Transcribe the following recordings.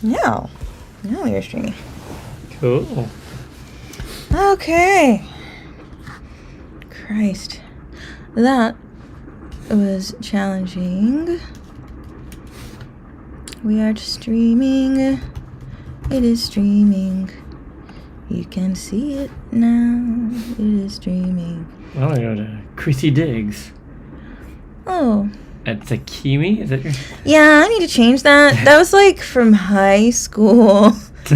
Now you're streaming. Cool. Okay. Christ. That was challenging. We are streaming. It is streaming. You can see it now. It is streaming. I want to go to Chrissy Diggs. Oh. At Sakimi? Is that your... Yeah, I need to change that. That was like from high school. What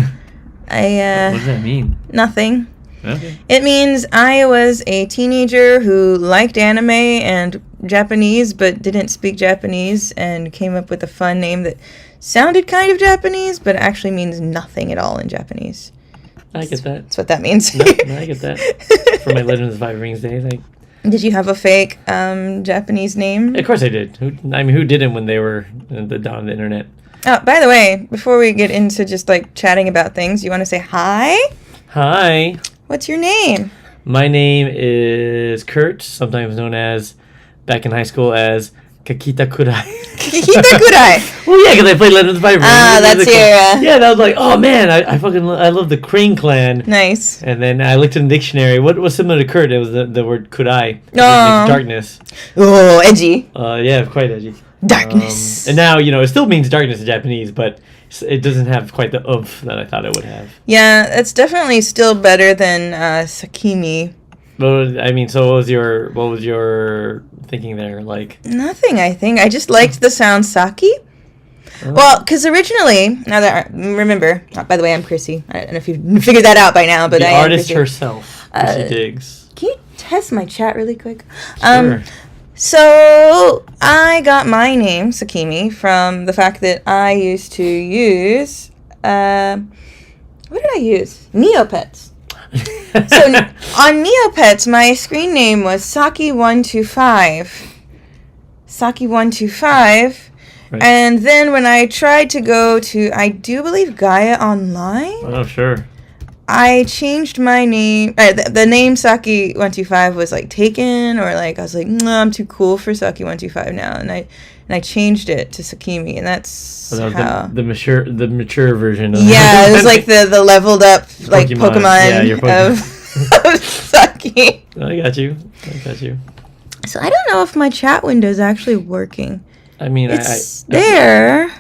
does that mean? Nothing. Okay. It means I was a teenager who liked anime and Japanese but didn't speak Japanese and came up with a fun name that sounded kind of Japanese but actually means nothing at all in Japanese. I get that. That's what that means. No, I get that. For my Legend of the Five Rings days, Did you have a fake Japanese name? Of course I did. Who didn't when they were at the dawn of the internet? Oh, by the way, before we get into just like chatting about things, you want to say hi? Hi. What's your name? My name is Kurt, sometimes known as, back in high school, as Kakita Kurai. Kakita Kurai. Well, yeah, because I played Legend of the Five Rings. Ah, that's your... Yeah, that was like, oh man, I love the Crane Clan. Nice. And then I looked in the dictionary. What was similar to Kurt? It was the word Kurai. Oh. Darkness. Oh, edgy. Yeah, quite edgy. Darkness. And now, it still means darkness in Japanese, but it doesn't have quite the oomph that I thought it would have. Yeah, it's definitely still better than Sakimi. Well, I mean, so what was your thinking there? Like nothing, I think. I just liked the sound Saki. Oh. Well, because originally, now that I remember, by the way, I'm Chrissy. I don't know if you've figured that out by now, but the I am artist Chrissy. herself, Chrissy Diggs. Can you test my chat really quick? Sure. So I got my name Sakimi from the fact that I used to use what did I use? Neopets. So on Neopets, my screen name was Saki125. Saki125. Right. And then when I tried to go to, I do believe Gaia Online. Oh, sure. I changed my name. The name Saki125 was like taken, or like I was like, no, I'm too cool for Saki125 now, and I changed it to Sakimi, and that's how the mature version. Of yeah, it was like the leveled up like Pokemon yeah, your Pokemon. of Saki. I got you. So I don't know if my chat window is actually working. I mean, it's there.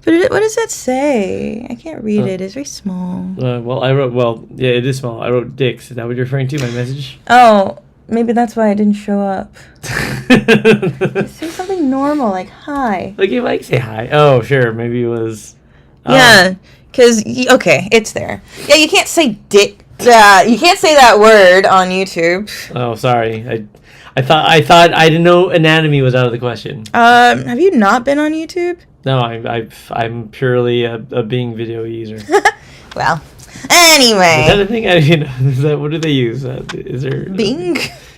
But what does that say? I can't read it. It's very small. Yeah, it is small. I wrote dicks. Is that what you're referring to, my message? Oh, maybe that's why it didn't show up. Say something normal, like hi. Like you might say hi. Oh, sure. Maybe it was... Yeah, because, okay, it's there. Yeah, you can't say dick. You can't say that word on YouTube. Oh, sorry. I thought I didn't know anatomy was out of the question. Have you not been on YouTube? No, I'm purely a Bing video user. Well, anyway. Is that a thing? Is that what do they use? Is there Bing?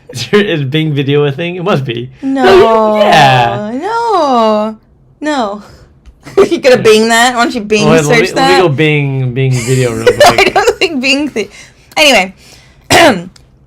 Is Bing video a thing? It must be. No. Yeah. No. You gonna Bing that? Why don't you Bing search that? Let me go Bing video real quick. I don't think Bing. Anyway,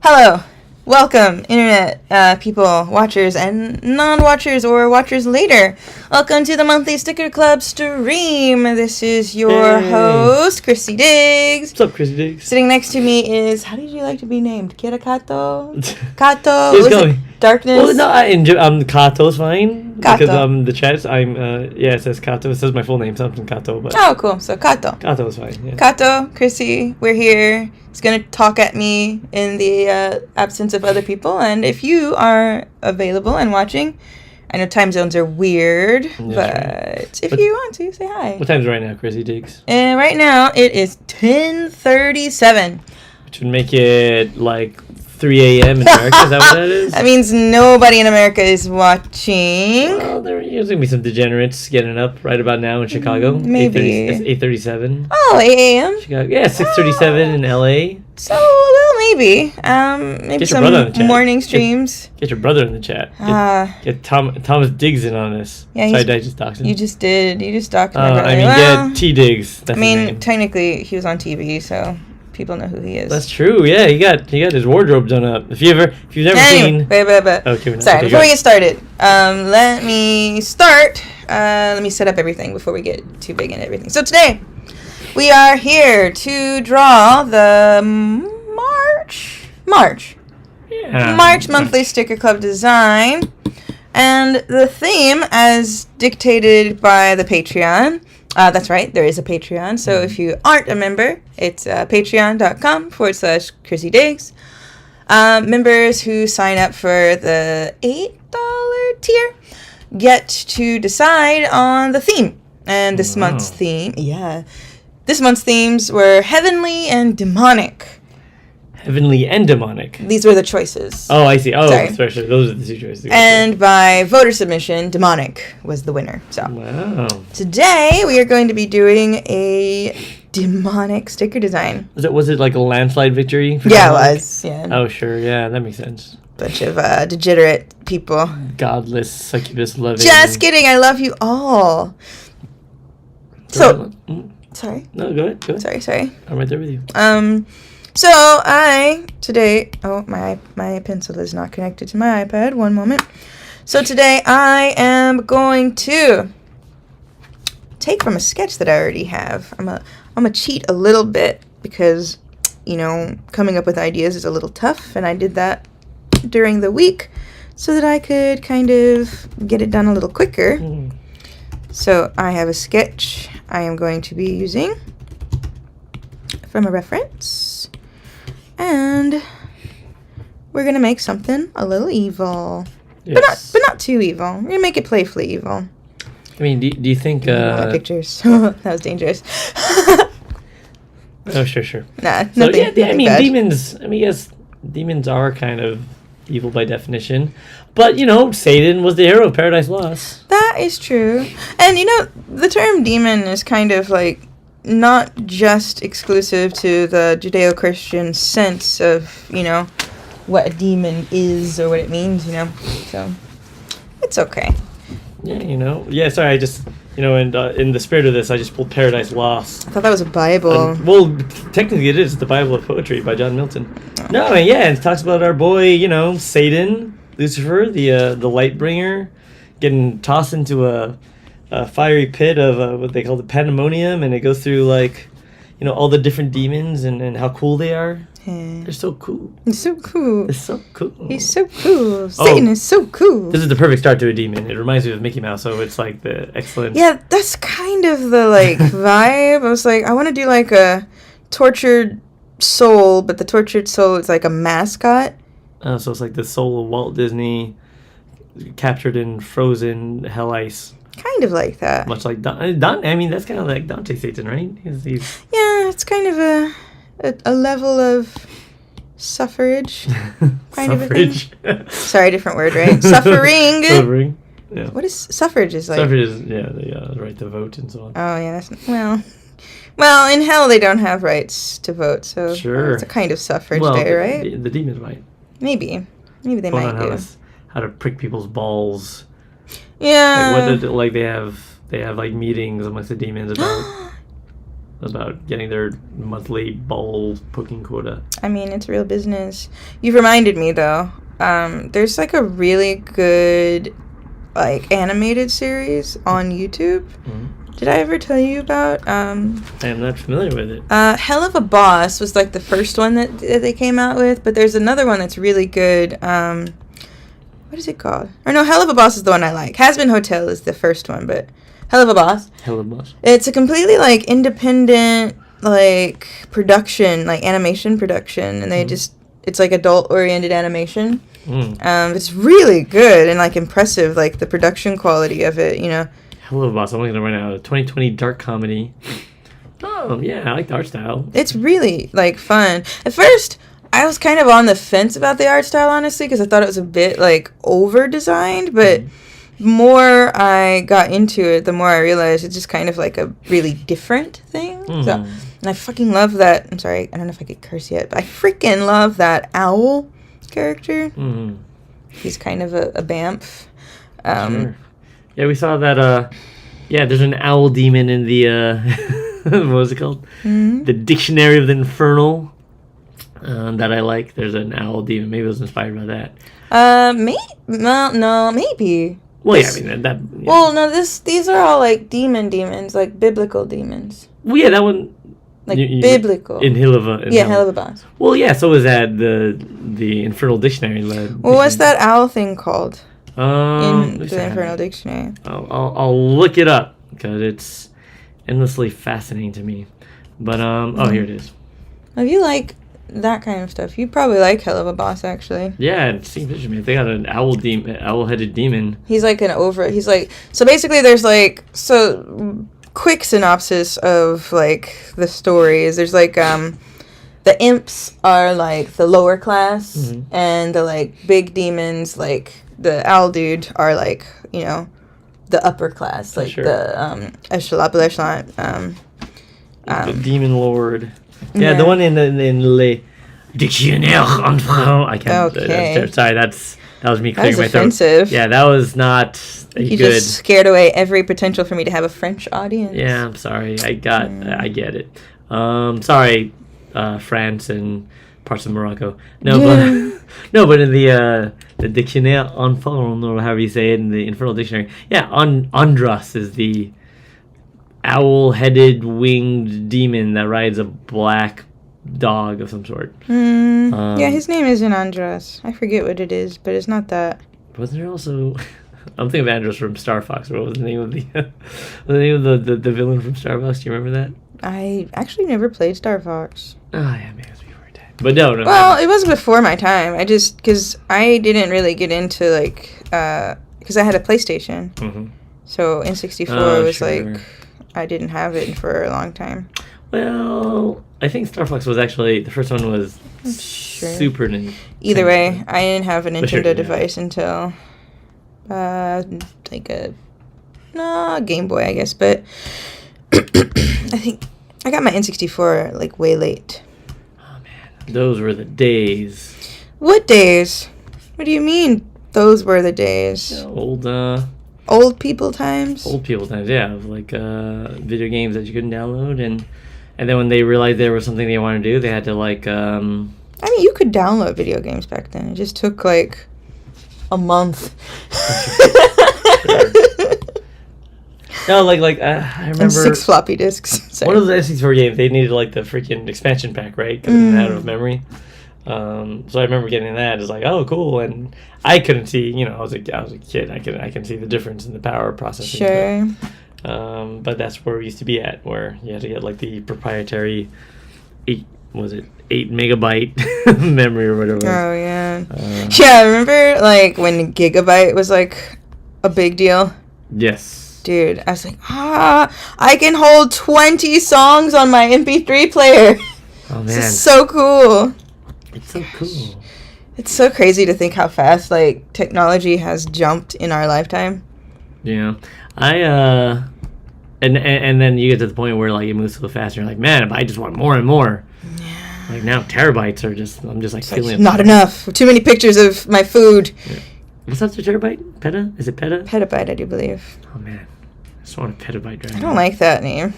hello. Welcome, internet people, watchers, and non-watchers or watchers later. Welcome to the Monthly Sticker Club stream. This is your host, Chrissy Diggs. What's up, Chrissy Diggs? Sitting next to me is, how did you like to be named? Kirakato? Kato? Darkness? Well, no, Kato's fine. Kato. Because the chat, it says Kato. It says my full name, something Kato. But oh, cool. So Kato. Kato is fine, yeah. Kato, Chrissy, we're here. He's going to talk at me in the absence of other people. And if you are available and watching, I know time zones are weird, but if you want to, say hi. What time is it right now, Chrissy Diggs? And right now, it is 10:37. Which would make it like 3 a.m. in America. Is that what that is? That means nobody in America is watching. Well, there's going to be some degenerates getting up right about now in Chicago. Maybe. It's 8:37. Oh, 8 a.m.? Chicago. Yeah, 6:37 in L.A. So, well, maybe. Maybe some morning streams. Get your brother in the chat. Get Thomas Diggs in on this. Yeah, sorry, I just doxed him. You just did. You just doxed my brother. Get T Diggs. That's his name. Technically, he was on TV, so people know who he is. That's true. Yeah, he got his wardrobe done up. If you've never seen. Wait. Okay, sorry, before we get started, let me start let me set up everything before we get too big into everything. So today, we are here to draw the March monthly sticker club design. And the theme, as dictated by the Patreon, that's right, there is a Patreon. So if you aren't a member, it's patreon.com/Chrissy Diggs. Members who sign up for the $8 tier get to decide on the theme. And this month's theme, this month's themes were heavenly and demonic. Heavenly and demonic. These were the choices. Oh, I see. Oh, Sorry. especially those are the two choices. And by voter submission, demonic was the winner. So Wow. today we are going to be doing a demonic sticker design. Was it like a landslide victory? For Yeah, demonic? it was. Yeah. Oh, sure. Yeah, that makes sense. Bunch of degenerate people. Godless, succubus loving. Just kidding. I love you all. So, sorry. No, go ahead. Sorry. I'm right there with you. So my pencil is not connected to my iPad. One moment. So today I am going to take from a sketch that I already have. I'm a cheat a little bit because, coming up with ideas is a little tough, and I did that during the week so that I could kind of get it done a little quicker. So I have a sketch I am going to be using from a reference. And we're going to make something a little evil. Yes. But not too evil. We're going to make it playfully evil. I mean, do you think... My pictures. That was dangerous. Oh, sure. Nah, So, nothing, yeah, I mean, bad. demons... I mean, yes, demons are kind of evil by definition. But, Satan was the hero of Paradise Lost. That is true. And, the term demon is kind of like not just exclusive to the Judeo-Christian sense of, what a demon is or what it means, So, it's okay. Yeah, Yeah, sorry, I just... in the spirit of this, I just pulled Paradise Lost. I thought that was a Bible. Well, technically it is the Bible of Poetry by John Milton. No, it talks about our boy, Satan, Lucifer, the light bringer, getting tossed into a fiery pit of what they call the pandemonium, and it goes through all the different demons and how cool they are. Yeah. They're so cool. He's so cool. They're so cool. He's so cool. Satan is so cool. This is the perfect start to a demon. It reminds me of Mickey Mouse, so it's like the excellent... Yeah, that's kind of the, vibe. I was like, I want to do, a tortured soul, but the tortured soul is like a mascot. So it's like the soul of Walt Disney captured in frozen hell ice. Kind of like that. Much like Dante. I mean, that's kind of like Dante Satan, right? He's Yeah, it's kind of a level of suffrage. Kind suffrage. Of a thing. Sorry, different word, right? Suffering. Suffering. Yeah. What is suffrage? Is like Suffrage is the right to vote and so on. Oh yeah, that's well, in hell they don't have rights to vote, so Sure. it's a kind of suffrage there, right? The demons might. Maybe they Going might on do. how to prick people's balls. Yeah. They have like meetings amongst the demons about getting their monthly ball poking quota. I mean, it's real business. You've reminded me though. There's a really good animated series on YouTube. Mm-hmm. Did I ever tell you about? I am not familiar with it. Hell of a Boss was the first one that they came out with, but there's another one that's really good. What is it called? Or no, Hell of a Boss is the one I like. Has-Been Hotel is the first one, but Hell of a Boss. Hell of a Boss. It's a completely independent production, animation production, and they it's adult-oriented animation. It's really good and impressive, the production quality of it, Hell of a Boss. I'm looking at it right now. A 2020 dark comedy. Oh yeah, I like the art style. It's really fun. At first, I was kind of on the fence about the art style, honestly, because I thought it was a bit over designed, but the more I got into it, the more I realized it's just kind of a really different thing. So, and I fucking love that. I'm sorry, I don't know if I could curse yet, but I freaking love that owl character. He's kind of a bamf. Sure. Yeah, we saw that. There's an owl demon in the what was it called? The Dictionary of the Infernal. That I like. There's an owl demon. Maybe it was inspired by that. Maybe. Well, yeah, I mean that. Yeah. Well, no, these are all like demons, like biblical demons. Well, yeah, that one. Like biblical. In Helluva. Helluva Boss. Well, yeah, so is that the Infernal Dictionary. Well, what's that owl thing called? In the Infernal Dictionary. I'll look it up because it's endlessly fascinating to me. But here it is. If you like that kind of stuff, you probably like Helluva Boss, actually. Yeah, it seems interesting. Man. They got an owl-headed demon. He's like so basically there's like quick synopsis of like the story is there's like the imps are like the lower class, mm-hmm. and the like big demons like the owl dude are like, you know, the upper class, like sure. The echelon the demon lord. Yeah, the one in Le Dictionnaire Enfant. I can't. Okay. Sorry, that was me clearing my offensive. throat. Yeah, that was not you good. Just scared away every potential for me to have a French audience. Yeah, I'm sorry. I get it. Sorry, France and parts of Morocco. No, but in the Dictionnaire Enfant, or however you say it in the Infernal Dictionary, yeah, Andras is the owl-headed winged demon that rides a black dog of some sort. Yeah, his name isn't Andras. I forget what it is, but it's not that. Wasn't there also? I'm thinking of Andros from Star Fox. What was the name of the villain from Star Fox? Do you remember that? I actually never played Star Fox. Oh yeah, maybe it was before your time. But no. Well, it was before my time. I just because I didn't really get into like because I had a PlayStation, mm-hmm. So N64 was sure. Like I didn't have it for a long time. Well, I think Star Fox was actually the first one was Super Nintendo. Either way, I didn't have a Nintendo device until like a Game Boy, I guess. But I think I got my N64 like way late. Oh man, those were the days. What days? What do you mean? Those were the days. Yeah, old people times. Old people times, yeah, of like video games that you couldn't download, and then when they realized there was something they wanted to do, they had to like. I mean, you could download video games back then. It just took like a month. Sure. No, like I remember and 6 floppy disks. Sorry. One of the N64 games, they needed like the freaking expansion pack, right? Because they had out of memory. So I remember getting that. It's like, oh, cool, and I couldn't see. You know, I was a kid. I can see the difference in the power processing. Sure. But that's where we used to be at, where you had to get like the proprietary 8 megabyte memory or whatever. Oh yeah. Yeah, I remember like when gigabyte was like a big deal. Yes. Dude, I was like, I can hold 20 songs on my MP3 player. Oh man. This is so cool. It's so cool. It's so crazy to think how fast like technology has jumped in our lifetime. Yeah. And then you get to the point where like it moves so fast and you're like, man, if I just want more and more. Yeah. Like now terabytes are just I'm just like it's feeling like, not enough. Too many pictures of my food. Yeah. What's that to terabyte? Peta? Is it peta? Petabyte, I do believe. Oh man. I just want a petabyte drive. I don't like that name.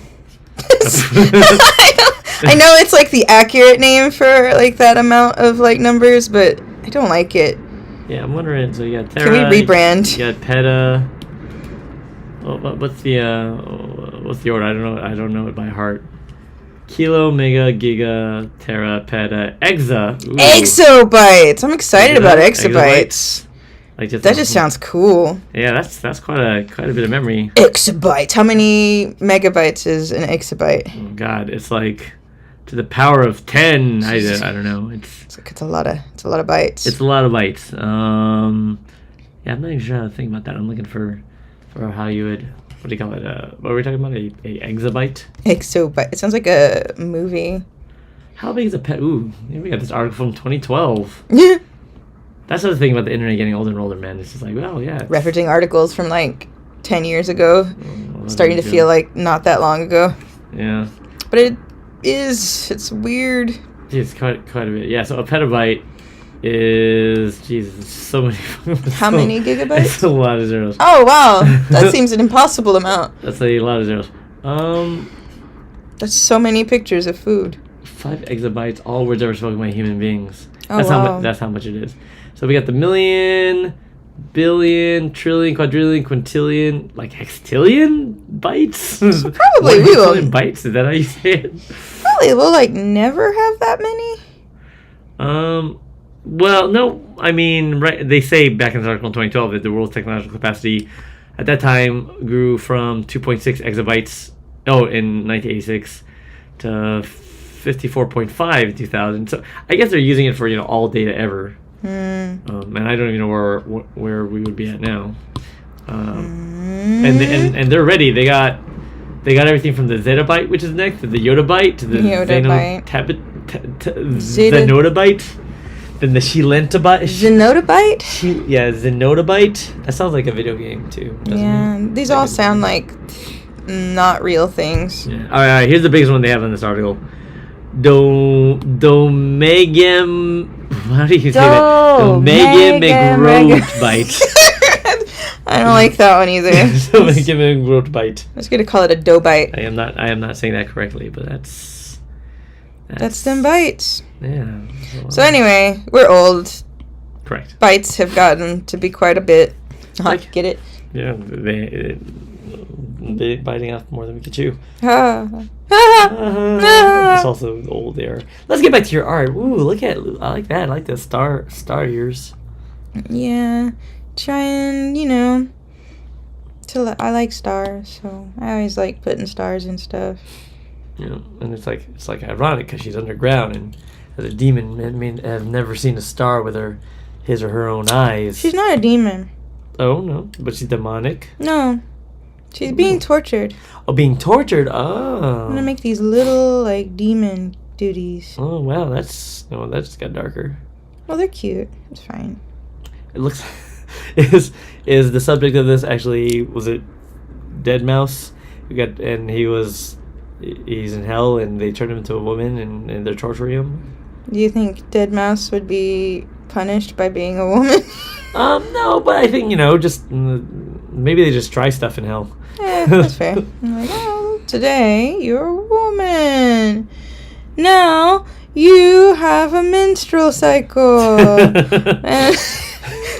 I know it's like the accurate name for like that amount of like numbers, but I don't like it. Yeah, I'm wondering. So you got Tera. Can we rebrand? You got Peta. What's the order? I don't know it by heart. Kilo, Mega, Giga, Tera, Peta, Exa. Ooh. Exabytes. I'm excited about exabytes. Like that just sounds cool. Yeah, that's quite a bit of memory. Exabytes. How many megabytes is an exabyte? Oh God, it's like to the power of 10. I don't know. It's a lot of bytes. It's a lot of bytes. Yeah, I'm not even sure how to think about that. I'm looking for how you would. What do you call it? What were we talking about? A exabyte? Exabyte. It sounds like a movie. How big is a pet? Ooh, we got this article from 2012. Yeah. That's the thing about the internet getting older and older, man. It's just like, well, yeah. Referencing articles from like 10 years ago. Starting to feel like not that long ago. Yeah. But it's weird. It's quite a bit. Yeah, so a petabyte is, Jesus, so many. How many gigabytes? It's a lot of zeros. Oh, wow. That seems an impossible amount. That's a lot of zeros. That's so many pictures of food. 5 exabytes, all words ever spoken by human beings. Oh, wow. That's how much it is. So we got the million, billion, trillion, quadrillion, quintillion, like hextillion bytes? Probably we will. Bytes? Is that how you say it? Probably we'll like never have that many. Well, no. I mean, right? They say back in the article in 2012 that the world's technological capacity at that time grew from 2.6 exabytes. In 1986 to 54.5 in 2000. So I guess they're using it for all data ever. And I don't even know where we would be at now. And they're ready. They got everything from the zettabyte, which is next, to the yottabyte, to the zenotabyte, then the shilentabyte. Zenotabyte? Zenotabyte. That sounds like a video game too. These all sound like not real things. Yeah. All right. Here's the biggest one they have in this article. Domegem. How do you say that? Domegemegrotbyte. I don't like that one either. Domegemegrotbyte. I was gonna call it a dobite. I am not saying that correctly, but that's them bytes. Yeah. So anyway, we're old. Correct. Bytes have gotten to be quite a bit. Get it? Yeah, they biting off more than we could chew. It's also old there. Let's get back to your art. Ooh, I like that. I like the star ears. Yeah, trying, I like stars, so I always like putting stars and stuff. And it's like ironic because she's underground, and as a demon, have never seen a star with his or her own eyes. She's not a demon. Oh no, but she's demonic. No. She's being tortured. Oh, being tortured? Oh. I'm gonna make these little, demon duties. Oh, wow. That just got darker. Well, they're cute. It's fine. It looks... Is the subject of this actually... Was it Deadmau5? He's in hell, and they turned him into a woman, and they're torturing him? Do you think Deadmau5 would be punished by being a woman? No, but I think, just... Maybe they just try stuff in hell. Yeah, that's fair. I'm like, today you're a woman. Now you have a menstrual cycle. And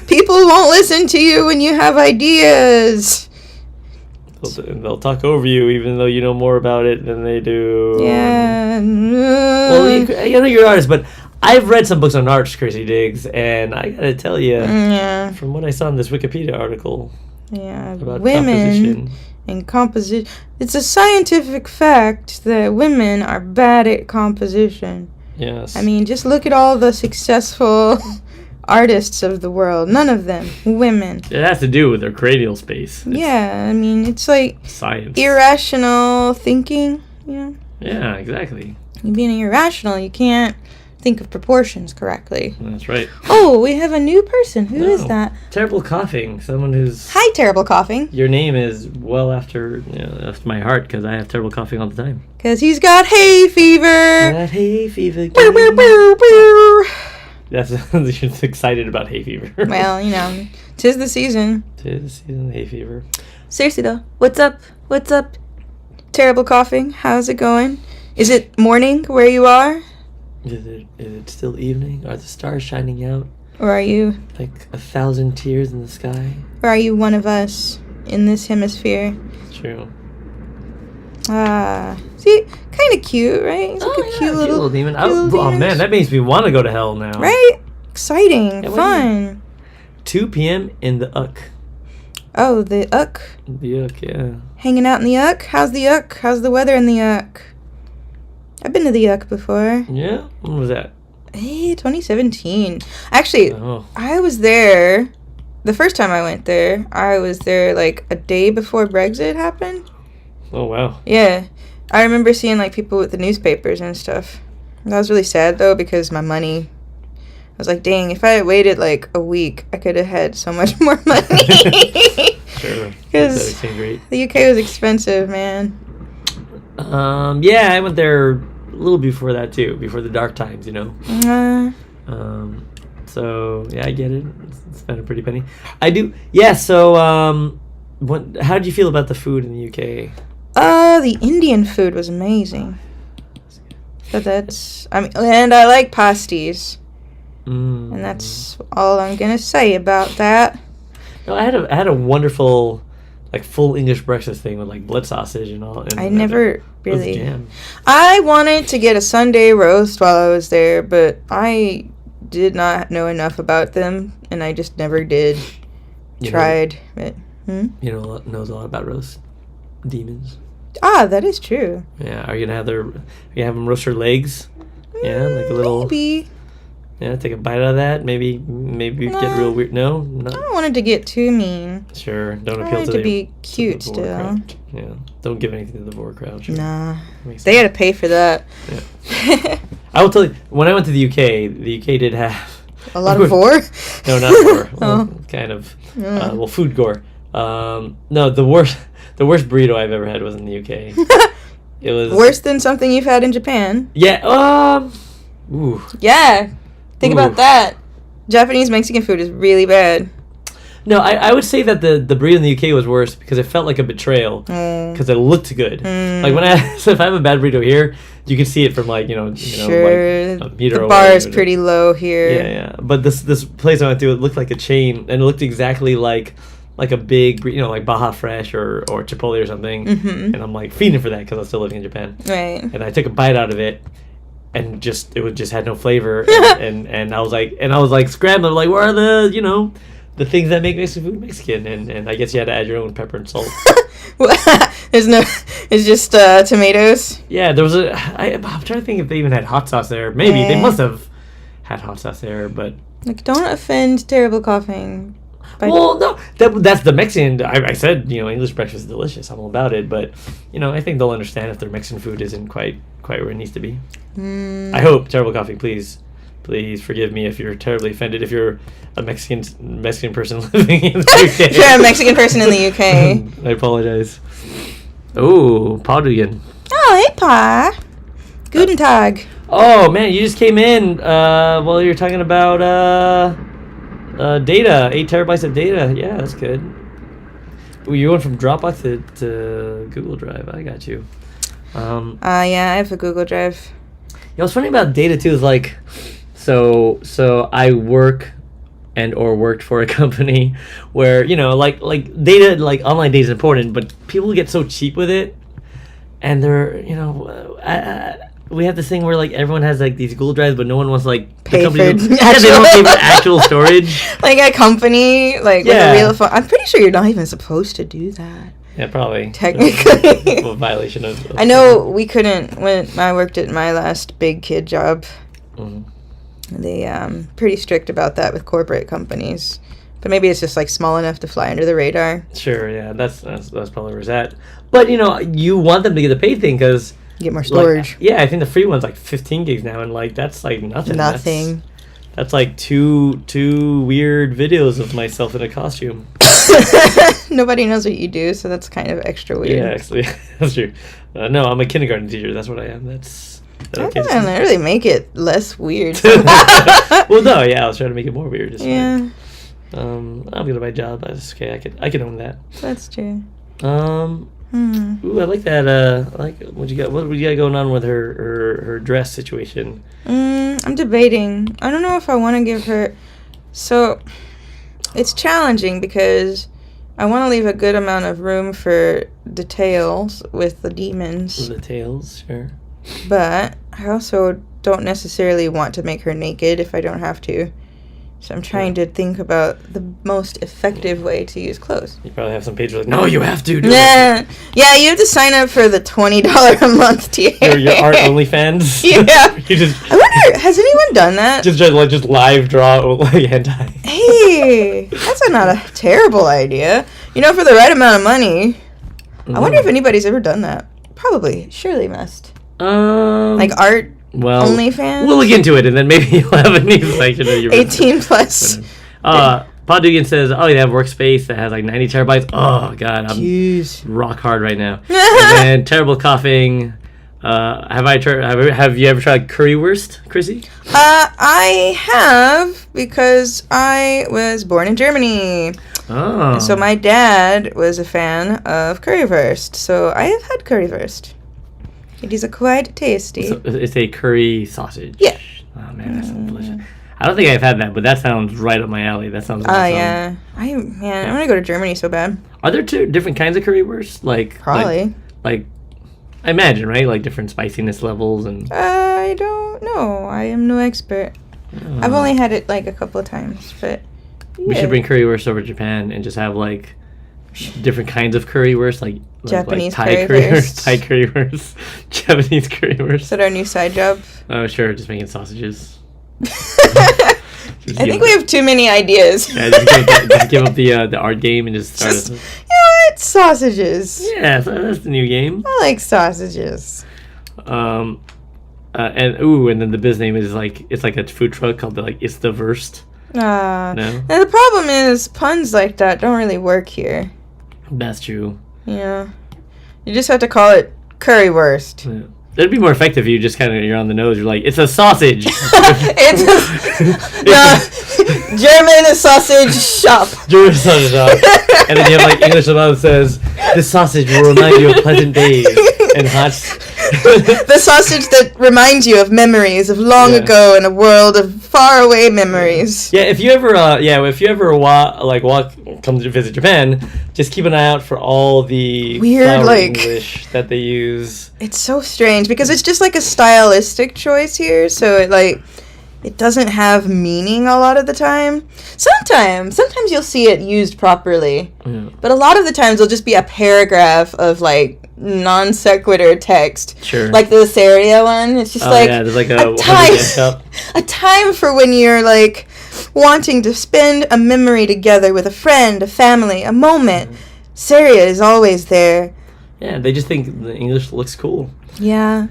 people won't listen to you when you have ideas. They'll talk over you even though you know more about it than they do. Yeah. Well, I know you're an artist, but I've read some books on art, Chrissy Diggs, and I gotta tell you, from what I saw in this Wikipedia article... Yeah, about women composition. And composition. It's a scientific fact that women are bad at composition. Yes. I mean, just look at all the successful artists of the world. None of them women. It has to do with their cranial space. Yeah, I mean, it's like science. Irrational thinking. Yeah, exactly. You being irrational, you can't think of proportions correctly. That's right. Oh, we have a new person. Who is that? Terrible coughing. Someone who's... Hi, Terrible Coughing. Your name is well after my heart, because I have terrible coughing all the time. Because he's got hay fever. That hay fever. Bow, bow, bow, bow. That's you're excited about hay fever. Well, 'tis the season. 'Tis the season of hay fever. Seriously though, what's up? What's up? Terrible coughing. How's it going? Is it morning where you are? Is it still evening? Are the stars shining out? Or are you like 1,000 tears in the sky? Or are you one of us in this hemisphere? True. See, kind of cute, right? He's like a cute little demon. demon. Oh man, that makes me want to go to hell now. Right? Exciting, fun. 2 p.m. in the Uck. Oh, the Uck. The Uck, yeah. Hanging out in the Uck? How's the Uck? How's the weather in the Uck? I've been to the Uck before. Yeah? When was that? Hey, 2017. Actually, I was there. The first time I went there, I was there like a day before Brexit happened. Oh, wow. Yeah. I remember seeing like people with the newspapers and stuff. That was really sad though because my money... I was like, dang, if I had waited like a week, I could have had so much more money. Sure. Because the UK was expensive, man. Yeah, I went there a little before that too, before the dark times, So yeah, I get it. Spend a pretty penny. I do. Yeah. So, how did you feel about the food in the UK? The Indian food was amazing. But and I like pasties. And that's all I'm gonna say about that. No, I had a wonderful, like, full English breakfast thing with, like, blood sausage and all. And I never it was really. jam. I wanted to get a Sunday roast while I was there, but I did not know enough about them, and I just never did. You Tried, but knows a lot about roast demons. that is true. Yeah, are you gonna have them roast her legs? Yeah, like a little. Maybe. Yeah, take a bite out of that. Maybe get real weird. No, I not don't want it to get too mean. sure. Don't I appeal want to it to be the cute Vor still. crowd. Yeah, don't give anything to the Vor crowd. Sure. Nah, Makes they had to pay for that. Yeah. I will tell you, when I went to the UK did have A lot of vor? No, not gore. Oh. Well, kind of. Food gore. No, the worst burrito I've ever had was in the UK. It was Worse than something you've had in Japan. Yeah. Ooh. Yeah. Think Ooh. about that. Japanese Mexican food is really bad. No, I would say that the burrito in the UK was worse because it felt like a betrayal because it looked good. Like so if I have a bad burrito here, you can see it from like Sure. like a meter The away bar or is pretty low here. Yeah. But this place I went to, it looked like a chain, and it looked exactly like a big, like Baja Fresh or Chipotle or something. Mm-hmm. And I'm like feeding for that because I was still living in Japan. Right. And I took a bite out of it, and it just had no flavor. and I was like scrambling, like, where are the things that make Mexican food Mexican? And I guess you had to add your own pepper and salt. It's just tomatoes. Yeah, there was I'm trying to think if they even had hot sauce there. Maybe they must have had hot sauce there, but Like, don't offend terrible coughing. well, no, that's the Mexican. I said English breakfast is delicious. I'm all about it, but I think they'll understand if their Mexican food isn't quite where it needs to be. I hope. Terrible coughing, please forgive me if you're terribly offended. If you're a Mexican person living in the UK, If you're a Mexican person in the UK. I apologize. Oh, Paul Dugan. Oh, hey, Pa. Guten Tag. Oh man, you just came in while you were talking about data, 8 terabytes of data. Yeah, that's good. Well, you went from Dropbox to Google Drive. I got you. Yeah, I have a Google Drive. What's funny about data too is like, so I work or worked for a company where like data, like online data is important, but people get so cheap with it, and they're we have this thing where like everyone has like these Google Drives, but no one wants like Pay for they don't pay for actual storage. Like a company, like with a real phone. I'm pretty sure you're not even supposed to do that. Yeah, probably. Technically. A violation of I know we couldn't when I worked at my last big kid job. Mhm. They pretty strict about that with corporate companies. But maybe it's just like small enough to fly under the radar. Sure, yeah, that's probably where it's at. But you want them to get the paid thing because Get more storage. Like, yeah, I think the free one's like 15 gigs now, and like that's like nothing. Nothing. That's like two weird videos of myself in a costume. Nobody knows what you do, so that's kind of extra weird. Yeah, actually, that's true. No, I'm a kindergarten teacher. That's what I am. That doesn't really make it less weird. Well, no, yeah, I was trying to make it more weird. Just yeah. I'm good at my job. That's okay. I can own that. That's true. Ooh, I like that. What you got going on with her dress situation? I'm debating. I don't know if I want to give her. So, it's challenging because I want to leave a good amount of room for details with the demons. The tails, sure. But I also don't necessarily want to make her naked if I don't have to. So I'm trying to think about the most effective way to use clothes. You probably have some pages like, no, you have to do Yeah, you have to sign up for the $20 a month tier. Your art OnlyFans. Yeah. You just. I wonder, has anyone done that? Just live draw like hentai. Hey, that's not a terrible idea. For the right amount of money. I wonder if anybody's ever done that. Probably, surely must. Like art. Well, OnlyFans? We'll look into it, and then maybe you'll have a new section of your 18 plus. Paul Dugan says, "Oh, you have workspace that has like 90 terabytes. Oh God, I'm Jeez. rock hard right now." And then terrible coughing. Have you ever tried currywurst, Chrissy? I have because I was born in Germany. Oh. So my dad was a fan of currywurst, so I have had currywurst. It is quite tasty. So it's a curry sausage. Yeah. Oh man, that's so delicious. I don't think I've had that, but that sounds right up my alley. That sounds Oh, awesome. yeah. I want to go to Germany so bad. Are there two different kinds of currywurst? Probably. Like, I imagine, right? Like different spiciness levels and. I don't know. I am no expert. I've only had it like a couple of times, but We should bring currywurst over to Japan and just have like different kinds of currywurst, like Japanese Thai currywurst. Thai currywurst, Japanese currywurst. Is that our new side job? Oh, sure, just making sausages. I think we have too many ideas. Yeah, just give up the art game and just start. You know what? Sausages. Yeah, so that's the new game. I like sausages. And then the biz name is like it's like a food truck called It's the Verst. No, And the problem is puns like that don't really work here. that's true. Yeah, you just have to call it currywurst. Yeah. It'd be more effective if you just you're on the nose. You're like, it's a sausage. German sausage shop. German sausage shop. And then you have English above that says, this sausage will remind you of pleasant days and hot. The sausage that reminds you of memories of long ago in a world of faraway memories. Yeah, if you ever come to visit Japan, just keep an eye out for all the weird English that they use. It's so strange because it's just like a stylistic choice here, so it doesn't have meaning a lot of the time. Sometimes you'll see it used properly, but a lot of the times it'll just be a paragraph of non sequitur text. Sure. Like the Seria one. It's just there's a time for when you're wanting to spend a memory together with a friend, a family, a moment. Seria is always there. Yeah, they just think the English looks cool. Yeah.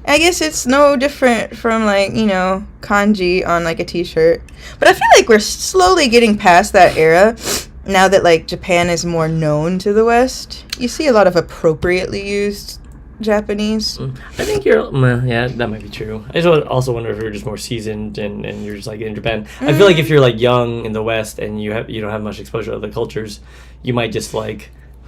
I guess it's no different from kanji on a t-shirt. But I feel like we're slowly getting past that era. Now that Japan is more known to the West, you see a lot of appropriately used Japanese. I think that might be true. I just also wonder if you're just more seasoned and you're just in Japan. I feel like if you're young in the West and you don't have much exposure to other cultures, you might just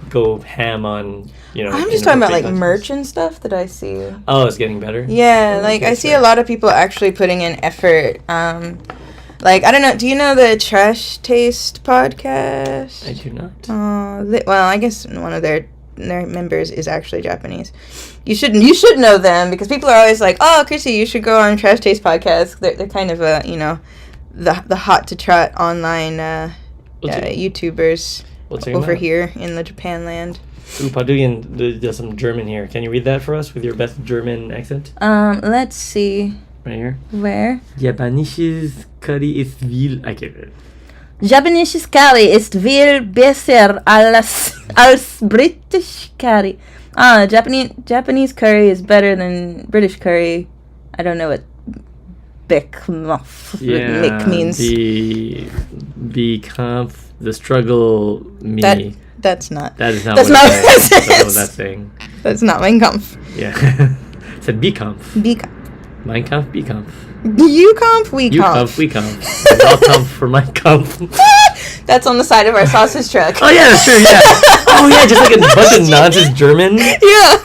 go ham on I'm just talking about merch and stuff that I see. Oh, it's getting better. Yeah, I see a lot of people actually putting in effort. I don't know. Do you know the Trash Taste podcast? I do not. Well, I guess one of their members is actually Japanese. You should know them because people are always like, "Oh, Chrissy, you should go on Trash Taste podcast." They're kind of the hot to trot online YouTubers over here in the Japan land. Ooh, Padugan does some German here. Can you read that for us with your best German accent? Let's see. Right here. Where? Japanisches Curry ist viel... I can't read it. Japanisches Curry ist viel besser als British Curry. Japanese curry is better than British curry. I don't know what Mick means. The struggle me. That's not. That is not that's what not it says. what That's what that's saying. That's not Mein Kampf. Yeah. It said Bikampf. Mein Kampf, Bikampf. You Kampf, we You Kampf. Kampf, we Kampf. I'll Kampf for Mein Kampf. That's on the side of our sausage truck. Oh yeah, that's true, yeah. Oh yeah, just a bunch of nonsense German. Yeah.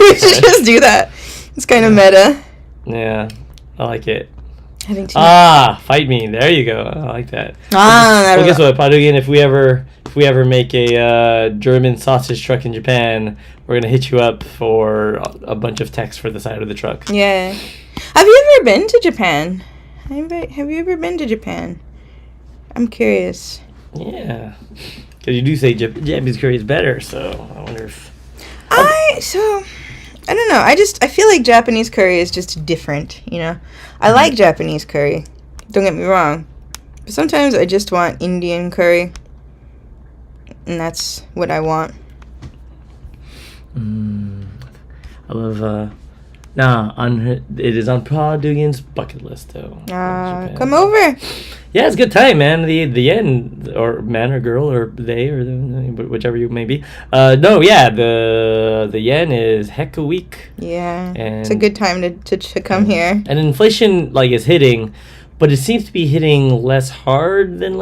We should just do that. It's kind of meta. Yeah, I like it. Fight me. There you go. I like that. Well, guess what, Padugan? If we ever make a German sausage truck in Japan, we're gonna hit you up for a bunch of text for the side of the truck. Yeah. Have you ever been to Japan? Have you ever been to Japan? I'm curious. Yeah, because you do say Japanese curry is better, so I wonder if. I don't know. I feel like Japanese curry is just different, I like Japanese curry. Don't get me wrong. But sometimes I just want Indian curry. And that's what I want. I love it is on Padugan's bucket list though. Come over. Yeah, it's a good time, man. The yen, or man or girl or they or whichever you may be. The yen is heck a week. Yeah, and it's a good time to come here. And inflation is hitting, but it seems to be hitting less hard than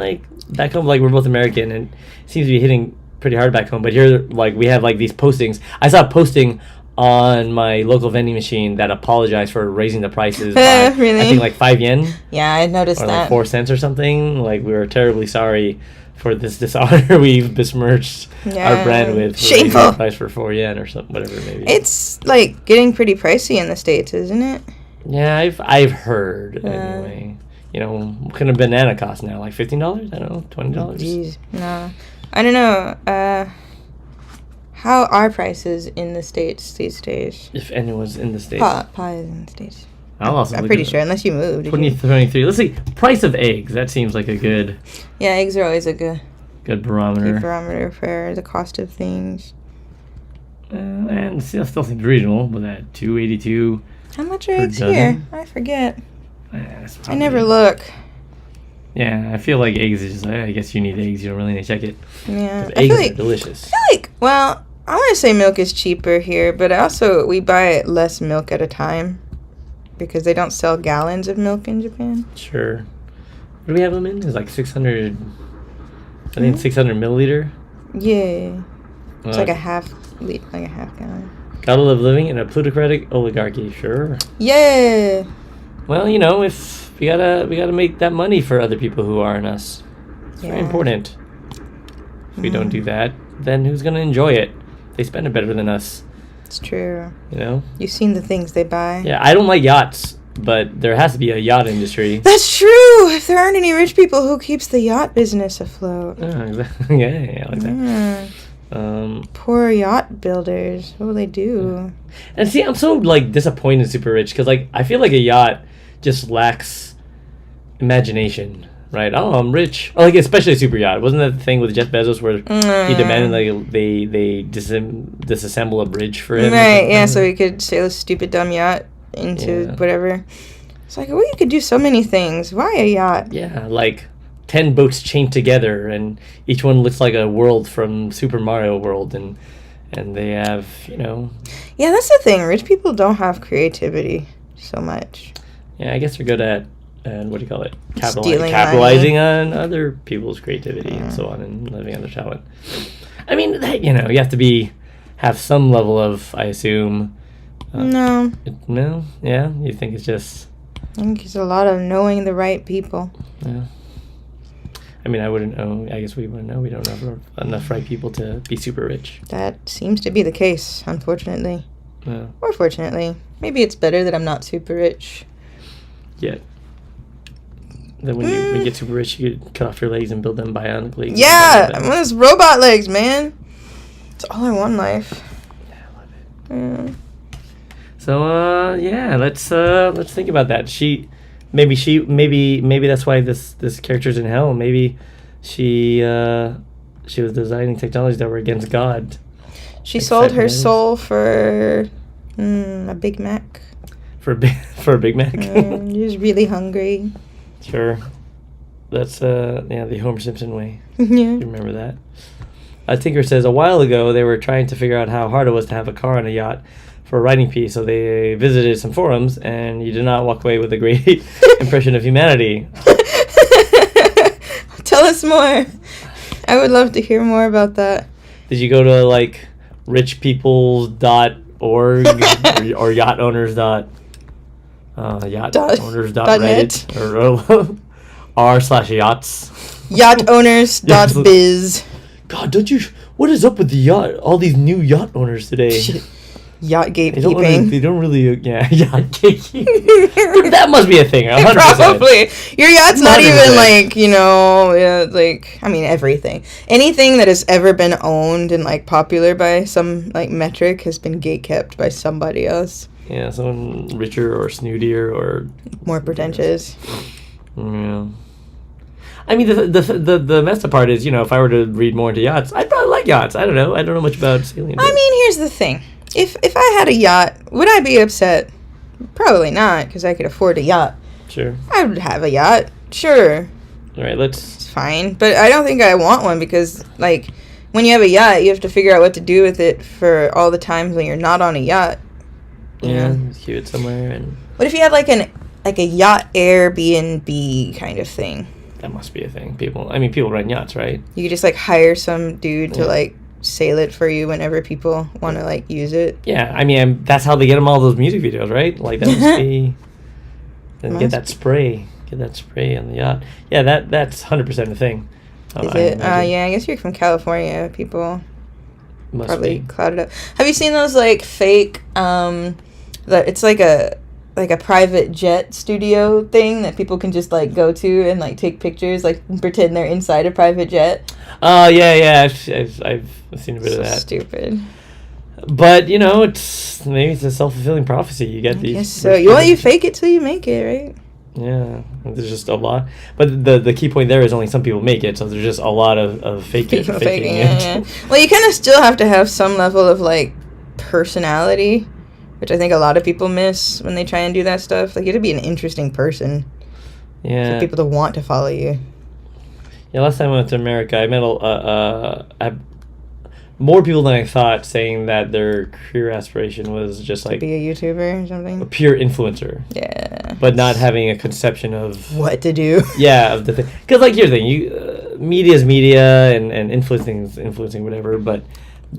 back home. We're both American, and it seems to be hitting pretty hard back home. But here, we have these postings. I saw a posting on my local vending machine that apologized for raising the prices by, Really? I think, like 5 yen Yeah, I noticed or that. like 4 cents or something. Like, we were terribly sorry for this dishonor we've besmirched Yeah. our brand with. For Shameful. raising the price for 4 yen or something, whatever it may be. It's like getting pretty pricey in the States, isn't it? Yeah, I've heard anyway. You know, what can a banana cost now? Like $15? I don't know, $20. Jeez, no. I don't know. How are prices in the States these days? If anyone's in the States. Pie is in the States. I'll also I'm look pretty at it. sure, unless you moved. 2023. Let's see. Price of eggs. That seems like a good Yeah, eggs are always a good barometer. barometer for the cost of things. And still seems reasonable with that $2.82. How much are Per eggs dozen? here? I forget. That's I never probably- look. Yeah, I feel like eggs is just like, I guess you need eggs. You don't really need to check it. Yeah, 'Cause I eggs feel are like delicious. well, I want to say milk is cheaper here, but also we buy less milk at a time because they don't sell gallons of milk in Japan. Sure. What do we have them in? It's like 600. I think Mhm. 600 milliliter. Yeah, it's like Uh, a half gallon. Gotta love living in a plutocratic oligarchy. Sure. Yeah, Well, you know, if we gotta make that money for other people who aren't us. It's very Yeah. important. If we don't do that, then who's gonna enjoy it? They spend it better than us. it's true. You know. You've seen the things they buy. Yeah, I don't like yachts, but there has to be a yacht industry. That's true. If there aren't any rich people, who keeps the yacht business afloat? Exactly. Yeah, I like that. Poor yacht builders. What will they do? And see, I'm so like disappointed in Super Rich because like I feel like a yacht just lacks imagination, right? Oh, I'm rich. Or, like especially a super yacht. Wasn't that the thing with Jeff Bezos where he demanded like they disassemble a bridge for him? or Right, yeah, something? so he could sail a stupid dumb yacht into Yeah. whatever. It's like, well, you could do so many things. Why a yacht? Yeah, like 10 boats chained together, and each one looks like a world from Super Mario World, and they have, you know, Yeah, that's the thing. Rich people don't have creativity so much. yeah, I guess they're good at what do you call it? Stealing Capitalizing on other people's creativity and so on, and living on their talent. I mean, you know, you have to have some level of, I assume. No, No, yeah, you think it's just. I think it's a lot of knowing the right people. Yeah. I mean, I wouldn't know. I guess we wouldn't know. We don't have enough right people to be super rich. That seems to be the case, unfortunately. Yeah. Or fortunately. Maybe it's better that I'm not super rich. Yet. Then when you get super rich, you could cut off your legs and build them bionic legs. Yeah, I want those robot legs, man. It's all I want in life. Yeah, I love it. Yeah. So yeah, let's think about that. Maybe that's why this character's in hell. Maybe she was designing technologies that were against God. She Like sold her cybernetics. soul for a Big Mac. For a Big Mac. She was really hungry. Sure. That's the Homer Simpson way. Yeah. You remember that? Tinker says a while ago they were trying to figure out how hard it was to have a car on a yacht for a writing piece, so they visited some forums, and you did not walk away with a great impression of humanity. Tell us more. I would love to hear more about that. Did you go to like richpeoples.org or yachtowners.reddit or r/yachts? Yachtowners.biz. God, don't you? What is up with the yacht? All these new yacht owners today. Yacht They don't gatekeeping. really, yeah, yacht gatekeeping. That must be a thing. 100%. Probably. Your yacht's not even 100%. like, like, I mean, everything. Anything that has ever been owned and like popular by some like metric has been gatekept by somebody else. Yeah, someone richer or snootier or More pretentious. yeah. I mean, the messed up part is, if I were to read more into yachts, I'd probably like yachts. I don't know. I don't know much about sailing. I mean, here's the thing. If I had a yacht, would I be upset? Probably not, because I could afford a yacht. Sure. I would have a yacht. Sure. All right, let's. It's fine. But I don't think I want one because, like, when you have a yacht, you have to figure out what to do with it for all the times when you're not on a yacht. Yeah, queue it somewhere, and What if you had, like, a yacht Airbnb kind of thing? that must be a thing. People rent yachts, right? You could just, like, hire some dude to, Yeah. like, sail it for you whenever people want to like use it. Yeah, I mean, that's how they get them all those music videos, right? Like that must be. Then get that spray on the yacht. Yeah, that's 100% a thing. Is it? Yeah, I guess you're from California. People Must probably be. clouded up. Have you seen those like fake? That it's like a private jet studio thing that people can just like go to and like take pictures, like pretend they're inside a private jet. Oh yeah. I've seen a bit of that. Stupid. But it's a self-fulfilling prophecy. You get these. Yes. So you fake it till you make it, right? Yeah, there's just a lot. But the key point there is only some people make it, so there's just a lot of faking it. Yeah. Well, you kind of still have to have some level of like personality, which I think a lot of people miss when they try and do that stuff. Like you have to be an interesting person Yeah. for people to want to follow you. Yeah, last time I went to America, I met more people than I thought saying that their career aspiration was just like Be a YouTuber or a something. pure influencer, Yeah. but not having a conception of What to do. of the thing. Because like here's the thing, media is media, and influencing is influencing whatever. But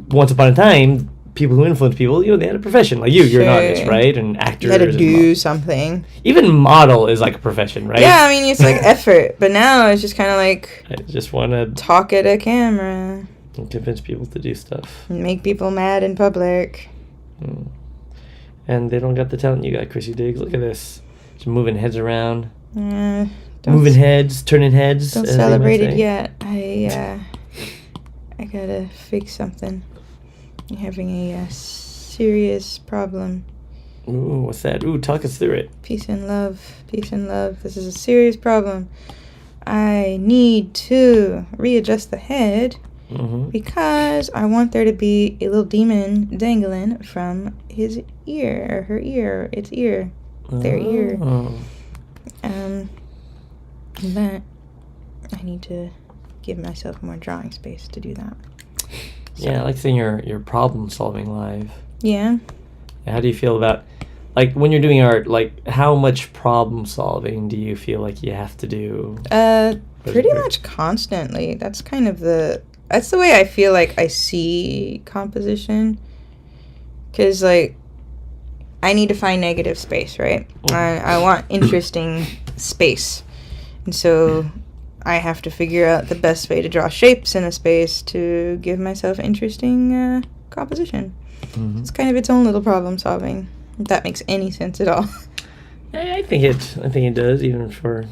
once upon a time, people who influence people, they had a profession. Like you're an artist, Sure. right? And actors. You had to and do something. even model is like a profession, right? Yeah, I mean, it's like effort. But now it's just kind of like I just want to talk at a camera. convince people to do stuff. And make people mad in public. And they don't got the talent you got, Chrissy Diggs. Look at this. Just moving heads around. Don't Moving heads, turning heads. Don't as they might celebrate it say. yet. I gotta fix something. I'm having a serious problem. Ooh, what's that? Ooh, talk us through it. Peace and love. Peace and love. This is a serious problem. I need to readjust the head Mm-hmm. because I want there to be a little demon dangling from his ear, or her ear, its ear, their ear. Oh. But I need to give myself more drawing space to do that. Yeah, I like seeing your problem solving live. Yeah. How do you feel about, like, when you're doing art, like, how much problem solving do you feel like you have to do? Pretty much constantly. That's kind of that's the way I feel like I see composition. Because, like, I need to find negative space, right? I want interesting space. And so I have to figure out the best way to draw shapes in a space to give myself interesting composition. Mm-hmm. It's kind of its own little problem solving, if that makes any sense at all. I think it does, even for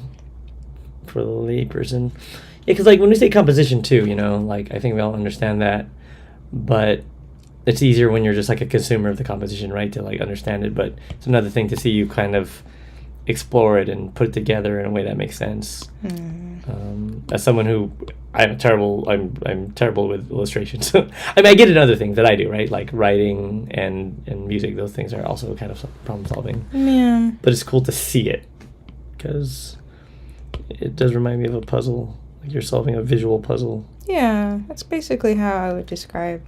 the lay person. Yeah, because, like, when we say composition, too, like, I think we all understand that. But it's easier when you're just, like, a consumer of the composition, right, to, like, understand it. But it's another thing to see you kind of explore it and put it together in a way that makes sense. As someone who I'm terrible with illustrations. I mean, I get it in other things that I do, right? Like writing and music. Those things are also kind of problem solving. Yeah. But it's cool to see it because it does remind me of a puzzle. Like you're solving a visual puzzle. Yeah, that's basically how I would describe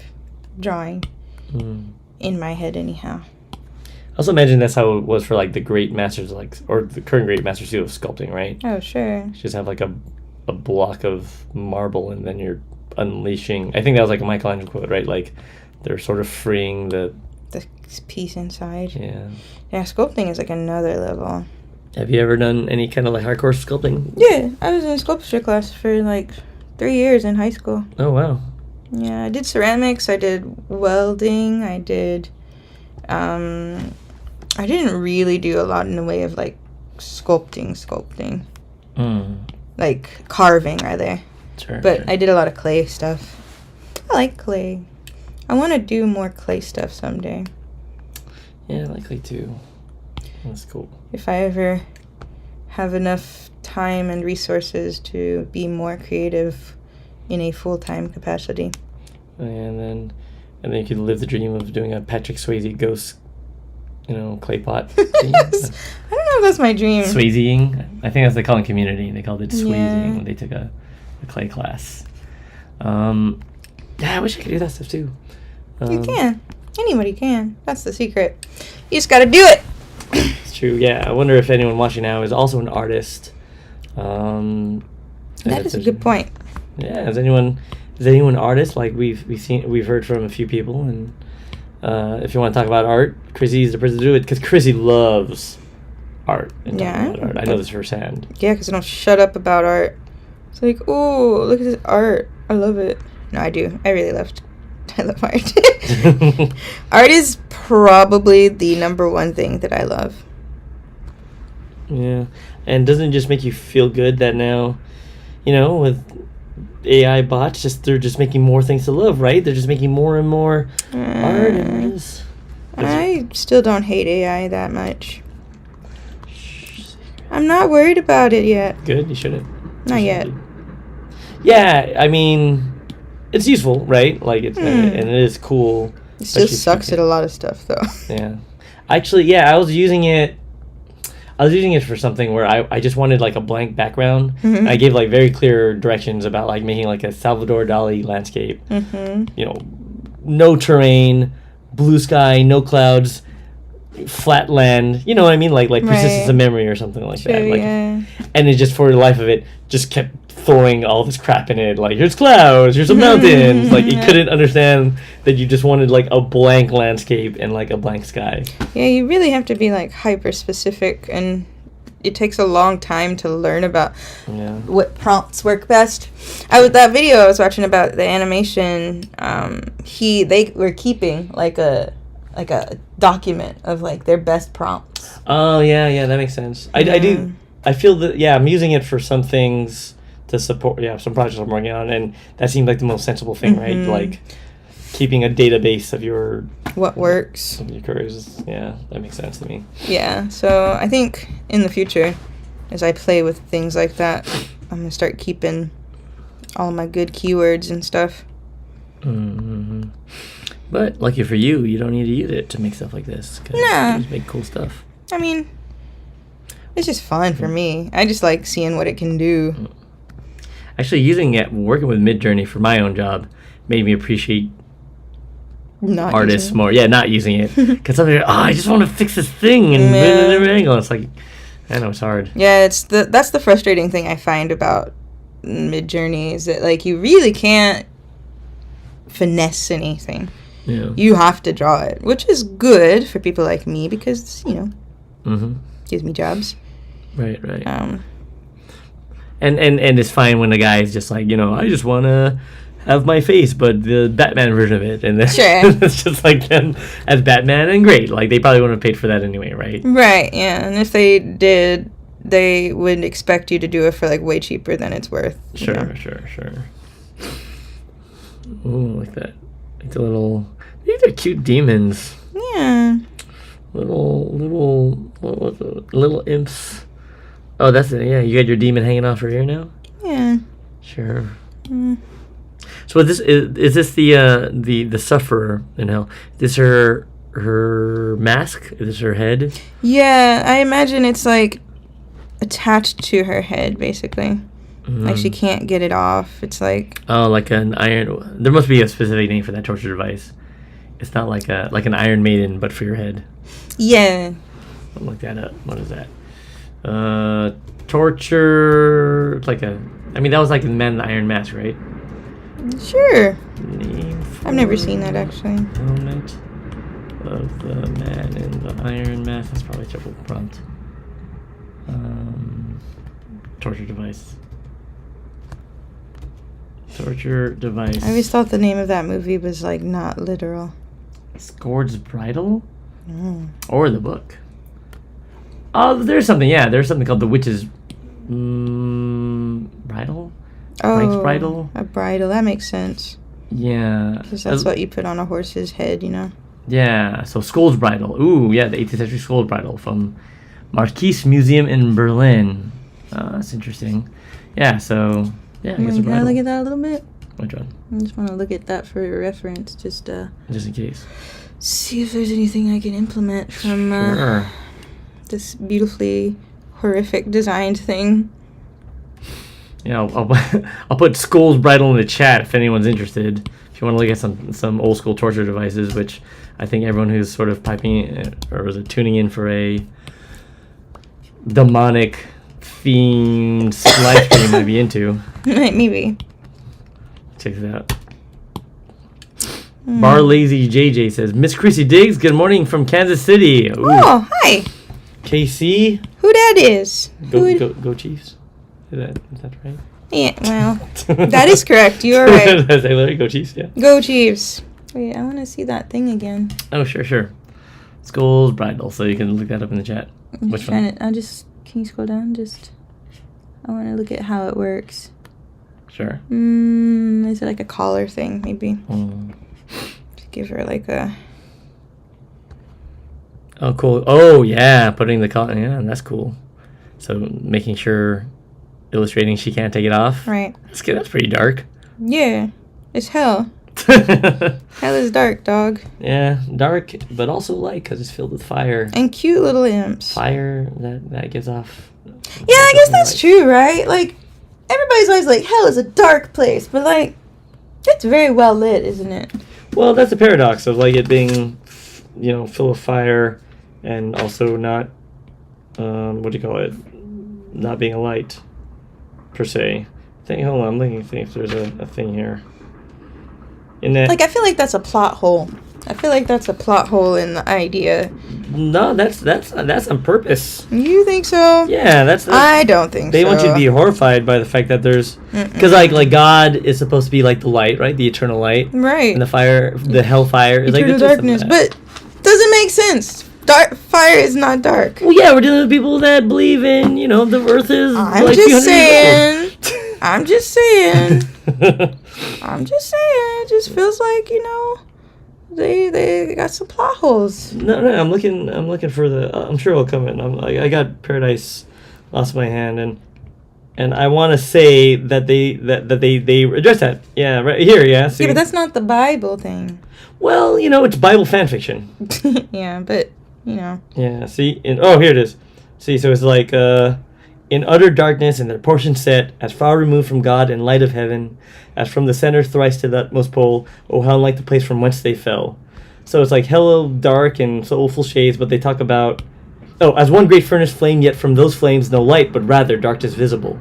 drawing in my head, anyhow. I also imagine that's how it was for like the great masters, or the current great masters too, of sculpting, right? Oh, sure. You just have like a block of marble, and then you're unleashing. I think that was like a Michelangelo quote, right? Like they're sort of freeing the piece inside. Yeah. Yeah, sculpting is like another level. Have you ever done any kind of like hardcore sculpting? Yeah, I was in a sculpture class for like 3 years in high school. Oh wow. Yeah, I did ceramics, I did welding, I did I didn't really do a lot in the way of like sculpting. Like carving rather. Sure. But sure. I did a lot of clay stuff. I like clay. I want to do more clay stuff someday. Yeah, likely too. That's cool. If I ever have enough time and resources to be more creative in a full-time capacity. And then you could live the dream of doing a Patrick Swayze ghost, clay pot. I don't know if that's my dream. Swayzeing. I think that's what they call it in Community. They called it Swayzeing Yeah. when they took a clay class. Yeah, I wish I could do that stuff too. You can. Anybody can. That's the secret. You just gotta do it. It's true. Yeah, I wonder if anyone watching now is also an artist. That is a good point. Yeah, has anyone is anyone an artist? Like we've heard from a few people, and if you want to talk about art, Chrissy's the person to do it because Chrissy loves art and talking about art. I know this firsthand. Yeah, because I don't shut up about art. It's like, oh, look at this art. I love it. No, I do. I love art. Art is probably the number one thing that I love. Yeah, and doesn't it just make you feel good that now, with AI bots, they're just making more things to love, right? They're just making more and more art. And I still don't hate AI that much. I'm not worried about it yet. Good, you shouldn't. Not yet. Yeah, I mean, it's useful, right? Like it's and it is cool. It still sucks at a lot of stuff, though. Yeah, actually, I was using it. For something where I just wanted like a blank background. Mm-hmm. I gave like very clear directions about like making like a Salvador Dali landscape. No terrain, blue sky, no clouds, flat land. You know what I mean? Like persistence of memory or something like that. Like, yeah. And it just for the life of it just kept throwing all this crap in it. Like here's clouds, here's some mountains. Like it couldn't understand that you just wanted like a blank landscape and like a blank sky. Yeah, you really have to be like hyper specific, and it takes a long time to learn about what prompts work best. That video I was watching about the animation, they were keeping like a document of like their best prompts. Oh yeah, that makes sense. I do. I feel that I'm using it for some things to support some projects I'm working on, and that seemed like the most sensible thing, right? Like keeping a database of what works. Of your careers. Yeah, that makes sense to me. Yeah, so I think in the future, as I play with things like that, I'm gonna start keeping all my good keywords and stuff. Mm-hmm. But lucky for you, you don't need to use it to make stuff like this. Nah. You just make cool stuff. I mean, it's just fun for me. I just like seeing what it can do. Actually, working with Midjourney for my own job made me appreciate artists more. Yeah, not using it. Because I'm like, I just want to fix this thing and put it in every angle. It's like, I know it's hard. Yeah, that's the frustrating thing I find about Midjourney is that like you really can't finesse anything. Yeah. You have to draw it, which is good for people like me because, gives me jobs. Right. And it's fine when the guy is just like, I just want to have my face, but the Batman version of it. And then it's just like them as Batman, and great. Like, they probably wouldn't have paid for that anyway, right? Right, yeah. And if they did, they would expect you to do it for, like, way cheaper than it's worth. Sure. Ooh, like that. Like the little... These are cute demons. Yeah. Little imps. Oh, that's it. Yeah, you got your demon hanging off her ear now? Yeah. Sure. So is this the sufferer in hell? Is this her mask? Is this her head? Yeah, I imagine it's like attached to her head, basically. Like she can't get it off. It's like like an iron. There must be a specific name for that torture device. It's not like an Iron Maiden, but for your head. Yeah. I'll look that up. What is that? Torture. It's like that was like the Man in the Iron Mask, right? Sure. Name I've never seen that actually. Helmet of the Man in the Iron Mask. That's probably a triple prompt. Torture device. Torture device. I always thought the name of that movie was like not literal. Scourge's Bridle? Or the book. Oh, there's something. Yeah, there's something called The Witch's Bridle? Knight's Bridle? A bridle. That makes sense. Yeah. Because that's what you put on a horse's head, Yeah, so Scourge's Bridle. Ooh, yeah, the 18th century Scourge's Bridle from Marquise Museum in Berlin. That's interesting. Yeah, so... Yeah, I guess a bridle. Look at that a little bit. Which one? I just want to look at that for reference, just in case. See if there's anything I can implement from this beautifully horrific designed thing. Yeah, I'll put Skull's Bridle in the chat if anyone's interested. If you want to look at some old school torture devices, which I think everyone who's sort of tuning in for a demonic themed live stream might be into. Maybe. check this out. Bar Lazy JJ says, Miss Chrissy Diggs, good morning from Kansas City. Ooh. Oh, hi. KC. Who that is? Go Chiefs. Is that right? Yeah, well, that is correct. You are right. Go Chiefs, yeah. Go Chiefs. Wait, I want to see that thing again. Oh, sure. School's Bridal, so you can look that up in the chat. Which one? Can you scroll down? I want to look at how it works. Sure. Is it like a collar thing, maybe? Just give her like a... Oh, cool. Oh, yeah, putting the collar, yeah, that's cool. So making sure, illustrating she can't take it off. Right. That's pretty dark. Yeah, it's hell. Hell is dark, dog. Yeah, dark, but also light because it's filled with fire. And cute little imps. Fire that gives off. Yeah, I guess that's true, right? Like, everybody's always like, hell is a dark place, but like, it's very well lit, isn't it? Well, that's the paradox of like it being, full of fire, and also not, what do you call it? Not being a light, per se. Hold on, I'm looking to see if there's a thing here. Like, I feel like that's a plot hole. I feel like that's a plot hole in the idea. No, that's on purpose. You think so? Yeah, that's I don't think they so. want you to be horrified by the fact that there's... Because, like God is supposed to be like the light, right? The eternal light. Right. And the fire, the hellfire is eternal like... darkness. But doesn't make sense. Dark fire is not dark. Well, yeah, we're dealing with people that believe in, the earth is I'm like just saying. I'm just saying. It just feels like, they got some plot holes. No, I'm looking for the. I'm sure it'll come in. I got Paradise Lost in my hand, and I want to say that they address that. Yeah, right here. Yeah. See? Yeah, but that's not the Bible thing. Well, it's Bible fan fiction. Yeah, but Yeah. See. Here it is. See. So it's like in utter darkness, and their portion set, as far removed from God and light of heaven, as from the center thrice to the utmost pole. Oh, how unlike the place from whence they fell. So it's like hello dark and soulful shades, but they talk about, as one great furnace flame, yet from those flames no light, but rather darkness visible.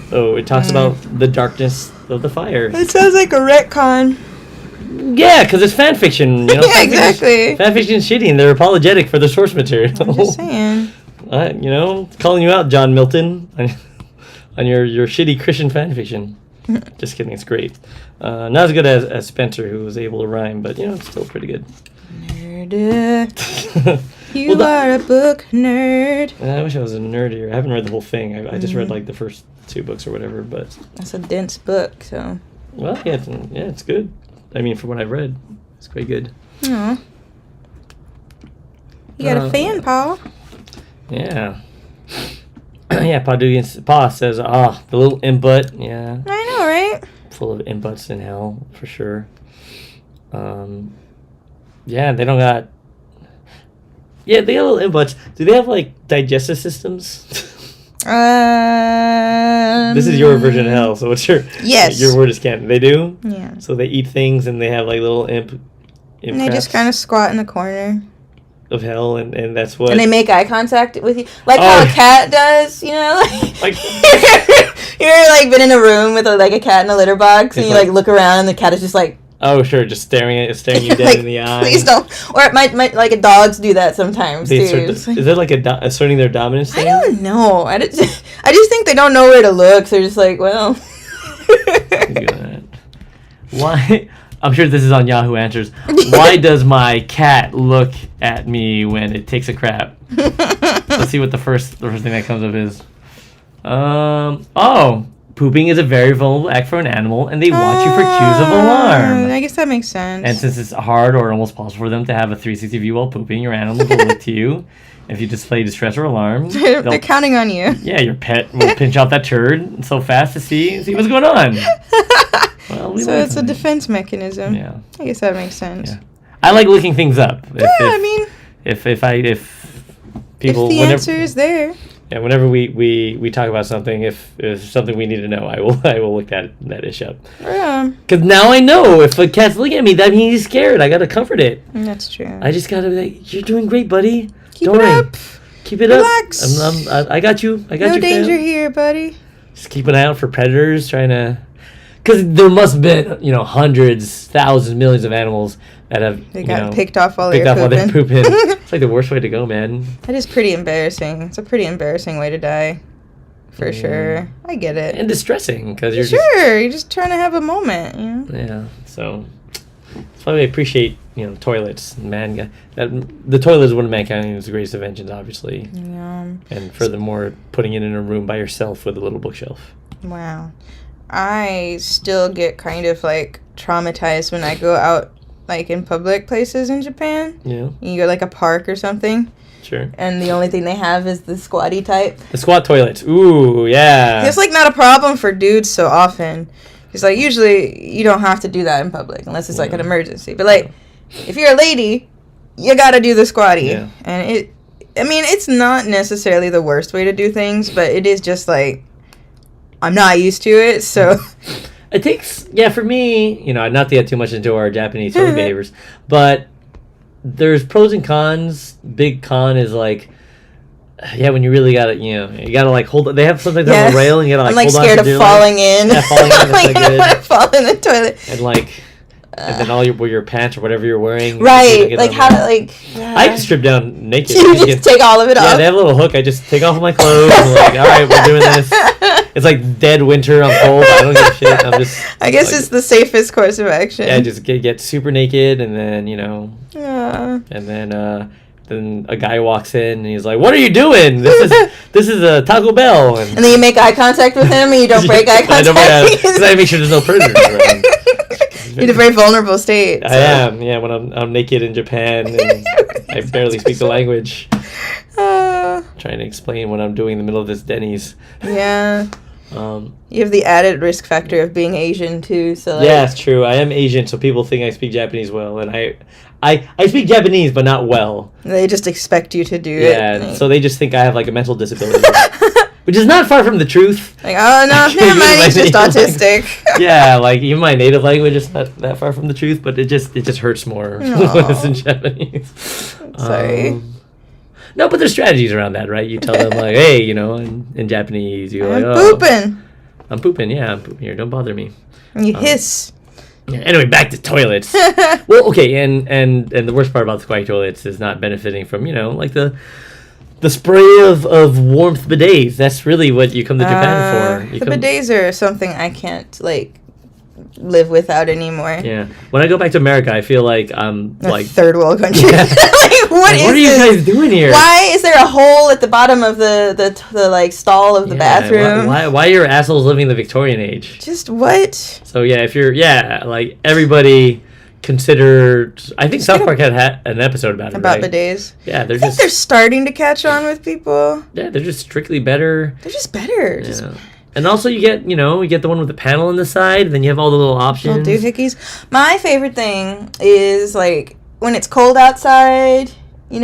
So it talks about the darkness of the fire. It sounds like a retcon. Yeah, because it's fan fiction. Yeah, exactly. Fan fiction is shitty, and they're apologetic for the source material. I'm just saying. Calling you out, John Milton, on your shitty Christian fan fiction. Just kidding, it's great. Not as good as Spencer, who was able to rhyme, but it's still pretty good. Nerd. You are a book nerd. I wish I was a nerdier. I haven't read the whole thing. I just read like the first 2 books or whatever. But that's a dense book, so. Well, yeah, it's good. I mean, from what I've read, it's quite good. Aw. You got a fan, Paul. Yeah. Yeah, Pa says, the little input. Yeah. I know, right? Full of inputs in hell, for sure. Yeah, they don't got... Yeah, they got little inputs. Do they have, like, digestive systems? This is your version of hell, so what's your... Yes. Your word is canon. They do? Yeah. So they eat things, and they have, like, little imp and they just kind of squat in the corner. Of hell, and that's what... And they make eye contact with you. Like how a cat does, like you're, like, been in a room with, a cat in a litter box, and you, look around, and the cat is just, like... Oh, sure, just staring you dead in the eye. Please don't. Or it might dogs do that sometimes, too. Is that like asserting their dominance thing? I don't know. I just think they don't know where to look, so they're just like, well... Why... I'm sure this is on Yahoo Answers. Why does my cat look at me when it takes a crap? Let's see what the first thing that comes up is. Pooping is a very vulnerable act for an animal, and they watch you for cues of alarm. I guess that makes sense. And since it's hard or almost possible for them to have a 360 view while pooping, your animal will look to you. If you display distress or alarm, they're counting on you. Yeah, your pet will pinch out that turd so fast to see what's going on. Well, so it's a defense mechanism. Yeah. I guess that makes sense. Yeah. I like looking things up. If people... If the answer is there. Yeah, whenever we talk about something, if there's something we need to know, I will look that ish up. Yeah. Because now I know if a cat's looking at me, that means he's scared. I got to comfort it. That's true. I just got to be like, you're doing great, buddy. Keep it up. Keep it Relax. up. I got you. I got you. No danger here, buddy. Just keep an eye out for predators trying to... because there must have been, hundreds, thousands, millions of animals that have, They got picked off while they're pooping. It's like the worst way to go, man. That is pretty embarrassing. It's a pretty embarrassing way to die. For sure. I get it. And distressing, because you're you're just trying to have a moment, Yeah, so that's why we appreciate, toilets. Man, the toilet is one of mankind's greatest inventions, obviously. Yeah. And furthermore, putting it in a room by yourself with a little bookshelf. Wow. I still get kind of, traumatized when I go out, in public places in Japan. Yeah. You go, a park or something. Sure. And the only thing they have is the squatty type. The squat toilets. Ooh, yeah. It's, not a problem for dudes so often. It's, usually you don't have to do that in public unless it's, an emergency. But, if you're a lady, you gotta do the squatty. Yeah. And it's not necessarily the worst way to do things, but it is just, I'm not used to it, so... It takes, for me, not to get too much into our Japanese toilet behaviors, but there's pros and cons. Big con is, when you really gotta, you gotta, hold, they have something on the rail, and you gotta, I'm, hold on scared to of falling in. Yeah, falling in, that's not good. I fall in the toilet. And, and then all your pants or whatever you're wearing. Right, I just strip down naked. You just take all of it off? Yeah, they have a little hook. I just take off my clothes. I'm all right, we're doing this. It's like dead winter. I'm cold. I don't give a shit. I'm just... I guess it's the safest course of action. Yeah, just get super naked, and then, Yeah. And then a guy walks in, and he's like, "What are you doing? This is a Taco Bell." And then you make eye contact with him, and you don't break eye contact. Because I make sure there's no predators around. You're in a very vulnerable state. So. I am, when I'm naked in Japan and I barely speak the language. Trying to explain what I'm doing in the middle of this Denny's. Yeah. You have the added risk factor of being Asian too, so yeah, it's true. I am Asian, so people think I speak Japanese well, and I speak Japanese, but not well. They just expect you to do it. Yeah, so they just think I have a mental disability. Which is not far from the truth. Oh, no, never mind, he's just autistic. Yeah, even my native language is not that far from the truth, but it just hurts more when it's in Japanese. Sorry. No, but there's strategies around that, right? You tell them, hey, in Japanese, you're I'm pooping. I'm pooping, I'm pooping here. Don't bother me. And you hiss. Yeah, anyway, back to toilets. Well, okay, and the worst part about the squatty toilets is not benefiting from, the spray of warmth bidets. That's really what you come to Japan for. Bidets are something I can't, live without anymore. Yeah. When I go back to America, I feel like I'm, third world country. Yeah. What are you guys doing here? Why is there a hole at the bottom of the stall of the bathroom? Why are your assholes living in the Victorian age? Just what? So, if you're, everybody... considered. I think South Park had an episode about it. About right? bidets. Yeah, they're starting to catch on with people. Yeah, they're just strictly better. They're just better. Yeah. And also, you get the one with the panel on the side, and then you have all the little options. Little doohickeys. My favorite thing is when it's cold outside. You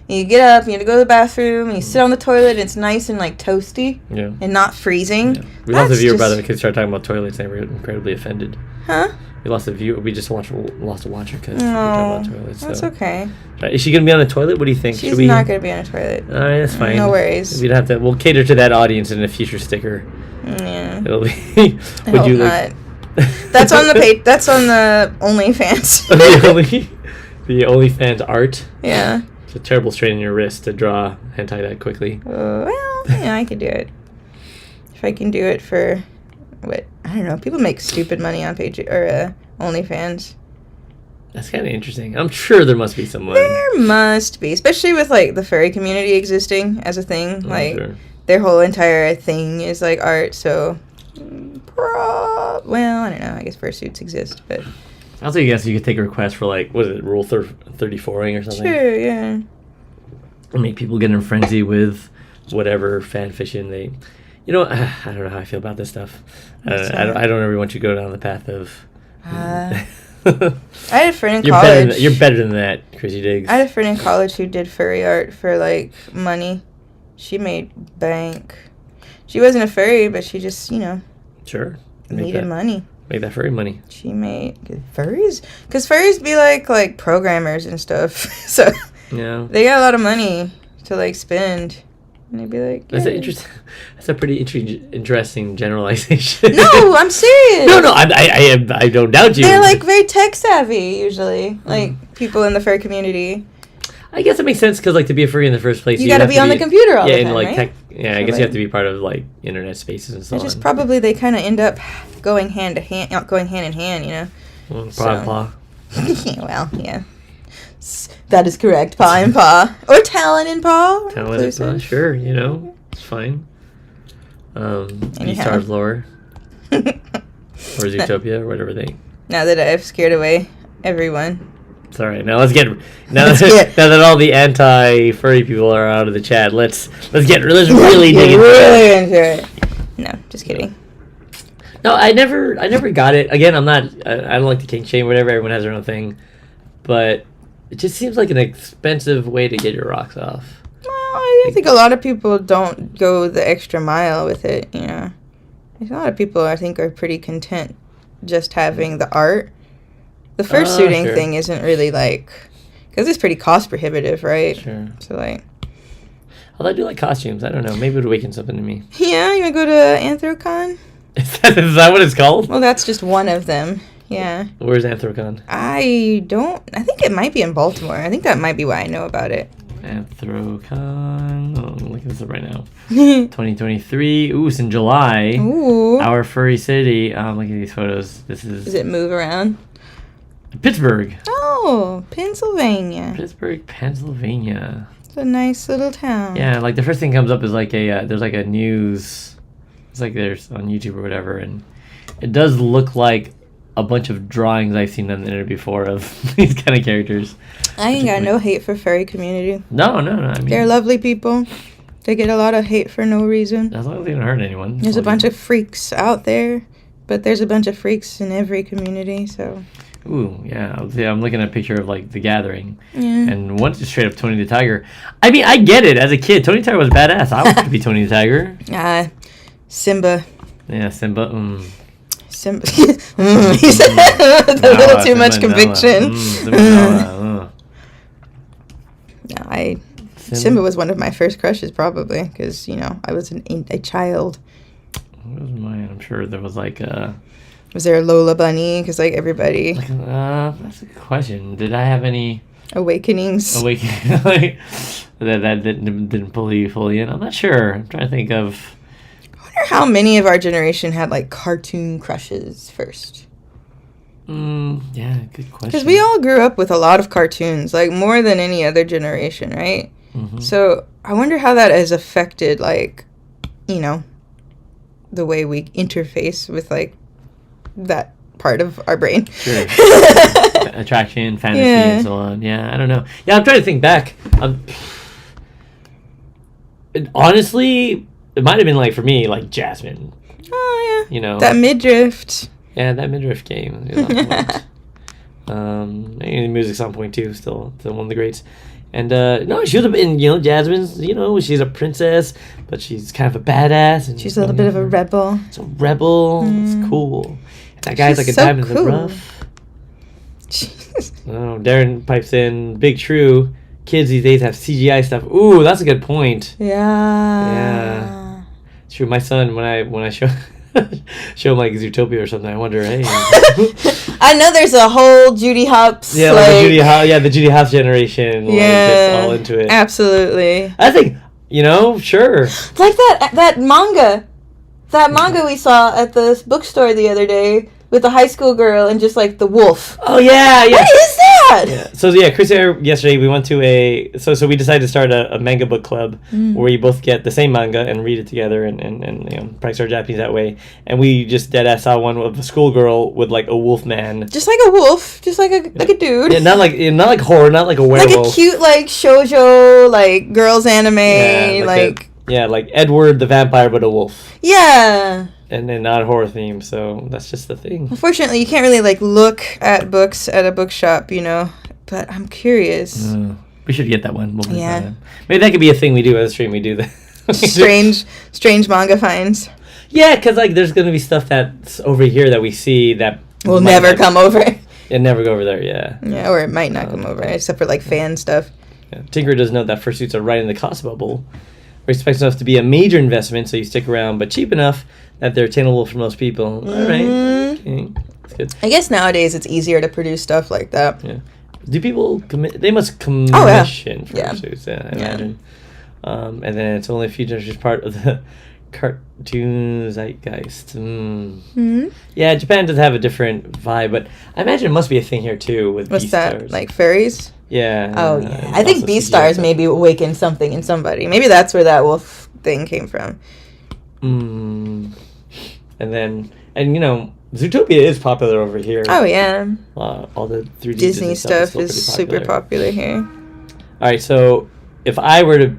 get up, you have to go to the bathroom, and you sit on the toilet, and it's nice and toasty, and not freezing. Yeah. We lost a viewer, by the way, because we started talking about toilets, and we were incredibly offended. Huh? We lost a view. We just lost a watcher because we were talking about toilets. That's okay. Right. Is she gonna be on a toilet? What do you think? She's not gonna be on a toilet. All right, that's fine. No worries. We'd have to. We'll cater to that audience in a future sticker. Yeah. It'll be. I hope not. That's on the That's on the OnlyFans. the OnlyFans art. Yeah. It's a terrible strain in your wrist to draw hentai that quickly. I could do it. If I can do it for. What? I don't know. People make stupid money on OnlyFans. That's kind of interesting. I'm sure there must be someone. There must be, especially with the furry community existing as a thing. Sure. Their whole entire thing is art. So, I don't know. I guess fursuits exist, but. Also, I guess you could take a request for what is it, Rule 34ing or something. Sure. Yeah. And make people get in a frenzy with whatever fan fiction they. I don't know how I feel about this stuff. I don't ever want you to go down the path of. I had a friend in college. You're better than that, Chrissy Diggs. I had a friend in college who did furry art for money. She made bank. She wasn't a furry, but she just Sure. needed money. Make that furry money. She made furries, because furries be like programmers and stuff. So yeah, they got a lot of money to spend. And they'd be like, That's "Yeah." an interesting. That's a pretty interesting generalization. No, I'm serious. No. I don't doubt you. They're like very tech savvy usually, like people in the fur community. I guess it makes sense because like to be a furry in the first place, You gotta have be to on the computer all the time, like right? tech. Yeah, I So, guess you have like- to be part of like internet spaces and so It's on. just probably they kind of end up going hand to hand, going hand in hand, you know. Paw and paw. Well, yeah. That is correct. Paw and paw. Or talon and paw. Talent and paw, Inclusive. sure, you know, it's fine. Anyhow. Beastars lore or Zootopia or whatever they. Now that I've scared away everyone. It's all right. Now let's get Let's get- now that all the anti-furry people are out of the chat. Let's really dig Get into really it. into it. No, just kidding. No, I never got it. Again, I don't like the kink shame. Whatever, everyone has their own thing, but it just seems like an expensive way to get your rocks off. Well, I think a lot of people don't go the extra mile with it, you know. A lot of people, I think, are pretty content just having the art. The fursuiting Sure. thing isn't really like... Because it's pretty cost prohibitive, right? Sure. So, like... Although I do like costumes. I don't know. Maybe it would awaken something to me. Yeah, you want to go to Anthrocon? Is that what it's called? Well, that's just one of them. Yeah. Where's Anthrocon? I think it might be in Baltimore. I think that might be why I know about it. Anthrocon. Oh, I'm looking this up right now. 2023. Ooh, it's in July. Ooh. Our furry city. Look at these photos. This Does is it move around? Pittsburgh. Oh, Pennsylvania. Pittsburgh, Pennsylvania. It's a nice little town. Yeah, like the first thing comes up is like there's like a news. It's like there's on YouTube or whatever, and it does look like a bunch of drawings I've seen on the internet before of these kind of characters. I ain't got no hate for furry community. No. I mean, They're lovely people. They get a lot of hate for no reason. as long as they don't hurt anyone. There's a bunch of freaks out there, but there's a bunch of freaks in every community, so... Ooh, yeah. I'm looking at a picture of like The Gathering, Yeah. and one's just straight up Tony the Tiger. I mean, I get it. As a kid, Tony the Tiger was badass. I wanted to be Tony the Tiger. Simba. Yeah, Simba. Simba. He said a little too much conviction. No, Simba was one of my first crushes, probably, because, you know, I was a child. What was mine? I'm sure there was like Was there a Lola Bunny? Because, like, everybody... that's a good question. Did I have any Awakenings. awakening like, that didn't pull you fully in? I'm not sure. I'm trying to think of. I wonder how many of our generation had, like, cartoon crushes first. Yeah, good question. Because we all grew up with a lot of cartoons, like, more than any other generation, right? Mm-hmm. So I wonder how that has affected, like, you know, the way we interface with, like, that part of our brain. Sure. Attraction, fantasy, Yeah. and so on. Yeah, I don't know. Yeah, I'm trying to think back. Honestly, it might have been like for me, like Jasmine. Oh, yeah. You know, That midriff. yeah, that midriff game. It was on point. And the music's on point too. Still one of the greats. And no, she was in Jasmine's. You know, she's a princess, but she's kind of a badass. And She's a little bit of a rebel. It's a rebel. It's cool. That guy's She's like a so diamond in the cool. rough. Oh, Darren pipes in, big true. Kids these days have CGI stuff. Ooh, that's a good point. Yeah. It's true. My son, when I show him like Zootopia or something, I wonder, hey. I know there's a whole Judy Hopps. Yeah, like the Judy Hopps generation. Like, Yeah. just all into it. Absolutely. I think, sure. Like that manga. That manga we saw at the bookstore the other day with the high school girl and just like the wolf. Oh yeah. What is that? Yeah. So Chris and I, yesterday we went to so we decided to start a manga book club where we both get the same manga and read it together and practice our Japanese that way. And we just deadass saw one of a schoolgirl with like a wolf man. Just like a wolf, just like a dude. Yeah, not like horror, not like a werewolf. Like a cute like shoujo like girls anime like Edward the vampire but a wolf. Yeah. And then not horror theme, so that's just the thing. Unfortunately, you can't really like look at books at a bookshop, but I'm curious. We should get that one. We'll Yeah. that. Maybe that could be a thing we do as a stream. We do that. strange manga finds. Yeah, because like there's gonna be stuff that's over here that we see that Will might never not- come over. It never go over there. Yeah. Yeah, or it might not come over, except for like fan stuff. Yeah. Tinker does note that fursuits are right in the cost bubble. expensive enough to be a major investment, so you stick around, but cheap enough that they're attainable for most people. All right. Okay. That's good. I guess nowadays it's easier to produce stuff like that. Yeah. Do people commit? They must commission Yeah. fursuits, I imagine. And then it's only a few generations part of the cartoon zeitgeist. Yeah, Japan does have a different vibe, but I imagine it must be a thing here too with What's that? Beastars. Like furries? Yeah. Oh, yeah. I think also Beastars CGI. maybe awakened something in somebody. Maybe that's where that wolf thing came from. And then, and you know, Zootopia is popular over here. Oh, yeah. All the 3D Disney stuff still is pretty super popular here. All right, so if I were to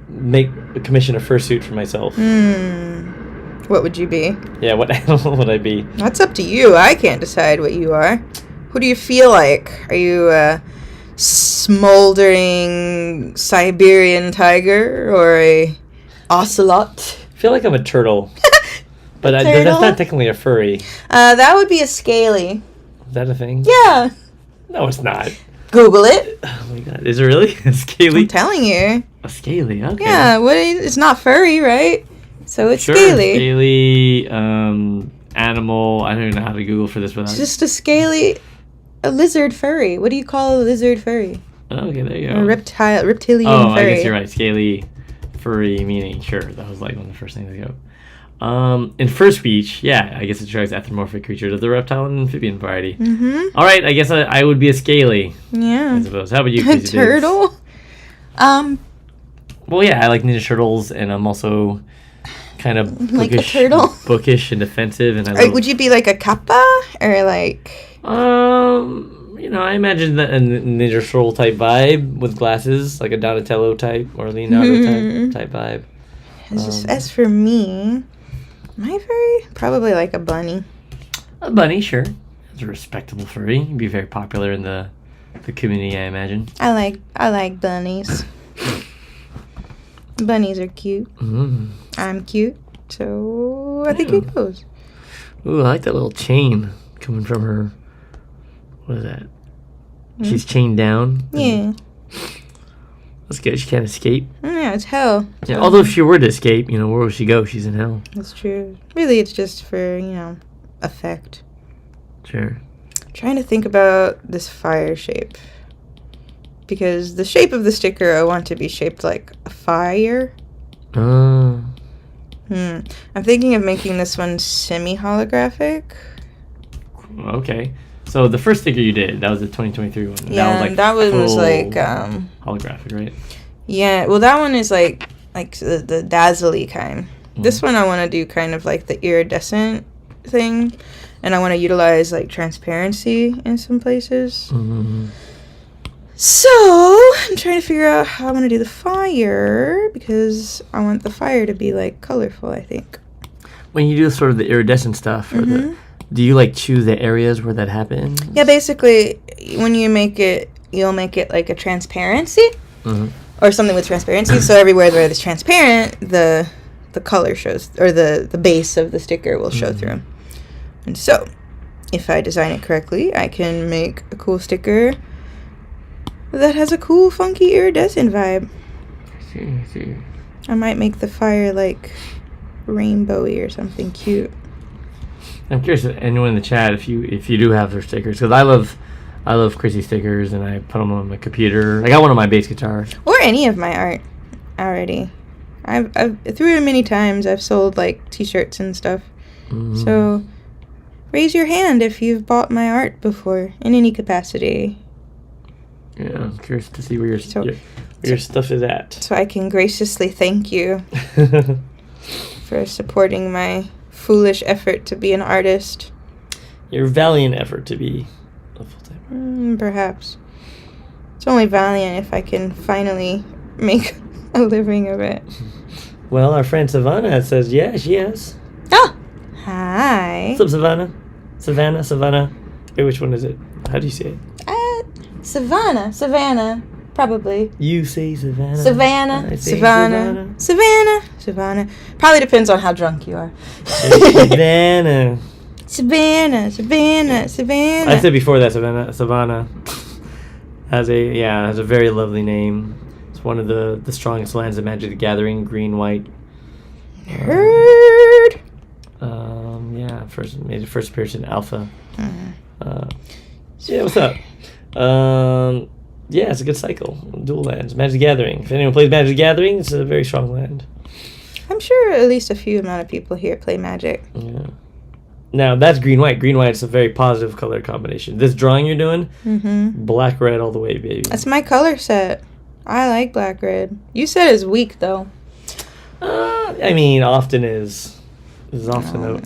commission a fursuit for myself, What would you be? yeah, what animal would I be? That's up to you. I can't decide what you are. Who do you feel like? Are you a smoldering Siberian tiger or a ocelot? I feel like I'm a turtle, but that's turtle? not technically a furry. That would be a scaly. Is that a thing? Yeah. No, it's not. Google it. Oh my god, is it really a scaly? I'm telling you. A scaly, okay. Yeah, it's not furry, right? So it's Sure, scaly. scaly, animal. I don't even know how to Google for this without. It's just a lizard furry. What do you call a lizard furry? Okay, there you go. A reptilian Oh, furry. I guess you're right. Scaly, furry, meaning sure. That was like one of the first things to go. In first speech, yeah, I guess it describes anthropomorphic creatures of the reptile and amphibian variety. Mm-hmm. All right, I guess I would be a scaly, Yeah. I suppose. How about you, A Crazy Dave? turtle? Well, yeah, I like Ninja Turtles, and I'm also kind of Like a turtle? bookish and defensive, and I Or love, would you be like a kappa? Or like... you know, I imagine that a Ninja Turtle type vibe with glasses, like a Donatello type or Leonardo type vibe. As for me, my furry? Probably like a bunny. A bunny, sure. It's a respectable furry. You'd be very popular in the community, I imagine. I like bunnies. Bunnies are cute. I'm cute. So I think it goes. Ooh, I like that little chain coming from her. What is that? She's chained down. Yeah. That's good. She can't escape. Yeah, it's hell. Yeah, although if she were to escape, you know, where would she go? She's in hell. That's true. Really, it's just for, effect. Sure. Trying to think about this fire shape. Because the shape of the sticker, I want to be shaped like a fire. Oh. I'm thinking of making this one semi-holographic. Okay. So the first sticker you did, that was the 2023 one. Yeah, that one was full like, holographic, right? yeah, well, that one is like the dazzly kind. This one I want to do kind of like the iridescent thing, and I want to utilize like transparency in some places. So I'm trying to figure out how I'm going to do the fire, because I want the fire to be like colorful, I think. When you do sort of the iridescent stuff, or do you like choose the areas where that happens? Yeah, basically, when you make it, you'll make it like a transparency, or something with transparency. So everywhere where it's transparent, the color shows, or the base of the sticker will show through. And so, if I design it correctly, I can make a cool sticker that has a cool, funky, iridescent vibe. I see. I might make the fire like rainbowy or something cute. I'm curious if anyone in the chat, if you do have their stickers, because I love crazy stickers, and I put them on my computer. I got one on my bass guitar. Or any of my art already. I've through it many times. I've sold like t-shirts and stuff. So raise your hand if you've bought my art before in any capacity, Yeah, I'm curious to see where your stuff is at. so I can graciously thank you for supporting my foolish effort to be an artist. Your valiant effort to be a full-time. Perhaps. It's only valiant if I can finally make a living of it. Well, our friend Savannah says, yeah, she has. Oh! Hi. What's up, Savannah? Savannah. Hey, which one is it? How do you say it? Savannah. Probably. You say Savannah. Savannah. I say Savannah. Probably depends on how drunk you are. Savannah. Savannah. I said before that Savannah has a very lovely name. It's one of the strongest lands of Magic the Gathering, green, white. Nerd. Yeah, made the first appearance in Alpha. Mm. Yeah, what's up? Yeah, it's a good cycle. Dual lands, Magic the Gathering. If anyone plays Magic the Gathering, it's a very strong land. I'm sure at least a few amount of people here play Magic. Yeah. Now that's green white. Green white is a very positive color combination. This drawing you're doing, black red all the way, baby. That's my color set. I like black red. You said it's weak though. I mean, often is often No.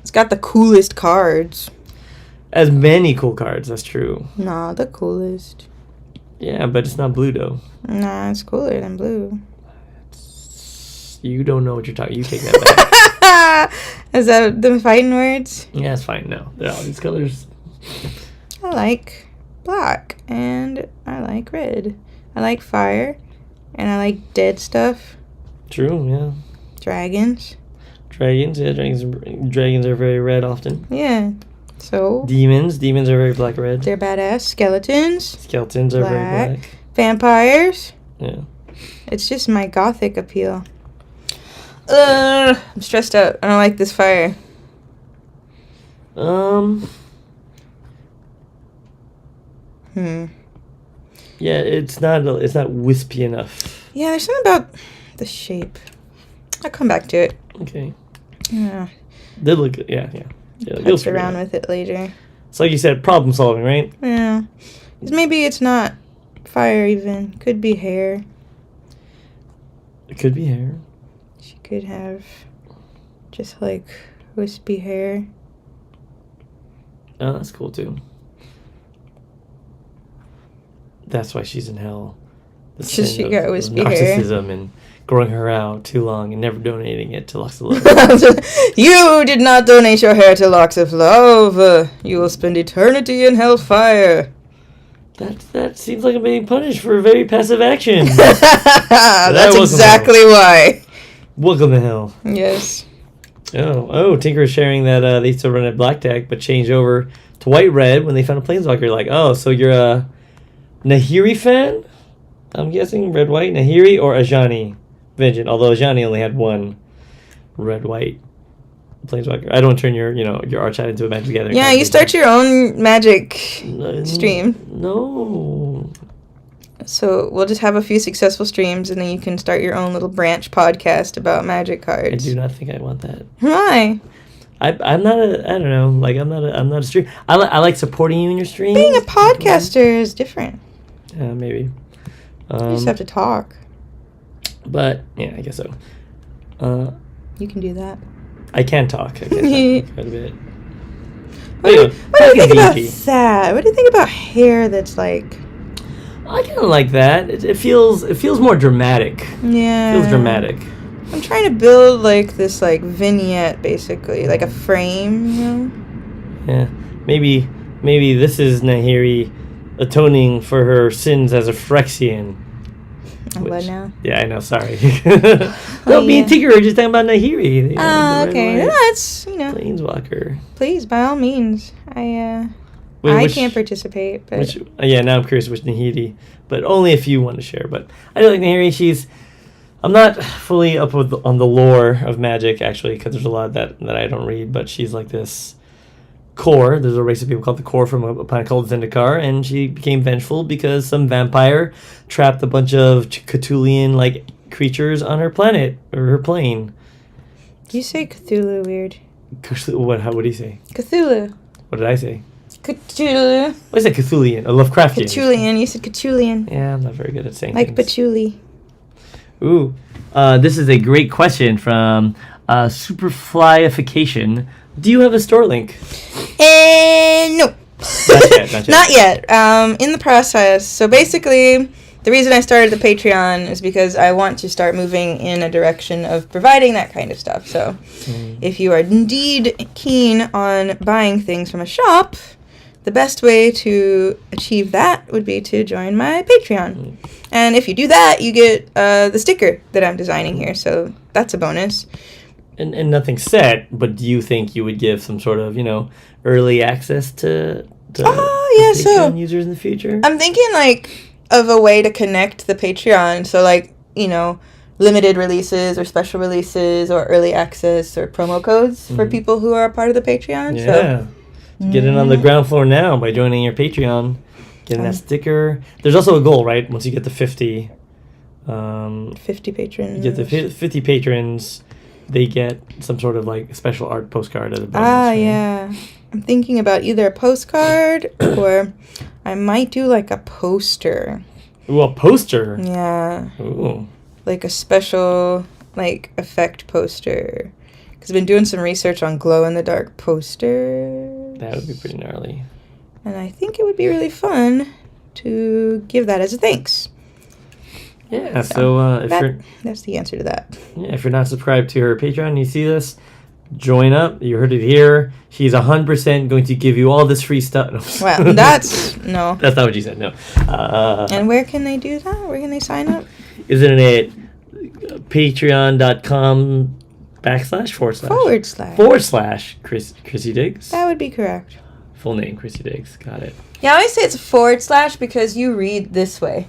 It's got the coolest cards. as many cool cards. That's true. Nah, the coolest. Yeah, but it's not blue though. Nah, it's cooler than blue. You don't know what you're talking. You take that back. Is that the fighting words? Yeah, it's fine. No, they're all these colors. I like black and I like red. I like fire and I like dead stuff. True. Yeah. Dragons. Dragons. Yeah, dragons are very red often. Yeah. So Demons are very black red. they're badass. Skeletons. Skeletons are very black. Vampires. Yeah. It's just my gothic appeal. I'm stressed out. I don't like this fire. Yeah, it's not wispy enough. Yeah, there's something about the shape. I'll come back to it. Okay. Yeah. They look good. Yeah. You'll Putz figure it around out. with it later. It's like you said, problem solving, right? Yeah. 'Cause maybe it's not fire even. Could be hair. It could be hair. She could have just like wispy hair. Oh, that's cool too. That's why she's in hell. The She sin got of wispy hair. narcissism and growing her out too long and never donating it to Lux of Love. You did not donate your hair to Locks of Love. You will spend eternity in hellfire. That seems like I'm being punished for very passive action. That's exactly why. Welcome to hell. Yes. Oh, Tinker is sharing that they used to run at black deck, but changed over to white red when they found a Planeswalker. Like, oh, so you're a Nahiri fan? I'm guessing red white Nahiri or Ajani Vengeance. Although Ajani only had one red white Planeswalker. I don't turn your Archite into a Magic Gathering. Yeah, you start your own Magic stream. No. So we'll just have a few successful streams, and then you can start your own little branch podcast about Magic I cards. do not think I want that. Why? I'm not a. I don't know. Like I'm not a stream. I like supporting you in your stream. Being a podcaster is different. Yeah, maybe. You just have to talk. But yeah, I guess so. You can do that. I can talk. I can talk quite a bit. What do you think about easy. that? What do you think about hair that's like... I kind of like that. It feels more dramatic. Yeah. Feels dramatic. I'm trying to build like this like vignette basically, like a frame, you know? Yeah. Maybe this is Nahiri atoning for her sins as a Phyrexian. What now? Yeah, I know. Sorry. No, me and Tinker were just talking about Nahiri. Oh, okay. No, it's, Planeswalker. Please, by all means. I can't participate, but... Now I'm curious which Nahiri, but only if you want to share. But I do like Nahiri. I'm not fully up on the lore of Magic, actually, because there's a lot that I don't read, but she's like this core. There's a race of people called the core from a planet called Zendikar, and she became vengeful because some vampire trapped a bunch of Cthulhian-like creatures on her planet, or her plane. You say Cthulhu weird. What do you say? Cthulhu. What did I say? Cthulhu. What is that Cthulhian? A Lovecraftian. Cthulhian. You said Cthulhian. Yeah, I'm not very good at saying like things. patchouli. Ooh. This is a great question from Superflyification. Do you have a store link? No. Not yet. Not yet. In the process. So basically, the reason I started the Patreon is because I want to start moving in a direction of providing that kind of stuff. So if you are indeed keen on buying things from a shop, the best way to achieve that would be to join my Patreon. And if you do that, you get the sticker that I'm designing here. So that's a bonus. And nothing's set, but do you think you would give some sort of, early access to Patreon users in the future? I'm thinking like of a way to connect the Patreon. So, like, you know, limited releases or special releases or early access or promo codes for people who are a part of the Patreon. Yeah. So, get in on the ground floor now by joining your Patreon. Getting that sticker. There's also a goal, right? Once you get to 50... 50 patrons. You get the 50 patrons, they get some sort of, like, special art postcard as a bonus. Right? Yeah. I'm thinking about either a postcard or I might do, like, a poster. Ooh, a poster? Yeah. Ooh. Like a special, like, effect poster. Because I've been doing some research on glow-in-the-dark posters. That would be pretty gnarly. And I think it would be really fun to give that as a thanks. Yeah, so if that's the answer to that. Yeah, if you're not subscribed to her Patreon and you see this, join up. You heard it here. She's 100% going to give you all this free stuff. Well, that's... No. That's not what you said, no. And where can they do that? Where can they sign up? Isn't it patreon.com // Chrissy Diggs? That would be correct. Full name, Chrissy Diggs. Got it. Yeah, I always say it's / because you read this way.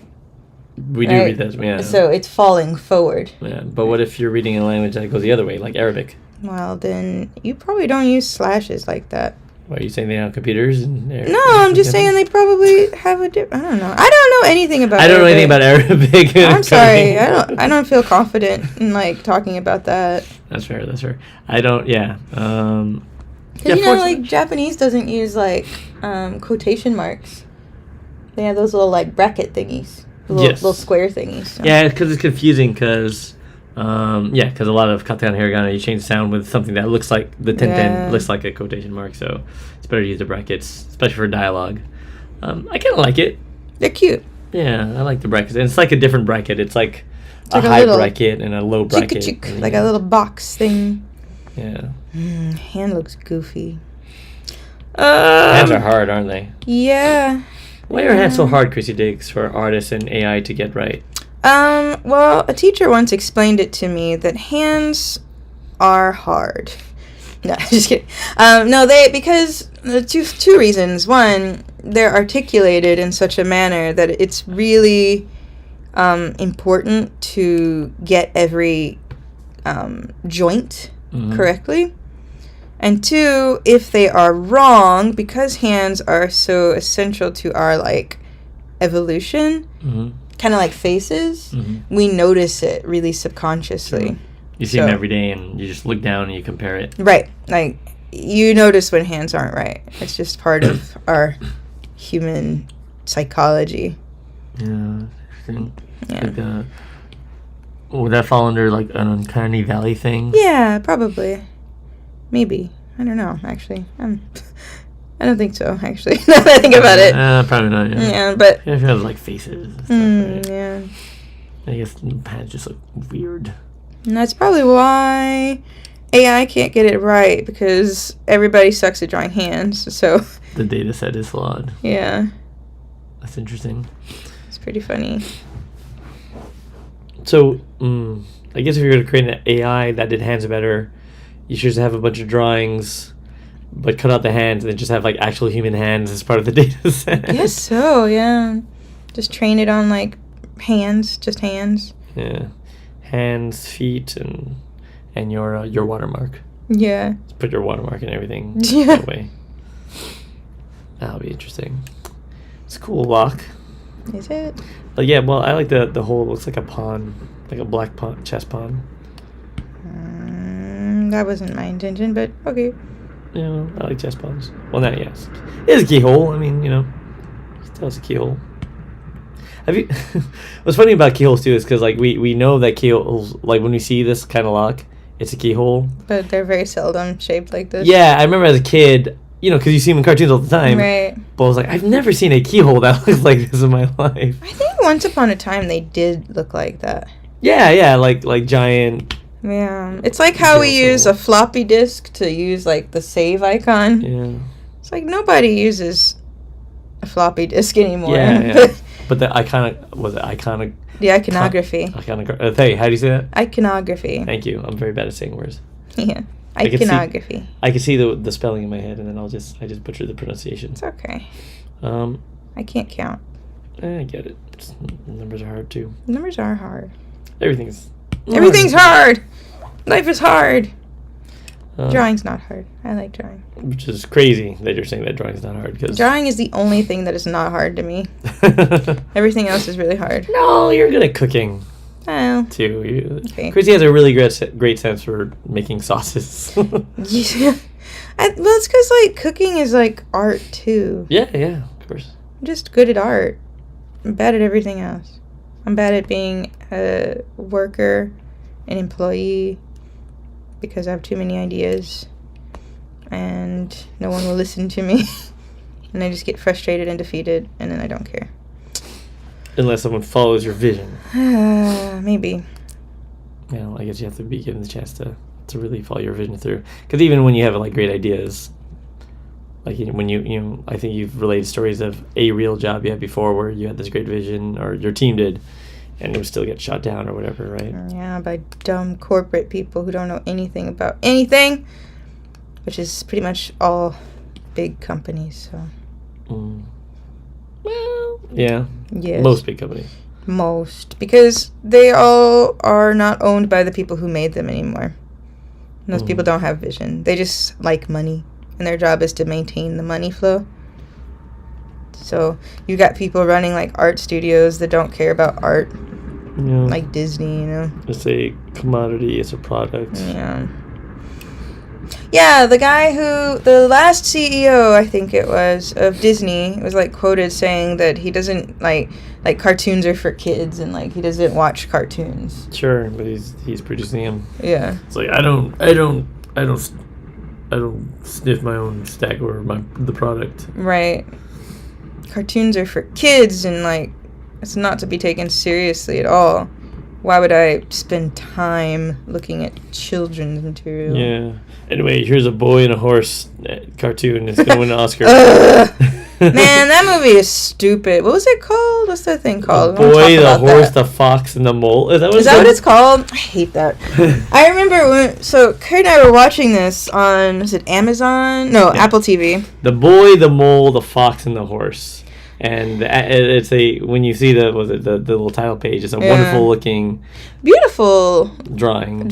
We do read that, yeah. So it's falling forward. Yeah, but what if you're reading a language that goes the other way, like Arabic? Well, then you probably don't use slashes like that. Why, are you saying they have computers? No, I'm just saying they probably have a I don't know. I don't know anything about I don't know Arabic. anything about Arabic. I'm sorry. I don't feel confident in, like, talking about that. That's fair. I don't, yeah. Because, you know, like, Japanese doesn't use, like, quotation marks. They have those little, like, bracket thingies. Little square thingies. So. Yeah, because it's confusing because a lot of katakana hiragana, you change the sound with something that looks like the tenten looks like a quotation mark, so it's better to use the brackets, especially for dialogue. I kind of like it. They're cute. Yeah, I like the brackets. And it's like a different bracket. It's like a high bracket and a low bracket. Like a little box thing. Yeah. Hand looks goofy. Hands are hard, aren't they? Yeah. Why are hands so hard, Chrissy Diggs, for artists and AI to get right? Well, a teacher once explained it to me that hands are hard. No, just kidding. Because two reasons. One, they're articulated in such a manner that it's really important to get every joint correctly. And two, if they are wrong, because hands are so essential to our, like, evolution, kind of like faces, we notice it really subconsciously. You see them every day and you just look down and you compare it. Right. Like, you notice when hands aren't right. It's just part of our human psychology. Yeah. Interesting. Yeah. Like, would that fall under, like, an uncanny valley thing? Yeah, probably. Maybe. I don't know, actually. I don't think so, actually. Now that I think about it. Probably not, yeah. Yeah, but... If you have, like, faces and stuff, right? Yeah. I guess hands just look weird. And that's probably why AI can't get it right, because everybody sucks at drawing hands, so... The data set is flawed. Yeah. That's interesting. It's pretty funny. So, I guess if you're going to create an AI that did hands better... You should just have a bunch of drawings, but cut out the hands and then just have, like, actual human hands as part of the data set. I guess so, yeah. Just train it on, like, hands, just hands. Yeah. Hands, feet, and your watermark. Yeah. Just put your watermark and everything that way. That'll be interesting. It's a cool lock. Is it? But yeah, well, I like the whole, it looks like a pawn, like a black pawn, chess pawn. That wasn't my intention, but okay. Yeah, I like chess pawns. Well, now, yes. It is a keyhole. I mean, you know, still has a keyhole. Have you... What's funny about keyholes, too, is because, like, we know that keyholes, like, when we see this kind of lock, it's a keyhole. But they're very seldom shaped like this. Yeah, I remember as a kid, you know, because you see them in cartoons all the time. Right. But I was like, I've never seen a keyhole that looks like this in my life. I think once upon a time they did look like that. Yeah, like giant... Yeah, it's like how we use a floppy disk to use, like, the save icon. Yeah. It's like nobody uses a floppy disk anymore. Yeah. But the iconic... The iconography. Hey, how do you say that? Iconography. Thank you. I'm very bad at saying words. Yeah. Iconography. I can see the spelling in my head, and then I just butcher the pronunciation. It's okay. I can't count. I get it. Numbers are hard too. Numbers are hard. Everything's hard. Life is hard. Uh, Drawing's not hard. I like drawing. Which is crazy that you're saying that drawing's not hard. Cause Drawing is the only thing that is not hard to me. Everything else is really hard. No, you're good at cooking Oh. too. Okay. Chrissy has a really great sense for making sauces. Yeah. Well, it's because, like, cooking is, like, art, too. Yeah, of course. I'm just good at art. I'm bad at everything else. I'm bad at being a worker, an employee, because I have too many ideas, and no one will listen to me, and I just get frustrated and defeated, and then I don't care. Unless someone follows your vision. Maybe. You know, I guess you have to be given the chance to really follow your vision through. Because even when you have, like, great ideas, like, when you know, I think you've related stories of a real job you had before where you had this great vision, or your team did, and it would still get shot down or whatever, right? Yeah, by dumb corporate people who don't know anything about anything, which is pretty much all big companies, so. Well, yeah. Yes. Most big companies. Most. Because they all are not owned by the people who made them anymore. And those people don't have vision. They just like money. And their job is to maintain the money flow. So you got people running, like, art studios that don't care about art. Yeah. Like Disney, you know? It's a commodity, it's a product. Yeah. Yeah, the guy the last CEO, I think it was, of Disney, was, like, quoted saying that he doesn't, like, cartoons are for kids, and, like, he doesn't watch cartoons. Sure, but he's producing them. Yeah. It's like, I don't sniff my own stack or the product. Right. Cartoons are for kids, and, like, it's not to be taken seriously at all. Why would I spend time looking at children's material? Yeah. Anyway, here's a boy and a horse cartoon. It's gonna win an Oscar. Man, that movie is stupid. What was it called? What's that thing called? The boy, the horse, the fox, and the mole. Is that what it's called? I hate that. I remember so Kurt and I were watching this on, was it Amazon? No, yeah. Apple TV. The boy, the mole, the fox, and the horse. And it's when you see the little title page, it's a wonderful looking, beautiful drawing.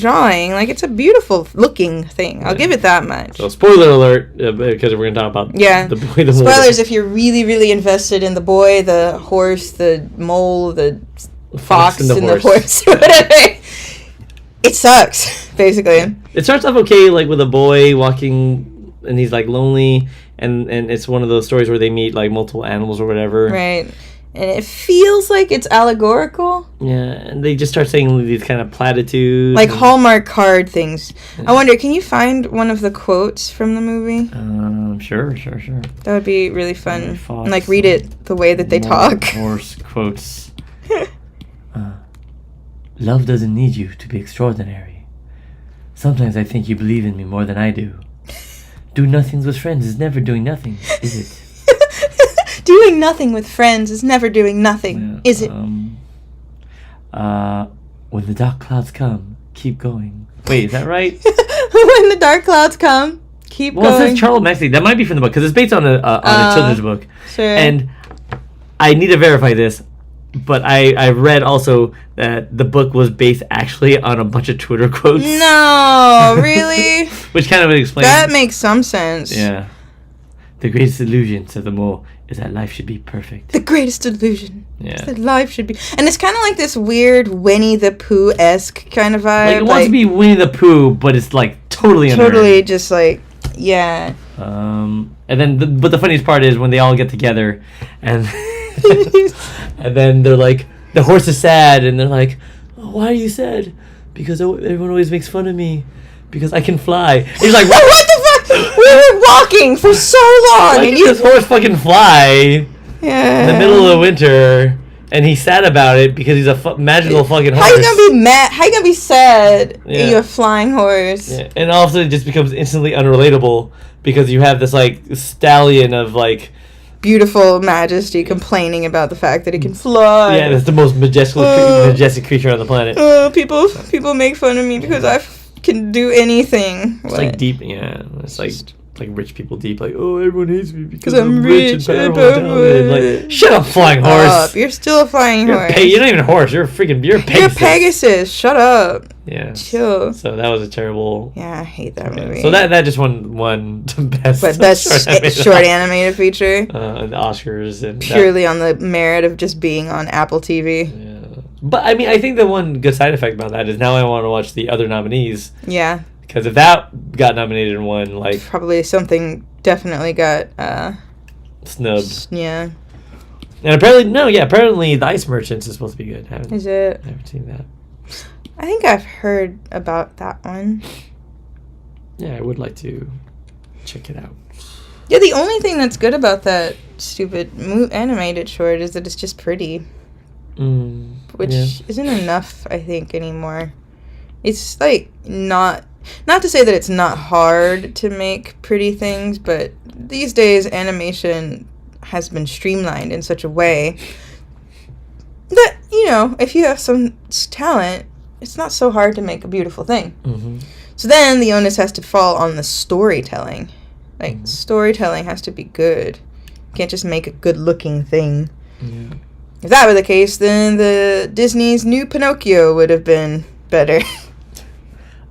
Like, it's a beautiful looking thing. I'll give it that much. So spoiler alert, because we're gonna talk about the boy, the mole. Spoilers if you're really, really invested in the boy, the horse, the mole, the fox, and the horse, whatever. It sucks, basically. It starts off okay, like with a boy walking, and he's, like, lonely. And it's one of those stories where they meet, like, multiple animals or whatever. Right. And it feels like it's allegorical. Yeah, and they just start saying these kind of platitudes. Like Hallmark card things. Yeah. I wonder, can you find one of the quotes from the movie? Sure. That would be really fun. And, like, read it the way that they talk. Horse quotes. Love doesn't need you to be extraordinary. Sometimes I think you believe in me more than I do. Do nothings with friends is never doing nothing, is it? Doing nothing with friends is never doing nothing, is it? When the dark clouds come, keep going. Wait, is that right? When the dark clouds come, keep going. Well, it says Charles Maxey. That might be from the book, because it's based on a children's book. Sure. And I need to verify this, but I read also that the book was based actually on a bunch of Twitter quotes. No, really? Which kind of explains. That makes some sense. Yeah. The greatest illusion, said the mole, is that life should be perfect. The greatest illusion. Yeah. Is that life should be. And it's kind of like this weird Winnie the Pooh-esque kind of vibe. Like, it wants to be Winnie the Pooh, but it's, like, totally unearned. Totally just, like, yeah. And then, but the funniest part is when they all get together, and and then they're like, the horse is sad, and they're like, oh, why are you sad? Because everyone always makes fun of me because I can fly. And he's like, what the fuck? We were walking for so long, and this horse fucking fly in the middle of the winter, and he's sad about it because he's a magical fucking horse. How you gonna be mad? How you gonna be sad? Yeah. You're a flying horse. Yeah. And all of a sudden it just becomes instantly unrelatable because you have this, like, stallion of, like, beautiful majesty complaining about the fact that it can fly. Yeah, it's the most majestic creature on the planet. People make fun of me because I can do anything. It's like deep, yeah. It's like like rich people deep, like, oh, everyone hates me because 'Cause I'm I'm rich and rich powerful and and talented. Like, shut up, flying horse. You're still a flying You're, horse. you're not even a horse. You're a freaking. You're a Pegasus. You're Pegasus. Shut up. Yeah. Chill. So that was a terrible. Yeah, I hate that movie. So that just won best. But best short animated feature. And the Oscars and purely on the merit of just being on Apple TV. Yeah. But I mean, I think the one good side effect about that is now I want to watch the other nominees. Yeah. Because if that got nominated and won, like probably something definitely got snubbed. Yeah. And apparently the Ice Merchants is supposed to be good. Is it? I haven't seen that. I think I've heard about that one. Yeah, I would like to check it out. Yeah, the only thing that's good about that stupid animated short is that it's just pretty. Which isn't enough, I think, anymore. It's like not to say that it's not hard to make pretty things, but these days animation has been streamlined in such a way that, you know, if you have some talent, it's not so hard to make a beautiful thing. Mm-hmm. So then the onus has to fall on the storytelling. Like, storytelling has to be good. You can't just make a good-looking thing. Yeah. If that were the case, then the Disney's new Pinocchio would have been better.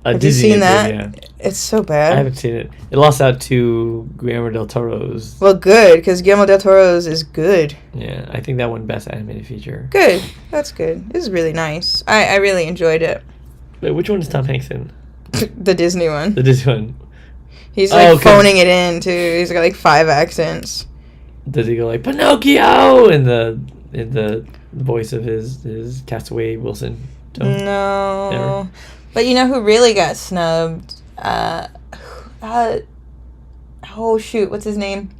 Have you seen that? Yeah. It's so bad. I haven't seen it. It lost out to Guillermo del Toro's. Well, good, because Guillermo del Toro's is good. Yeah, I think that won Best Animated Feature. Good. That's good. This is really nice. I really enjoyed it. Wait, which one is Tom Hanks in? The Disney one. The Disney one. He's like phoning it in, too. He's got like 5 accents. Does he go like, Pinocchio! In the voice of his Castaway Wilson tone? No. Never. But you know who really got snubbed? Oh shoot, what's his name?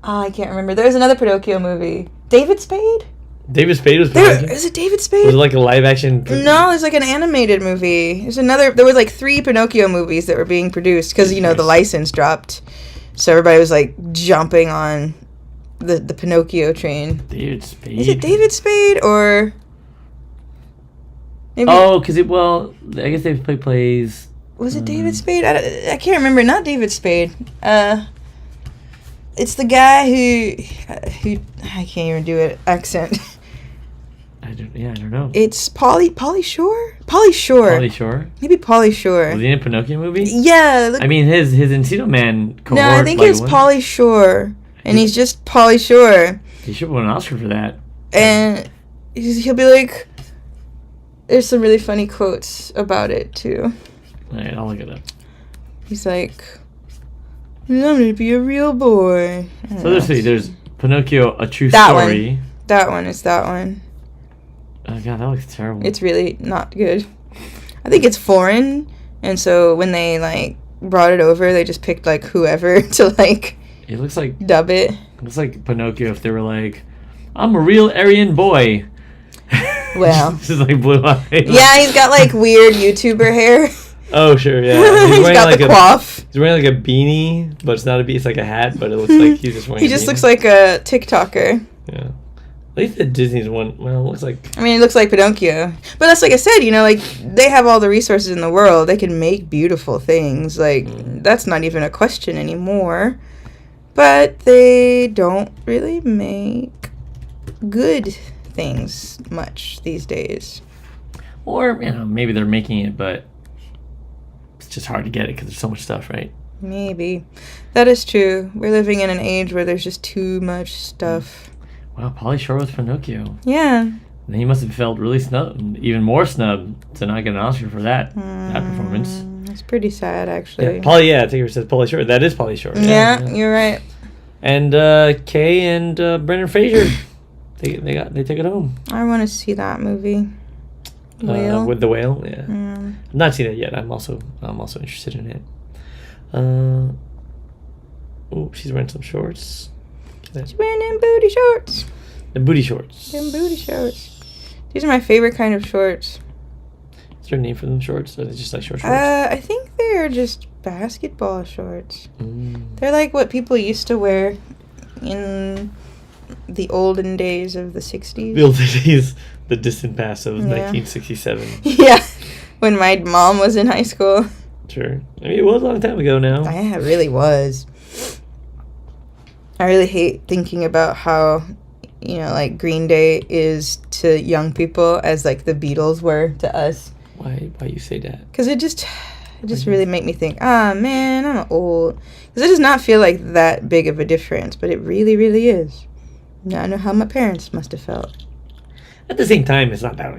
I can't remember. There was another Pinocchio movie. David Spade? David Spade was Pinocchio? Is it David Spade? Was it like a live action? No, it's like an animated movie. There was like 3 Pinocchio movies that were being produced because, you know, the license dropped. So everybody was like jumping on the Pinocchio train. David Spade? Is it David Spade or... Maybe... Oh, because I guess they play plays. Was it David Spade? I can't remember. Not David Spade. It's the guy who I can't even do an accent. I don't know. It's Pauly Shore? Pauly Shore. Pauly Shore? Maybe Pauly Shore. Was he in a Pinocchio movie? Yeah. I mean, his Encino Man cohort. No, I think it was Pauly Shore. And he's just Pauly Shore. He should win an Oscar for that. And he'll be like... There's some really funny quotes about it, too. Alright, I'll look it up. He's like... I'm gonna be a real boy. So there's Pinocchio, A True That Story. One. That one is that one. Oh god, that looks terrible. It's really not good. I think it's foreign, and so when they like brought it over, they just picked like whoever to like. It looks like dub it. It looks like Pinocchio if they were like, I'm a real Aryan boy. Well, just like blue eyes. Yeah, he's got like weird YouTuber hair. Oh sure, yeah. He's got like the coif. He's wearing like a beanie, but it's not a beanie. It's like a hat, but it looks like he's just wearing. He just looks like a TikToker. Yeah. At least the Disney's one. Well, it looks like. I mean, it looks like Pinocchio, but that's like I said. You know, like they have all the resources in the world. They can make beautiful things. Like that's not even a question anymore. But they don't really make good things much these days. Or maybe they're making it, but it's just hard to get it because there's so much stuff, right? Maybe. That is true. We're living in an age where there's just too much stuff. Wow, Pauly Shore was Pinocchio. Yeah. And he must have felt really snubbed, even more snubbed to not get an Oscar for that performance. It's pretty sad, actually. Yeah, I think it says Pauly Shore. That is Pauly Shore. Yeah, you're right. And Kay and Brendan Fraser, they took it home. I want to see that movie. Whale. With the whale, yeah. I've not seen it yet. I'm also interested in it. Oh, she's wearing some shorts. She's wearing them booty shorts. The booty shorts. Them booty shorts. These are my favorite kind of shorts. Is there a name for them shorts? Or are they just like shorts? I think they're just basketball shorts. They're like what people used to wear in the olden days of the 60s. The olden days, the distant past of 1967. Yeah, when my mom was in high school. Sure. I mean, it was a long time ago now. Yeah, it really was. I really hate thinking about how, like Green Day is to young people as like the Beatles were to us. Why you say that? Because it just really made me think, man, I'm old. Because it does not feel like that big of a difference, but it really, really is. Now I know how my parents must have felt. At the same time, it's not that,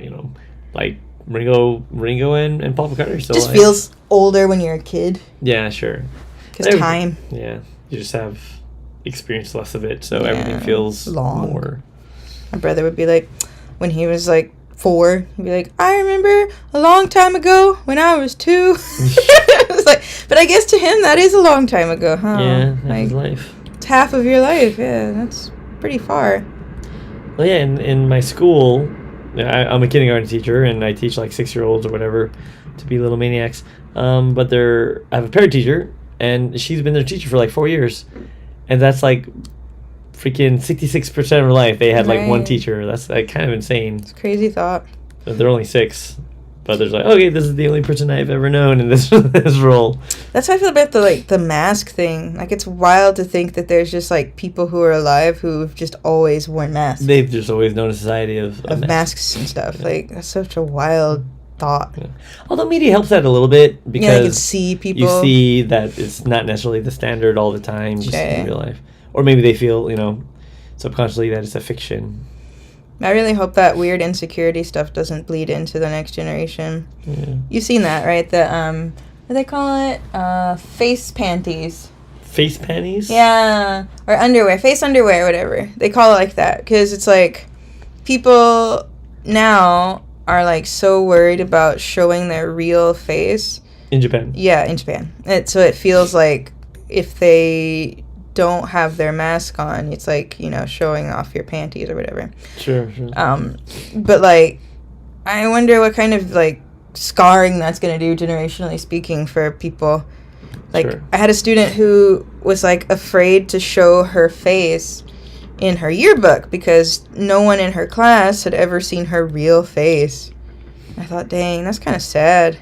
like Ringo and Paul McCartney still Just feels older when you're a kid. Yeah, sure. Because time. Yeah, you just have experienced less of it, so everything feels long. More. My brother would be like, when he was like 4, he'd be like, I remember a long time ago when I was 2. It was like, but I guess to him that is a long time ago, huh? Yeah, that's like, his life. It's half of your life. Yeah, that's pretty far. Well, yeah, in my school, I'm a kindergarten teacher, and I teach like 6-year-olds or whatever to be little maniacs. But I have a parent teacher, and she's been their teacher for like 4 years, and that's like freaking 66% of her life. They had like one teacher. That's like kind of insane. It's a crazy thought. They're only 6, but there's like, okay, this is the only person I've ever known in this role. That's how I feel about the mask thing. Like, it's wild to think that there's just like people who are alive who've just always worn masks. They've just always known a society of masks and stuff. Yeah. Like, that's such a wild thought. Yeah. Although media helps that a little bit because you can see people. You see that it's not necessarily the standard all the time just in real life. Or maybe they feel, subconsciously that it's a fiction. I really hope that weird insecurity stuff doesn't bleed into the next generation. Yeah. You've seen that, right? The what do they call it? Face panties. Face panties? Yeah, or underwear, face underwear, whatever they call it, like that, because it's like people now are like so worried about showing their real face. In Japan. Yeah, in Japan. So it feels like if they don't have their mask on, it's like, showing off your panties or whatever. Sure. But like, I wonder what kind of like scarring that's going to do generationally speaking for people. Like, sure. I had a student who was like afraid to show her face in her yearbook because no one in her class had ever seen her real face. I thought, dang, that's kind of sad.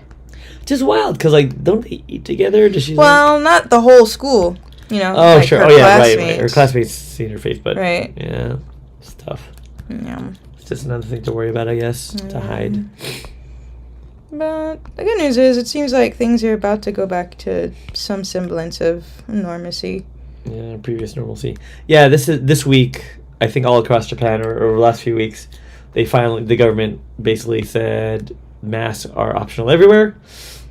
Just wild, because like, don't they eat together? Does she? Well, not the whole school. Oh, like sure. Right. Her classmates seen her face, but right. Yeah, it's tough. Yeah. It's just another thing to worry about, I guess, to hide. But the good news is, it seems like things are about to go back to some semblance of normalcy. Yeah, previous normalcy. Yeah, this week, I think all across Japan, or over the last few weeks, the government basically said masks are optional everywhere.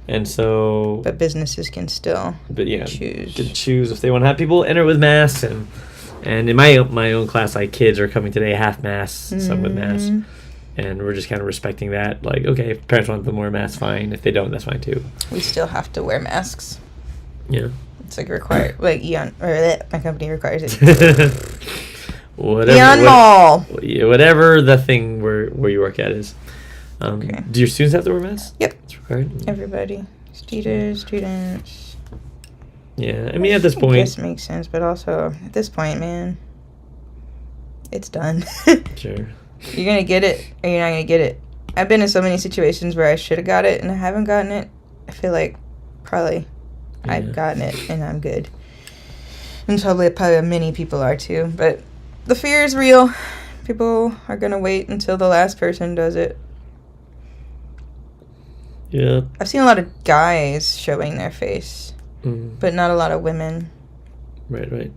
And so... But businesses can still choose if they want to have people enter with masks. And in my own class, like, kids are coming today half masks, some with masks. And we're just kind of respecting that. Like, okay, if parents want them to wear masks, fine. If they don't, that's fine too. We still have to wear masks. Yeah. It's like required. Like, Eon, or my company requires it. Mall. Whatever the thing where you work at is. Okay. Do your students have to wear masks? Yep. It's required? Everybody. Students. Yeah, I mean, at this point... I guess it makes sense, but also, at this point, man, it's done. Sure. You're going to get it, or you're not going to get it. I've been in so many situations where I should have got it, and I haven't gotten it. I feel like probably I've gotten it, and I'm good. And probably many people are, too. But the fear is real. People are going to wait until the last person does it. Yeah. I've seen a lot of guys showing their face, but not a lot of women. Right.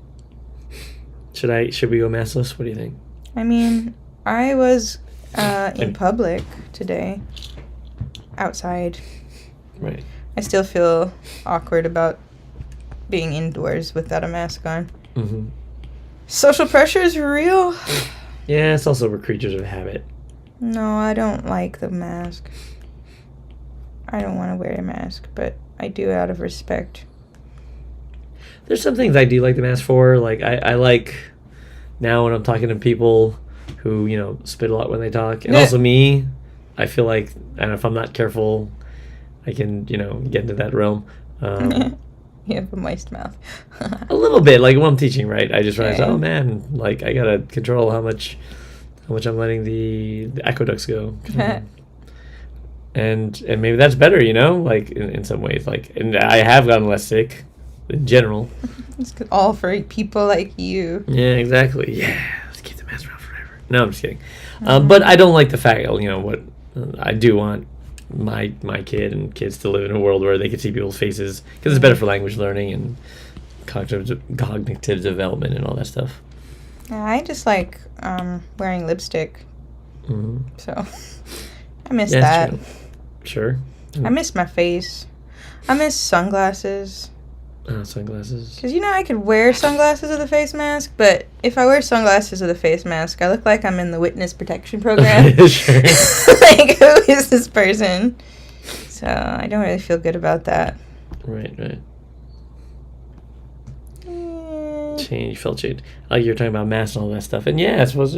Should we go maskless? What do you think? I mean, I was in public today, outside. Right. I still feel awkward about being indoors without a mask on. Mm-hmm. Social pressure is real. Yeah, it's also we're creatures of habit. No, I don't like the mask. I don't want to wear a mask, but I do out of respect. There's some things I do like the mask for. Like, I like now when I'm talking to people who, spit a lot when they talk. And also me, I feel like, and if I'm not careful, I can, get into that realm. You have a moist mouth. A little bit. Like, when I'm teaching, right? I just realize, oh, man, like, I got to control how much I'm letting the aqueducts go. and maybe that's better, like in some ways. Like, and I have gotten less sick in general. It's all for people like you. Yeah, exactly. Yeah, let's keep the mask around forever. No, I'm just kidding. But I don't like the fact, what I do want my kid and kids to live in a world where they can see people's faces, because it's better for language learning and cognitive development and all that stuff. I just like wearing lipstick. Mm-hmm. So I miss that. True. Sure. I miss my face. I miss sunglasses. Sunglasses. Because, I could wear sunglasses with a face mask, but if I wear sunglasses with a face mask, I look like I'm in the witness protection program. Sure. Like, who is this person? So I don't really feel good about that. Right. Change, felt change. Like you're talking about masks and all that stuff. And yeah, I suppose,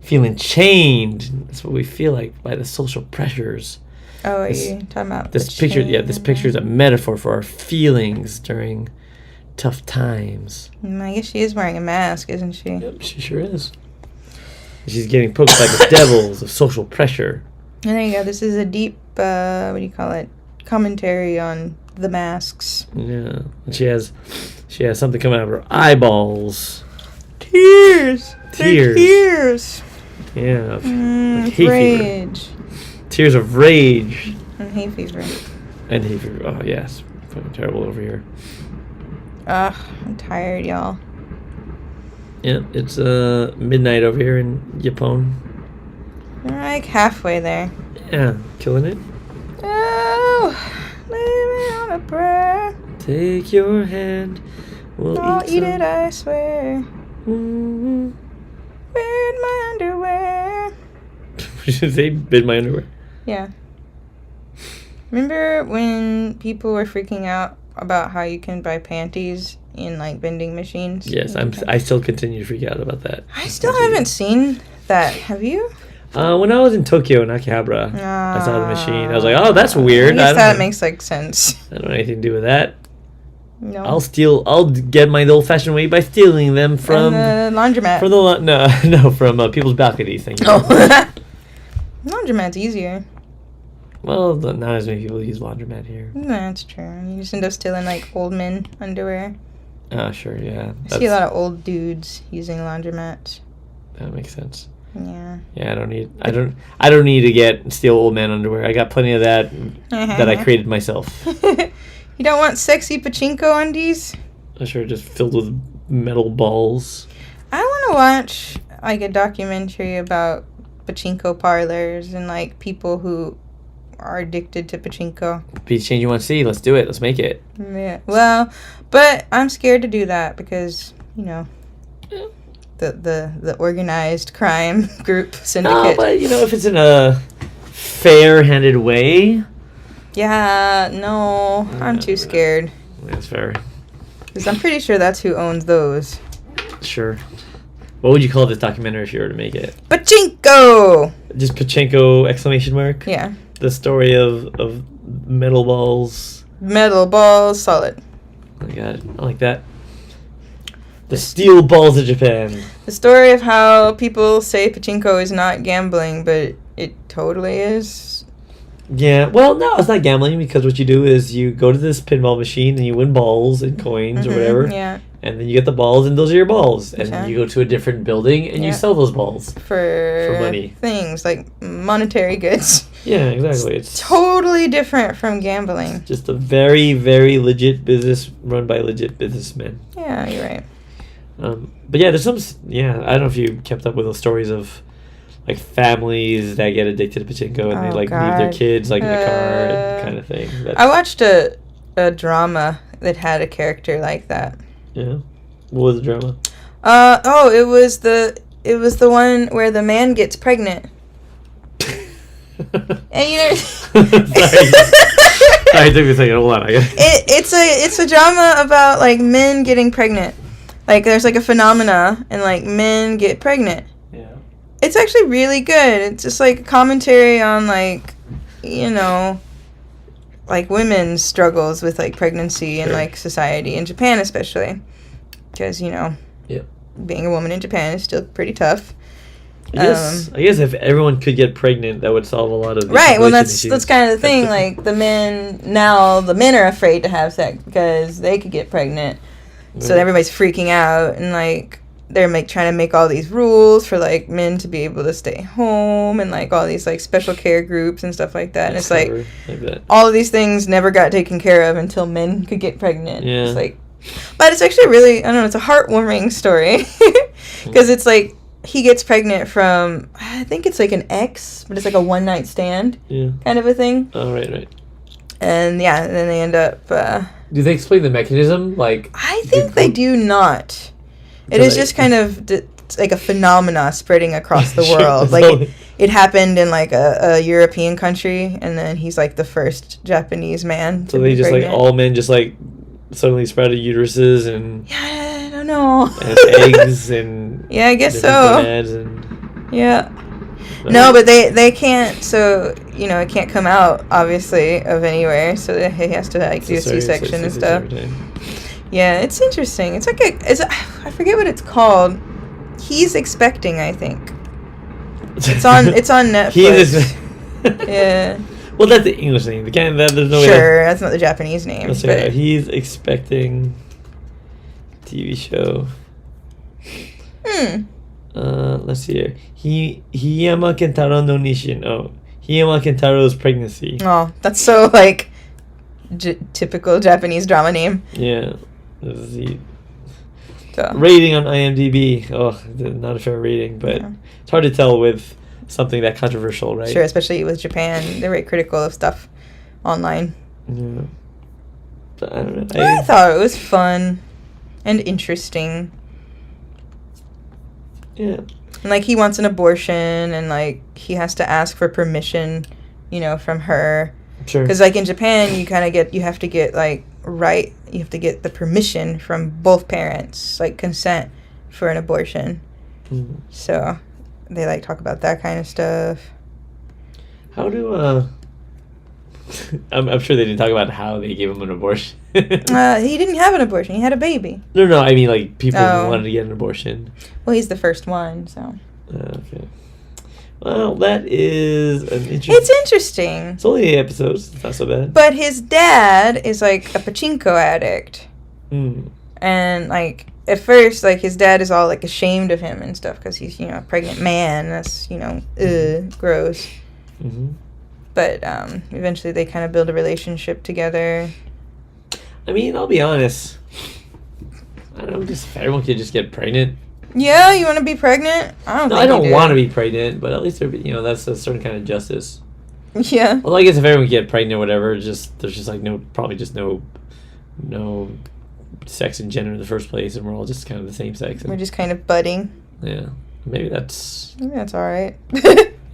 feeling chained. That's what we feel like by the social pressures. Oh, are you talking about this picture? Yeah, this picture is a metaphor for our feelings during tough times. I guess she is wearing a mask, isn't she? Yep, she sure is. She's getting poked by the devils of social pressure. And there you go. This is a deep, what do you call it? Commentary on the masks. Yeah, and she has something coming out of her eyeballs. Tears. Tears. Tears. Yeah. Like hay rage. Fever. Tears of rage. And hay fever. And hay fever. Oh, yes. Fucking terrible over here. Ugh, I'm tired, y'all. Yeah, it's midnight over here in Japan. We're like halfway there. Yeah, killing it. Oh, living on a prayer. Take your hand. I'll eat it, I swear. Mm-hmm. Bid my underwear. You should say bid my underwear. Yeah. Remember when people were freaking out about how you can buy panties in like vending machines? Yes, I still continue to freak out about that. I still haven't seen that. Have you? When I was in Tokyo in Akihabara, I saw the machine. I was like, "Oh, that's weird." I guess that makes like sense. I don't have anything to do with that. No. I'll get my old-fashioned way by stealing them from the laundromat. From people's balconies. Thank you. Oh. Laundromat's easier. Well, not as many people use laundromat here. That's true. You just end up stealing like old men underwear. Sure, yeah. I see a lot of old dudes using laundromats. That makes sense. Yeah. Yeah, I don't need to steal old man underwear. I got plenty of that that I created myself. You don't want sexy pachinko undies? Sure, just filled with metal balls. I want to watch like a documentary about pachinko parlors and like people who are addicted to pachinko. Be the change you want to see. Let's do it. Let's make it. Yeah. Well, but I'm scared to do that because, the organized crime group syndicate. No, but if it's in a fair-handed way. Yeah, no, I'm too scared. That's fair. Because I'm pretty sure that's who owns those. Sure. What would you call this documentary if you were to make it? Pachinko! Just Pachinko exclamation mark? Yeah. The story of metal balls. Metal balls, solid. I got it. I like that. The steel balls of Japan. The story of how people say pachinko is not gambling, but it totally is. Yeah, well, no, it's not gambling because what you do is you go to this pinball machine and you win balls and coins or whatever. Yeah. And then you get the balls and those are your balls. And Okay. you go to a different building and you sell those balls. For money. Things like monetary goods. Yeah, exactly. It's totally different from gambling. just a very, very legit business run by legit businessmen. Yeah, you're right. But yeah, there's some. Yeah, I don't know if you kept up with those stories of like families that get addicted to pachinko and they leave their kids like in the car and kind of thing. I watched a drama that had a character like that. Yeah. What was the drama? It was the one where the man gets pregnant. And Sorry, it took me a second. Hold on. It's a drama about like men getting pregnant. Like there's like a phenomena and like men get pregnant. Yeah. It's actually really good. It's just like a commentary on like, like women's struggles with like pregnancy and like society in Japan especially. Because, Yep. being a woman in Japan is still pretty tough. I guess if everyone could get pregnant, that would solve a lot of the Right. Well, population that's issues. kind of the thing. Like the men are afraid to have sex because they could get pregnant, so Right. everybody's freaking out, and like they're trying to make all these rules for like men to be able to stay home, and like all these like special care groups and stuff like that. And it's like that. all of these things never got taken care of until men could get pregnant. Yeah. It's like, but it's actually really, I don't know, it's a heartwarming story because it's like he gets pregnant from, I think it's like an ex, but it's like a one night stand Yeah. kind of a thing. Oh, right. And yeah, and then they end up. Do they explain the mechanism? Like, I think they do not. It So is they- just kind of like a phenomena spreading across the Sure, world. it's Like only- it happened in like a European country, and then he's like the first Japanese man. So to they be just pregnant. like all men just like suddenly sprouted uteruses and Yeah, I don't know. eggs and Yeah, I guess different so. gonads and Yeah. No, but they can't. So it can't come out obviously of anywhere. So he has to like do a C-section and stuff. Yeah, it's interesting. It's like I forget what it's called. He's expecting, I think. It's on Netflix. He's Yeah. well, that's the English name. There's no way. Sure, that's not the Japanese name. That's But right. He's expecting TV show. Let's see here. Hiyama Kentaro no Nishin. Oh, Hiyama Kentaro's pregnancy. oh, that's so like typical Japanese drama name. Yeah. This is the So. rating on IMDb. Oh, not a fair rating, but Yeah. it's hard to tell with something that controversial, right? Sure, especially with Japan, they're very critical of stuff online. Yeah. But I don't know. I thought it was fun and interesting. Yeah. And like he wants an abortion, and like he has to ask for permission, from her. Sure. Because like in Japan, you have to get the permission from both parents, like consent for an abortion. Mm. So they like talk about that kind of stuff. How do I'm sure they didn't talk about how they gave him an abortion. He didn't have an abortion; he had a baby. No, I mean like people Oh. wanted to get an abortion. Well, he's the first one, so Okay. Well, that is an interesting. it's interesting. It's only 8 episodes. It's not so bad. But his dad is like a pachinko addict, Mm. and like at first, like his dad is all like ashamed of him and stuff because he's a pregnant man. That's gross. Hmm. But eventually, they kind of build a relationship together. I mean, I'll be honest. I don't know. Just if everyone could just get pregnant. Yeah, you want to be pregnant? I don't. No, think I don't you do. want to be pregnant, but at least that's a certain kind of justice. Yeah. Well, I guess if everyone could get pregnant or whatever, there's just like no sex and gender in the first place, and we're all just kind of the same sex. We're And, just kind of budding. yeah, maybe that's Maybe that's all right.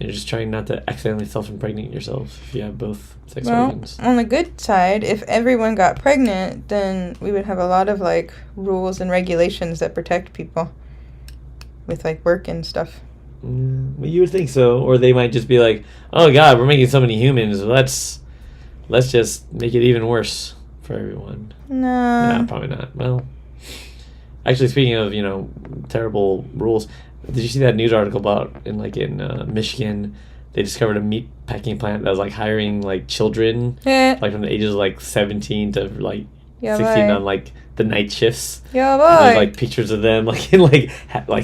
you're just trying not to accidentally self-impregnate yourself if you have both sex Well, organs. on the good side, if everyone got pregnant, then we would have a lot of like rules and regulations that protect people with like work and stuff. Well, you would think so, or they might just be like, "Oh God, we're making so many humans. Let's just make it even worse for everyone." No. Nah, probably not. Well, actually, speaking of terrible rules, did you see that news article about in Michigan? They discovered a meat packing plant that was like hiring like children, Yeah. like from the ages of like 17 to like Yeah, 16 boy. on like the night shifts. Yeah, And there's boy. like pictures of them like in like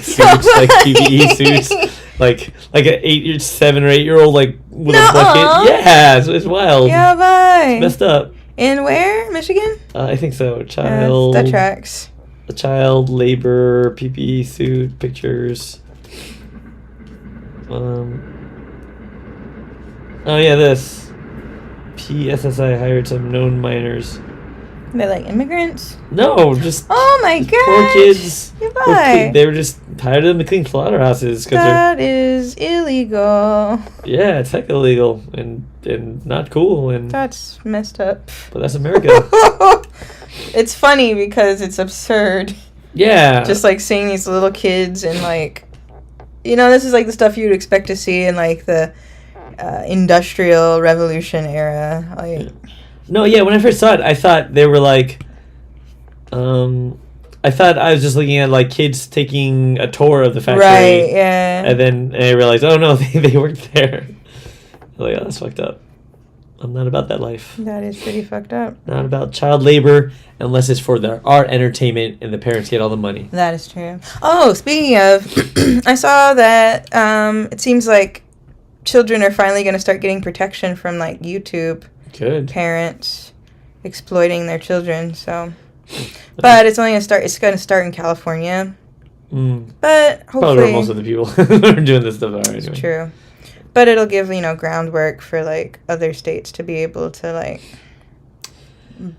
suits, like PPE suits, like an 7 or 8 year old like with Nuh-uh. a bucket. Yeah, it's wild. Yeah, bye. It's messed up. In where? Michigan? I think so. Yeah, Child. that tracks. The child labor PPE suit pictures. Oh yeah, this. PSSI hired some known minors. They're like immigrants? No, just Oh my just gosh. poor kids. Goodbye. They were just hired them to clean slaughterhouses because That is illegal. yeah, it's heck illegal and not cool and That's messed up. but that's America. It's funny because it's absurd. Yeah, Just like seeing these little kids and like, this is like the stuff you'd expect to see in like the industrial revolution era. Like, no, yeah. When I first saw it, I thought they were like, I thought I was just looking at like kids taking a tour of the factory. Right, yeah. And then I realized, oh no, they worked there. Like, oh, that's fucked up. I'm not about that life. That is pretty fucked up. Not about child labor unless it's for our entertainment and the parents get all the money. That is true. Oh, speaking of, I saw that it seems like children are finally going to start getting protection from like YouTube Good. parents exploiting their children. So, but it's only going to start. It's going to start in California. But Probably hopefully, where most of the people who are doing this stuff are anyway. it's true. But it'll give groundwork for like other states to be able to like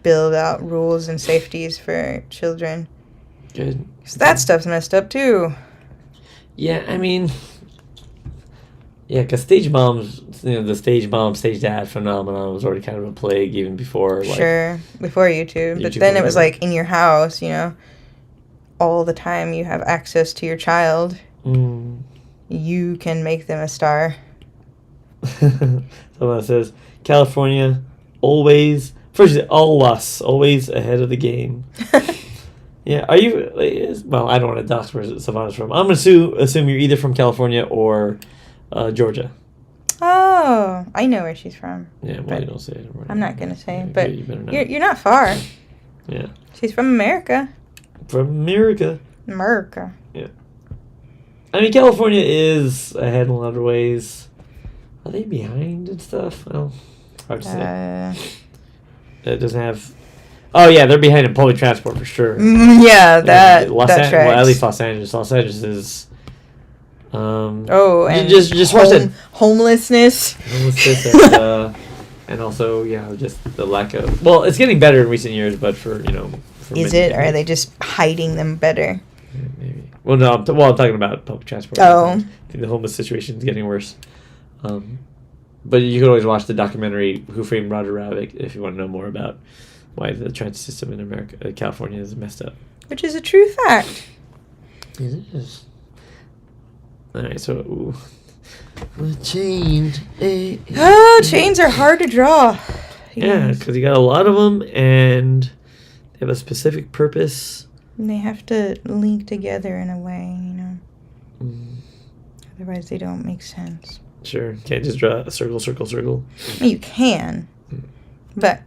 build out rules and safeties for children. Good. 'Cause that stuff's messed up too. Yeah, I mean, yeah, because stage moms, the stage mom, stage dad phenomenon was already kind of a plague even before. Like, Sure, before YouTube. But YouTube then or it was whatever. like in your house, all the time you have access to your child. You can make them a star. Someone says, California, always, always ahead of the game. Yeah, are you, well, I don't want to dox where Savannah's from. I'm going to assume you're either from California or Georgia. Oh, I know where she's from. Yeah, well, But you don't say it. I'm not going to say, Yeah, but you better not. you're not far. Yeah. She's from America. From America. America. I mean, California is ahead in a lot of ways. Are they behind and stuff? Well, hard to say. It doesn't have... Oh, yeah, they're behind in public transport for sure. Yeah, that Well, tracks. at least Los Angeles. Los Angeles is... Oh, and just watch that. homelessness. And also, just the lack of... Well, it's getting better in recent years, but for Is it, or are they just hiding them better? Yeah, maybe. Well, no, I'm talking about public transport. Oh. I think the homeless situation is getting worse. But you can always watch the documentary Who Framed Roger Rabbit if you want to know more about why the transit system in America, California, is messed up. Which is a true fact. It is. All right, so the chains. Oh, chains are hard to draw. Yeah, because you got a lot of them, and they have a specific purpose. And they have to link together in a way, Mm, Otherwise, they don't make sense. sure, can't just draw a circle, circle, circle. I mean, you can, but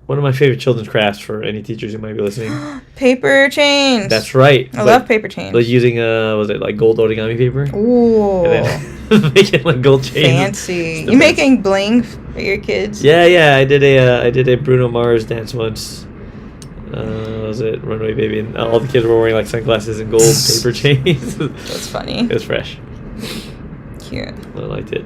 One of my favorite children's crafts for any teachers who might be listening. paper chains. That's right. I love paper chains. Like using was it like gold origami paper? Ooh, And then making like gold chains. fancy. You making bling for your kids? Yeah. I did a Bruno Mars dance once. Was it Runaway Baby? And all the kids were wearing like sunglasses and gold paper chains. That's funny. It was fresh. Cute. I liked it.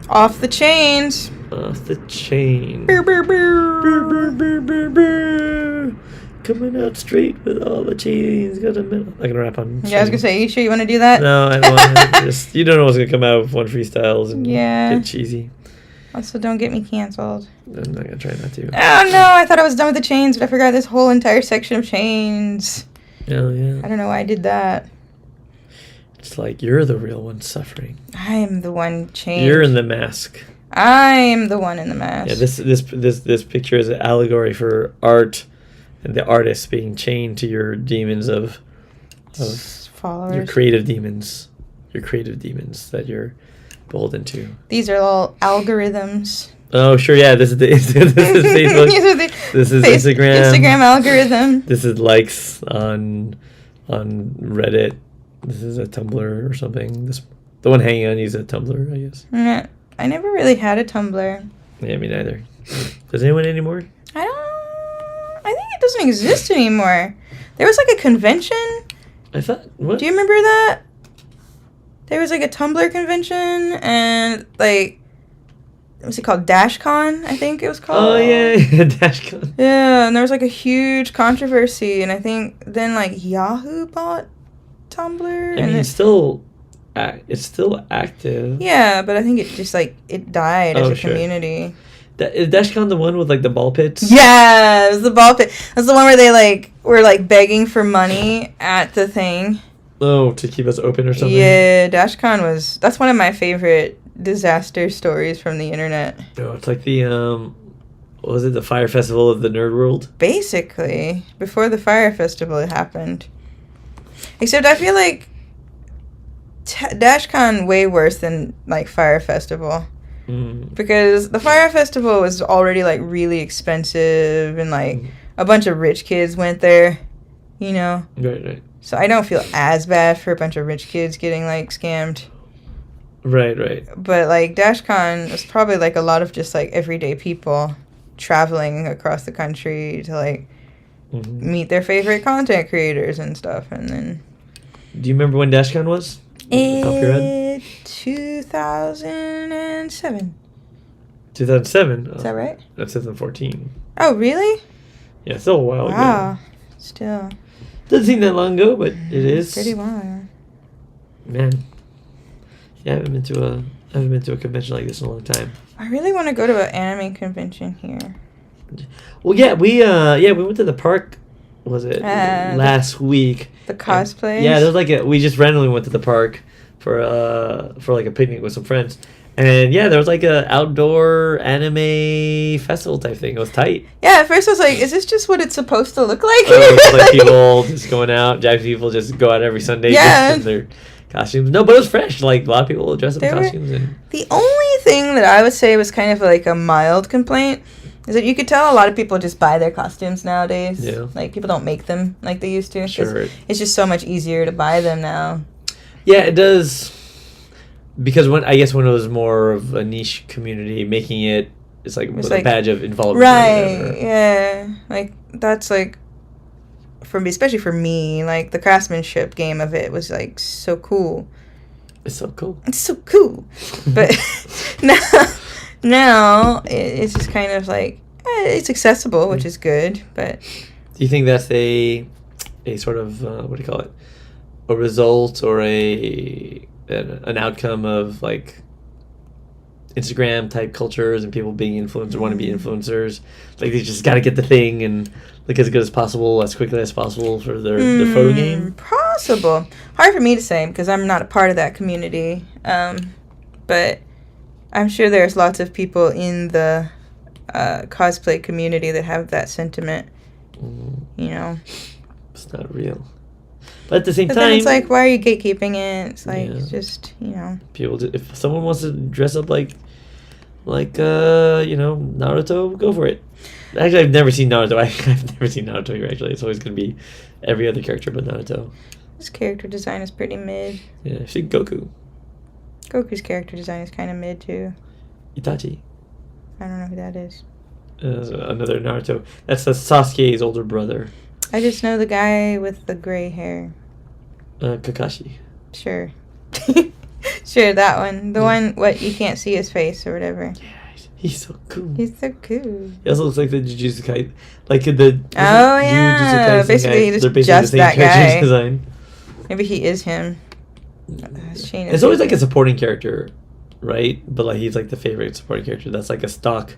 Off the chains. Off the chain. Brr, brr, brr. Brr, brr, brr, brr. Coming out straight with all the chains. Got a middle. I'm gonna rap on. Yeah, I was gonna say, you sure you want to do that? No, I don't want to. Just you don't know what's gonna come out with one freestyles and get cheesy. Also, don't get me canceled. I'm not gonna try not to. Oh no, I thought I was done with the chains, but I forgot this whole entire section of chains. Oh yeah. I don't know why I did that. It's like you're the real one suffering. I am the one chained. You're in the mask. I am the one in the mask. Yeah, this picture is an allegory for art and the artist being chained to your demons of followers. your creative demons. Your creative demons that you're beholden to. These are all algorithms. Oh sure, yeah. This is Facebook. These are the This is Instagram. Instagram algorithm. This is likes on Reddit. This is a Tumblr or something. The one hanging on you is a Tumblr, I guess. Nah, I never really had a Tumblr. Yeah, me neither. Does anyone anymore? I think it doesn't exist anymore. There was like a convention. I thought what? Do you remember that? There was like a Tumblr convention and like, what's it called? DashCon, I think it was called. Oh yeah, DashCon. Yeah, and there was like a huge controversy, and I think then like Yahoo bought Tumblr. I mean, it's still active. Yeah, but I think it just like it died as a community. Is DashCon the one with like the ball pits? Yeah, it was the ball pit. That's the one where they like were like begging for money at the thing. Oh, to keep us open or something? Yeah, that's one of my favorite disaster stories from the internet. No, it's like the what was it, the Fire Festival of the Nerd World? Basically, before the Fire Festival happened. Except I feel like DashCon way worse than like Fire Festival. Because the Fire Festival was already like really expensive and like a bunch of rich kids went there, you know? Right. So I don't feel as bad for a bunch of rich kids getting like scammed. Right. But like DashCon was probably like a lot of just like everyday people traveling across the country to like meet their favorite content creators and stuff. And then do you remember when DashCon was? Top of your head? 2007. 2007. Is that right? That's 2014. Oh, really? Yeah, still a while ago. Wow. Still. Doesn't seem that long ago, but it is. Pretty long. Man. Yeah, I haven't been to a convention like this in a long time. I really want to go to an anime convention here. Well, yeah, we went to the park. Was it last week? The cosplays. Yeah, there was we just randomly went to the park for like a picnic with some friends, and yeah, there was like a outdoor anime festival type thing. It was tight. Yeah, at first I was like, "Is this just what it's supposed to look like?" Like people just going out. Japanese people just go out every Sunday. Yeah. In their costumes. No, but it was fresh. Like a lot of people dress up in costumes. The only thing that I would say was kind of like a mild complaint is that you could tell a lot of people just buy their costumes nowadays. Yeah. Like, people don't make them like they used to. Sure. It's just so much easier to buy them now. Yeah, it does. Because when it was more of a niche community, making it's like with a badge of involvement. Right, yeah. Like, that's like, especially for me, like, the craftsmanship game of it was like so cool. It's so cool. It's so cool. But now it's just kind of like, it's accessible, which is good, but... Do you think that's a sort of, what do you call it, a result or an outcome of, like, Instagram-type cultures and people being influenced or want to be influencers? Like, they just got to get the thing and look as good as possible, as quickly as possible for their photo game? Possible. Hard for me to say, because I'm not a part of that community. But I'm sure there's lots of people in the cosplay community that have that sentiment. You know? It's not real. But at the same time... then it's like, why are you gatekeeping it? It's like, just, you know... If someone wants to dress up like Naruto, go for it. Actually, I've never seen Naruto. I've never seen Naruto here, actually. It's always going to be every other character but Naruto. His character design is pretty mid. Yeah, I've seen Goku. Goku's character design is kind of mid, too. Itachi. I don't know who that is. Another Naruto. That's Sasuke's older brother. I just know the guy with the gray hair. Kakashi. Sure. Sure, that one. The one, you can't see his face or whatever. Yeah, he's so cool. He's so cool. He also looks like the Jujutsu Kaisen. Like the... Oh, yeah. Basically, just that guy. Design. Maybe he is him. It's always like a supporting character, right? But like he's like the favorite supporting character. That's like a stock...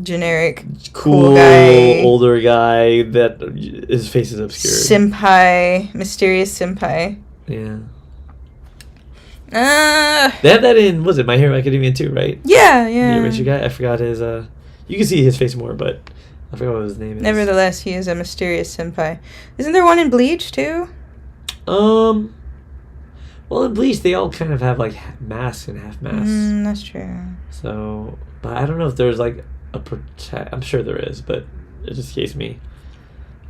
generic cool guy. Older guy that his face is obscured. Senpai. Mysterious senpai. Yeah. They have that in, was it My Hero Academia too, right? Yeah. The Eraser guy? I forgot his, you can see his face more, but I forgot what his name is. Nevertheless, he is a mysterious senpai. Isn't there one in Bleach too? Well, in Bleach, they all kind of have like masks and half masks. That's true. So, but I don't know if there's like I'm sure there is, but it just escapes me.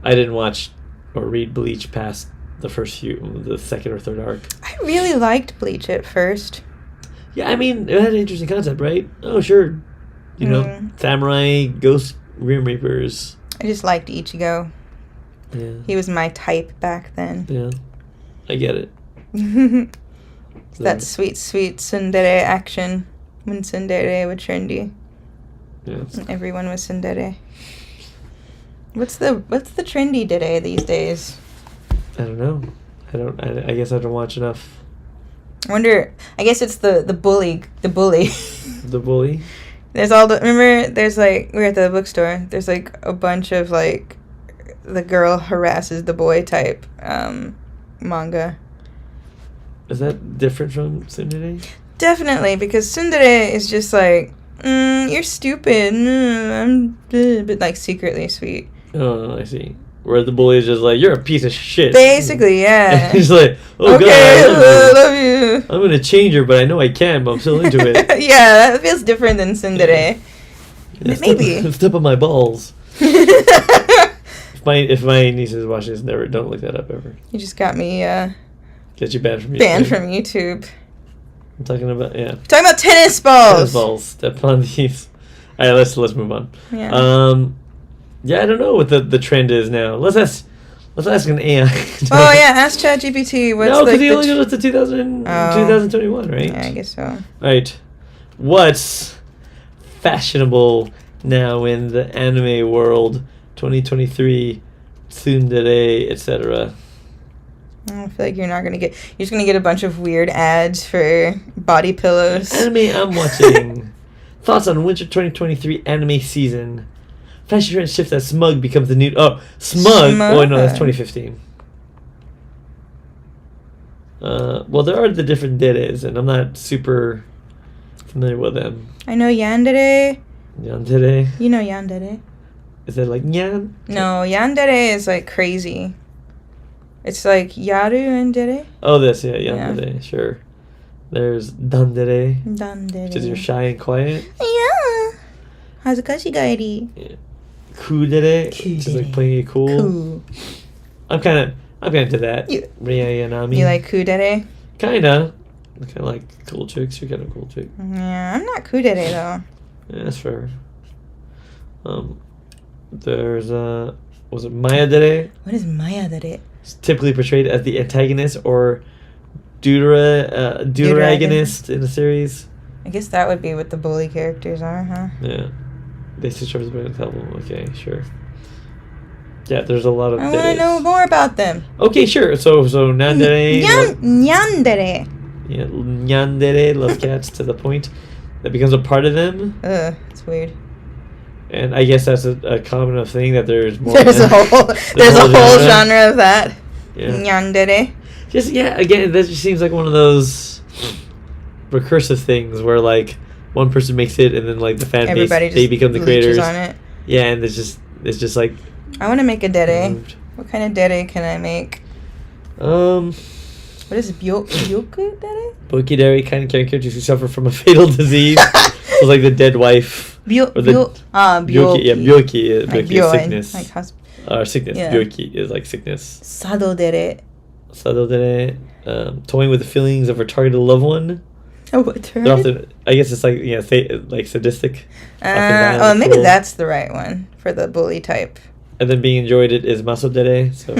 I didn't watch or read Bleach past the second or third arc. I really liked Bleach at first. Yeah, I mean, it had an interesting concept, right? Oh, sure. You know, samurai, ghost, Grim Reapers. I just liked Ichigo. Yeah. He was my type back then. Yeah. I get it. That sweet, sweet tsundere action when tsundere were trendy. Yeah. And everyone was tsundere. What's the trendy dere these days? I don't know. I guess I don't watch enough. I wonder. I guess it's the bully. The bully. The bully. There's remember, there's like, we were at the bookstore. There's like a bunch of like, the girl harasses the boy type manga. Is that different from tsundere? Definitely, because tsundere is just like You're stupid. I'm but like secretly sweet. Oh, I see. Where the bully is just like, you're a piece of shit. Basically, yeah. He's like, oh Okay, god, I love you. I'm gonna change her, but I know I can't. But I'm still into it. Yeah, that feels different than tsundere. Yeah, Maybe. step on my balls. If my nieces watch this, don't look that up ever. You just got me Get you banned from YouTube. banned from YouTube. I'm talking about Talking about tennis balls. tennis balls. Step on these. All right, let's move on. Yeah. Yeah, I don't know what the trend is now. Let's ask an AI. Oh yeah, ask ChatGPT. What's No, because like he the only goes to 2021, right? Yeah, I guess so. Right. What's fashionable now in the anime world? 2023, tsundere, etc. I feel like you're not gonna get. You're just gonna get a bunch of weird ads for body pillows. Anime I'm watching. Thoughts on winter 2023 anime season. Fashion trend shifts as Smug becomes the new. Oh, Smug. Oh, no, that's 2015. Well, there are the different deres, and I'm not super familiar with them. I know yandere. Yandere. You know yandere. Is it like nyan? No, yandere is like crazy. It's like yaru and dere. Oh, this, yeah, yandere, sure. There's dandere, Dandere. which is you're shy and quiet. Yeah. Hazukashi gaeri. Kudere, which is like Kudere. playing it cool. Cool. I'm kind of into that. You- Ria Yanami. You like kudere? Kinda. I kind of like cool chicks. You're kind of cool chick. Yeah, I'm not kudere though. Yeah, that's fair. There's was it Mayadere? What is maya dere? It's typically portrayed as the antagonist or deuteragonist in the series. I guess that would be what the bully characters are, huh? Yeah. They switch over to the album. Okay, sure. Yeah, there's a lot of. I want to deres. know more about them. Okay, sure. So Nandere. Nyandere. Yeah, Nyandere, love cats to the point. That becomes a part of them. Ugh, it's weird. And I guess that's a common thing that there's more. There's a whole genre of that. Yeah. Nyandere. Just again, that just seems like one of those recursive things where like one person makes it and then like the fan Everybody base they just become the leeches creators. on it. Yeah, and it's just like I want to make a dere. moved. What kind of dere can I make? What is byoku dere? Bokideri kind of characters who suffer from a fatal disease. So like the dead wife. Or the- Byoki. Yeah, byoki. Like Byoki is byoen, sickness. like Sickness. Yeah. Byoki is like sickness. Sado dere. Sadodere, toying with the feelings of her targeted loved one. Oh, what They're turn? often, I guess it's like like sadistic. violent Oh, and maybe cruel. that's the right one for the bully type. And then being enjoyed it is masodere. So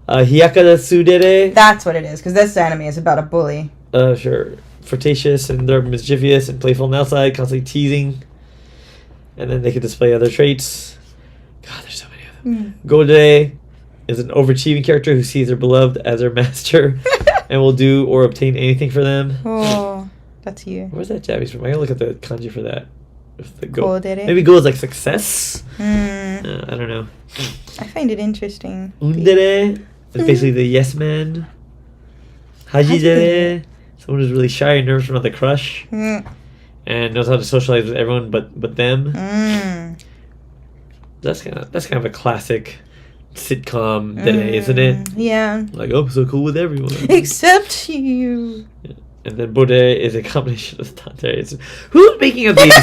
hiyakada sudere. That's what it is, because this anime is about a bully. Sure. Flirtatious and they're mischievous and playful on the outside, constantly teasing. And then they can display other traits. God, there's so many of them. Godere is an overachieving character who sees their beloved as their master and will do or obtain anything for them. Oh, that's you. Where's that Japanese from? I gotta look at the kanji for that. If the Godere? maybe go is like success. Hmm. I don't know. I find it interesting. Undere is basically the yes man. Hajidere, someone who's really shy and nervous around the crush Mm. and knows how to socialize with everyone but them. Mm. That's kind of a classic sitcom dere, isn't it? Yeah. Like, oh, so cool with everyone. Except you. And then Bode is a combination of Tante. Who's making up these?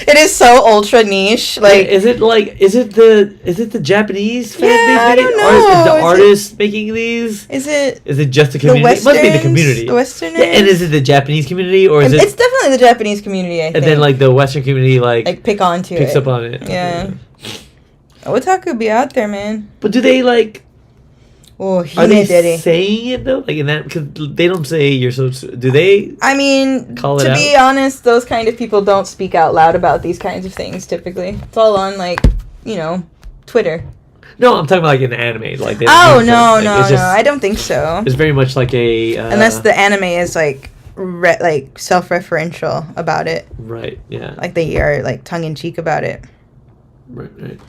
It is so ultra niche. Like, is it the Japanese fan Yeah, I making don't it, or is it know. the Is artist making these? is it Is it just the the community? It must be the Westerns? community. The Westerners? Yeah, and is it the Japanese community or is It's it? definitely the Japanese community, I think. And then like the Western community like pick onto picks it. up on it. Yeah. Otaku be out there, man. But do they like? Oh, Are they Hinedere. saying it though? Like in that because they don't say you're so. Do they? I mean, Call it to be honest, those kind of people don't speak out loud about these kinds of things typically. It's all on, like, Twitter. No, I'm talking about like in the anime. Like they Oh, don't no, like, no, it's just, no. I don't think so. It's very much like a. Unless the anime is, like, self-referential about it. Right. Yeah. Like, they are, like, tongue-in-cheek about it. Right.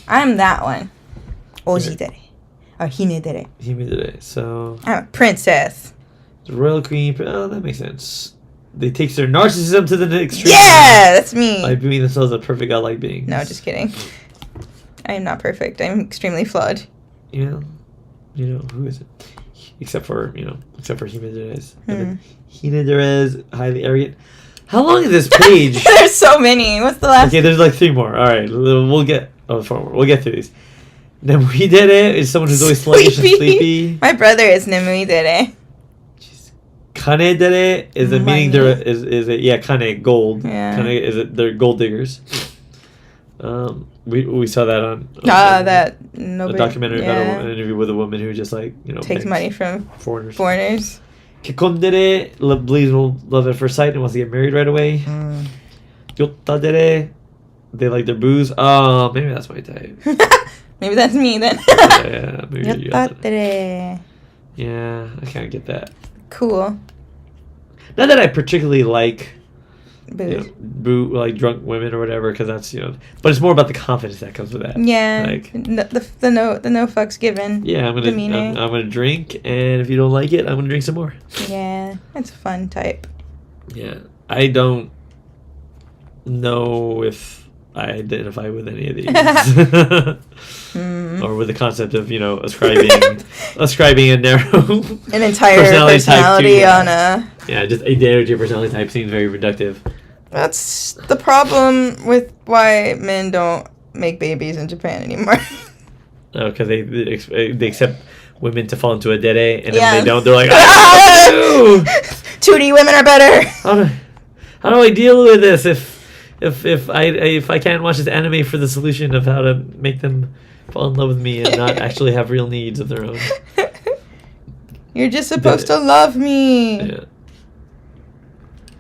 I'm that one. Ojidere. Or Hinedere. Himidere. So I'm a princess. the royal queen. Oh, that makes sense. they take their narcissism to the extreme. Yeah, that's me. By viewing themselves as perfect godlike beings. No, just kidding. I am not perfect. I'm extremely flawed. You know who is it? Except for Hina Derez. Hina Derez, highly arrogant. How long is this page? There's so many. What's the last? Okay, there's like 3 more. All right, we'll get 4 more. We'll get through these. Nemuidere is someone who's always sluggish and sleepy. My brother is Nemuidere. Kanedere is a meaning Money. there is a kane gold. Yeah. Kane is it they're gold diggers. We saw that on That a nobody. documentary about Yeah. an interview with a woman who just like Takes begs money from foreigners. foreigners. Kekondere believes in love at first sight and wants to get married right away. Mm. Yotadere, they like their booze. Oh, maybe that's my type. Maybe that's me then. yeah, maybe you're yotadere. Yotadere. Yeah, I kind of get that. Cool. Not that I particularly like Booze. like drunk women or whatever, because that's but it's more about the confidence that comes with that. Yeah. Like, The no fucks given. yeah, I'm gonna drink, and if you don't like it, I'm gonna drink some more. Yeah, that's a fun type. Yeah, I don't know if I identify with any of these. Or with the concept of ascribing a narrow An entire personality personality type on a. yeah, just a narrow to your personality type seems very reductive. That's the problem with why men don't make babies in Japan anymore. Because they accept women to fall into a dere, and then Yeah. when they don't, they're like, oh, 2D women are better. how do I deal with this if I can't watch this anime for the solution of how to make them fall in love with me and not actually have real needs of their own? You're just supposed to love me. Yeah.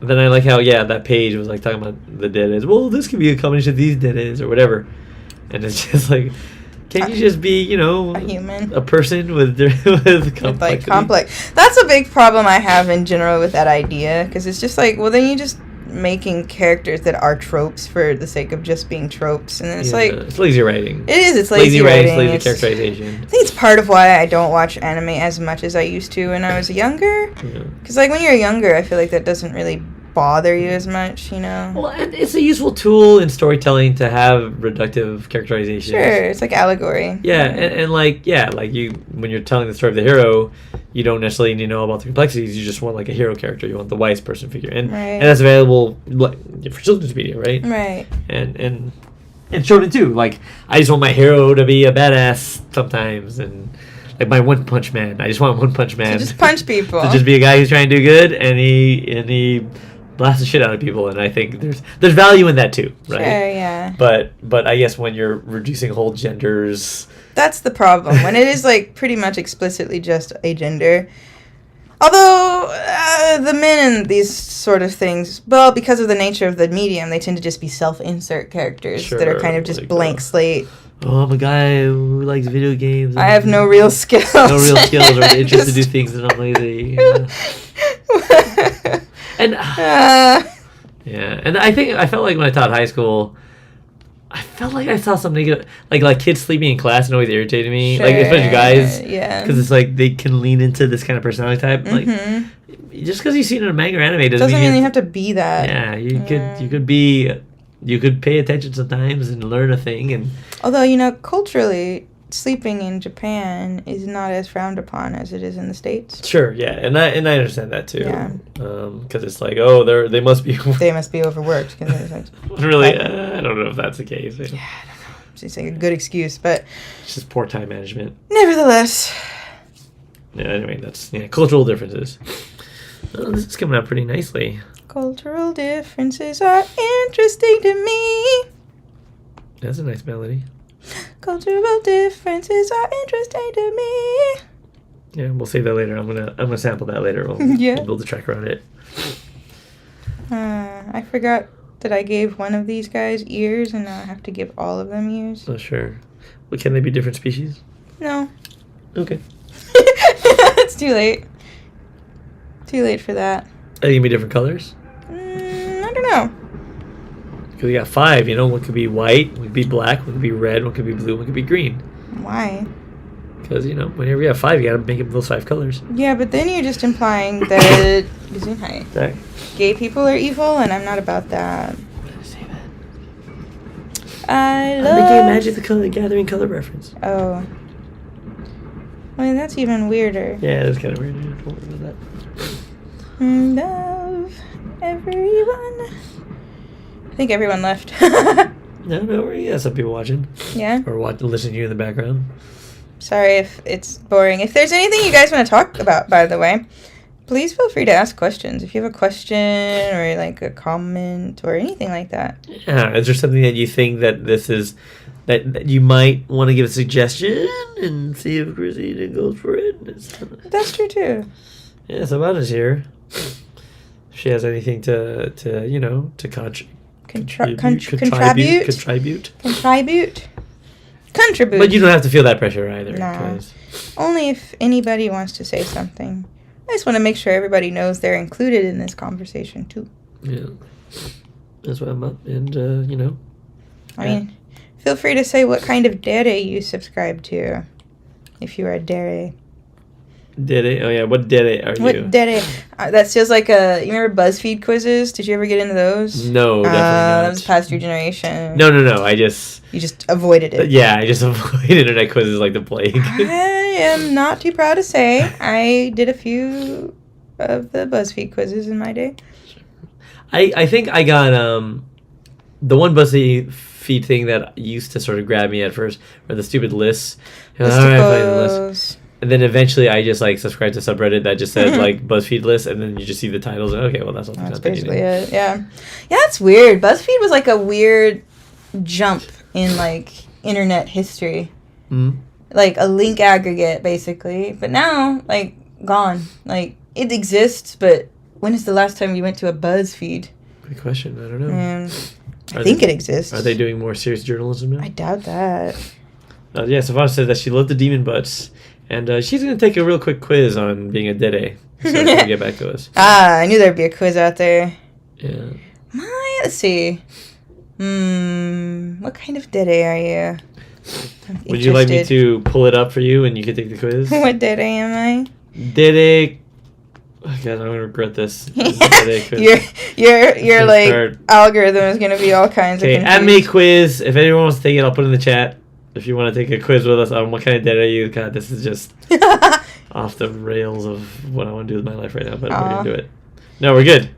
Then I like how that page was like talking about the deades. Well, this could be a combination of these deades or whatever, and it's just like, can you just be A human. a person with complexity? With like complex. That's a big problem I have in general with that idea, because it's just like, well, then you just making characters that are tropes for the sake of just being tropes, and then it's like it's lazy writing. it is. It's lazy writing. lazy It's- characterization. I think it's part of why I don't watch anime as much as I used to when I was younger. Yeah. Because like when you're younger, I feel like that doesn't really bother you as much, Well, and it's a useful tool in storytelling to have reductive characterizations. Sure, it's like allegory. Yeah, and like you when you're telling the story of the hero, you don't necessarily need to know about the complexities. You just want like a hero character. You want the wise person figure, and Right. and that's available for children's media, right? Right. And shonen too. Like I just want my hero to be a badass sometimes, and like my One Punch Man. I just want One Punch Man To just punch people. to just be a guy who's trying to do good, and he blasts the shit out of people. And I think there's value in that too, right? Sure, yeah. But I guess when you're reducing whole genders, That's the problem. When it is like pretty much explicitly just a gender. Although the men in these sort of things, well, because of the nature of the medium, they tend to just be self-insert characters that are Sure, kind of just like, blank slate. oh, I'm a guy who likes video games. I have no real skills. no real skills or the interest to do things, and I'm lazy. And yeah, and I felt like when I taught high school, I felt like I saw some negative, like kids sleeping in class and always irritated me, like especially guys, Yeah. because it's like they can lean into this kind of personality type. Like just because you've seen it in a manga or anime doesn't Doesn't mean really have to be that. yeah, you could pay attention sometimes and learn a thing. And Although, culturally, sleeping in Japan is not as frowned upon as it is in the States. sure, yeah, and I understand that too. Yeah. Because it's like, oh, they must be They must be overworked. Cause there's like, really. I don't know if that's the case. yeah, I don't know. It's like a good excuse, but It's just poor time management. nevertheless. Yeah, anyway, that's cultural differences. Oh, this is coming out pretty nicely. Cultural differences are interesting to me. That's a nice melody. Cultural differences are interesting to me. Yeah, we'll save that later. I'm gonna sample that later. Yeah. We'll build a track around it. I forgot that I gave one of these guys ears, and now I have to give all of them ears. Oh, sure. Well, can they be different species? No. Okay. It's too late. Too late for that. Are they gonna be different colors? I don't know. Because we got 5. One could be white, one could be black, one could be red, one could be blue, one could be green. Why? Because, whenever you have 5, you gotta make them those 5 colors. Yeah, but then you're just implying that Right. gay people are evil, and I'm not about that. Say that. I I'm love... making a Magic the Gathering color reference. Oh. I mean, that's even weirder. Yeah, that's kind of weird. Don't worry about that. Love everyone. I think everyone left. No, we got some people watching. Yeah? Or listening to you in the background. Sorry if it's boring. If there's anything you guys want to talk about, by the way, please feel free to ask questions. If you have a question or like a comment or anything like that. Yeah, is there something that you think that this is... That you might want to give a suggestion and see if Christina goes for it? That's true, too. Yeah, Savannah's here. If she has anything to Contribute. Contribute. But you don't have to feel that pressure either. Nah. 'Cause Only if anybody wants to say something. I just want to make sure everybody knows they're included in this conversation, too. Yeah. That's what I'm up. And, I mean, feel free to say what kind of dere you subscribe to. If you are a dere. Dere? Oh, yeah. What dere are you? What dere? That feels like a... You remember BuzzFeed quizzes? Did you ever get into those? No, definitely not. That was past your generation. No. I just... You just avoided it. Yeah, I just avoid internet quizzes like the plague. I am not too proud to say I did a few of the BuzzFeed quizzes in my day. I think I got the one BuzzFeed thing that used to sort of grab me at first were the stupid lists. And I played the list. And then eventually I just like subscribed to subreddit that just said like BuzzFeed list, and then you just see the titles and okay, well that's basically it. Yeah, it's weird. BuzzFeed was like a weird jump in like internet history. Mm-hmm. Like a link aggregate basically, but now like gone. Like it exists, but when is the last time you went to a BuzzFeed? Good question. I don't know. I think it exists. Are they doing more serious journalism now? I doubt that. Yeah, Savannah said that she loved the demon butts, and she's going to take a real quick quiz on being a dede, so she can get back to us. I knew there'd be a quiz out there. Yeah. Let's see. What kind of dede are you? Would you like me to pull it up for you and you can take the quiz? What dede am I? Dede... Oh, God, I'm going to regret this. Your like algorithm is going to be all kinds of confused. Add me a quiz. If anyone wants to take it, I'll put it in the chat. If you want to take a quiz with us on what kind of dede are you, God, this is just off the rails of what I want to do with my life right now, but we're going to do it. No, we're good.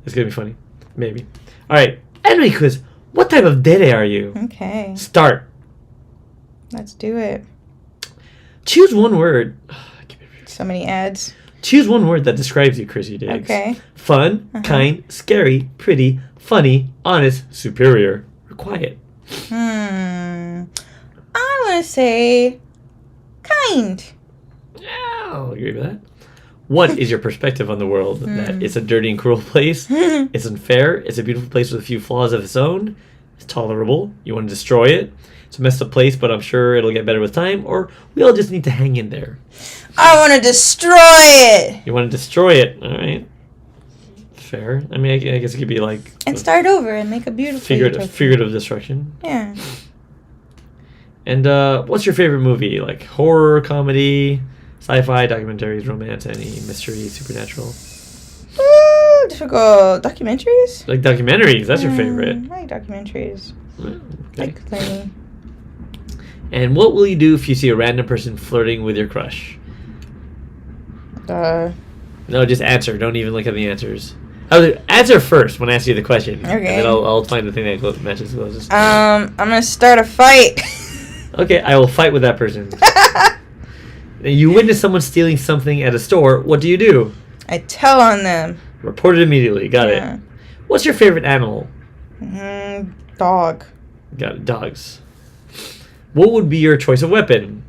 It's going to be funny. Maybe. All right. Add me a quiz. What type of dede are you? Okay. Start. Let's do it. Choose one word. So many ads. Choose one word that describes you, Chrissy Diggs. Okay. Fun, kind, scary, pretty, funny, honest, superior, or quiet. I want to say kind. Yeah, I'll agree with that. What is your perspective on the world? That it's a dirty and cruel place. It's unfair. It's a beautiful place with a few flaws of its own. It's tolerable. You want to destroy it. It's a messed up place, but I'm sure it'll get better with time. Or we all just need to hang in there. I want to destroy it. You want to destroy it. All right. Fair. I mean, I guess it could be like... And start over and make a beautiful figurative destruction. Yeah. And what's your favorite movie? Like horror, comedy, sci-fi, documentaries, romance, any mystery, supernatural? Ooh, difficult. Documentaries? Like documentaries. That's your favorite. I like documentaries. Okay. Like learning. And what will you do if you see a random person flirting with your crush? No, just answer. Don't even look at the answers. Answer first when I ask you the question. Okay. And then I'll find the thing that matches closest. I'm gonna start a fight. Okay, I will fight with that person. You witness someone stealing something at a store. What do? I tell on them. Report it immediately. Got it. What's your favorite animal? Dog. Got it. Dogs. What would be your choice of weapon?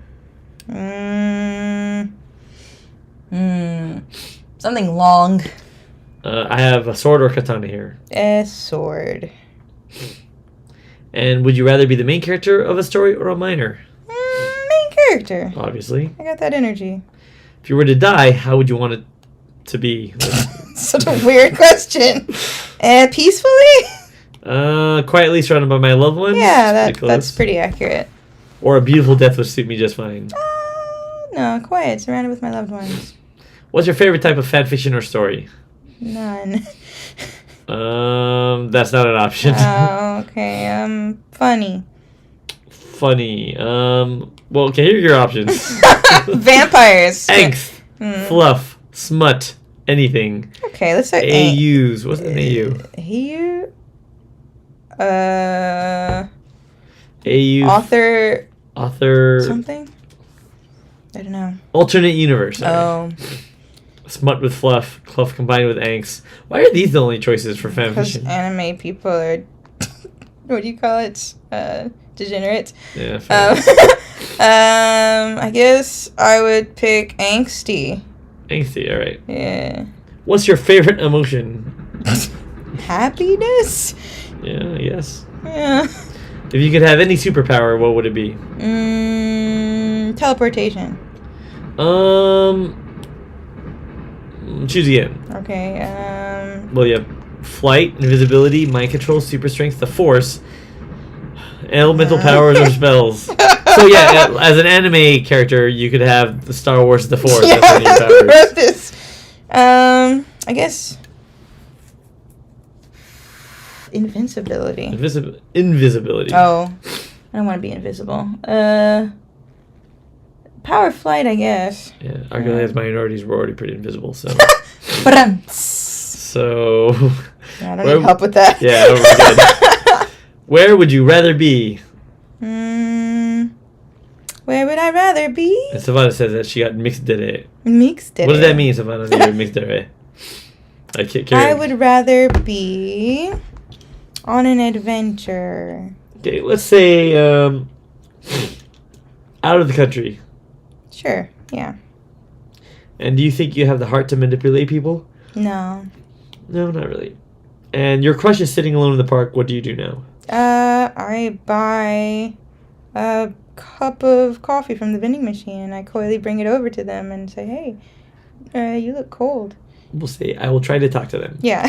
Something long. I have a sword or katana here. A sword. And would you rather be the main character of a story or a minor? Main character. Obviously. I got that energy. If you were to die, how would you want it to be? Such a weird question. Peacefully? Quietly surrounded by my loved ones? Yeah, that's pretty accurate. Or a beautiful death would suit me just fine. No, quiet, surrounded with my loved ones. What's your favorite type of fan fiction or story? None. That's not an option. Oh, okay. Funny. Funny. Well, okay, here are your options. Vampires. Angst, fluff, smut, anything. Okay, let's start. AUs. What's an AU? AU. Author. Something? I don't know. Alternate universe. Sorry. Oh. Smut with fluff combined with angst. Why are these the only choices for fan Because fiction? anime people are, what do you call it? Degenerates. Yeah. Fair. I guess I would pick angsty. Angsty. All right. Yeah. What's your favorite emotion? Happiness? Yeah. Yes. Yeah. If you could have any superpower, what would it be? Teleportation. Choose again. Okay. Well, you have flight, invisibility, mind control, super strength, the force, elemental powers or spells. So yeah, as an anime character, you could have the Star Wars the Force. Yeah, That's one of your who powers. wrote this? I guess invincibility. Invisibility. Oh, I don't want to be invisible. Power flight, I guess. Yeah, arguably as minorities, we're already pretty invisible. So, So I don't need help with that. Yeah, we're good. Where would you rather be? Where would I rather be? And Savannah says that she got mixed dere. Mixed it. What does that mean, Savannah? That you're mixed dere. I would rather be on an adventure. Okay, let's say out of the country. Sure. Yeah. And do you think you have the heart to manipulate people? No. No, not really. And your crush is sitting alone in the park. What do you do now? I buy a cup of coffee from the vending machine and I coyly bring it over to them and say, "Hey, you look cold." We'll say, I will try to talk to them. Yeah.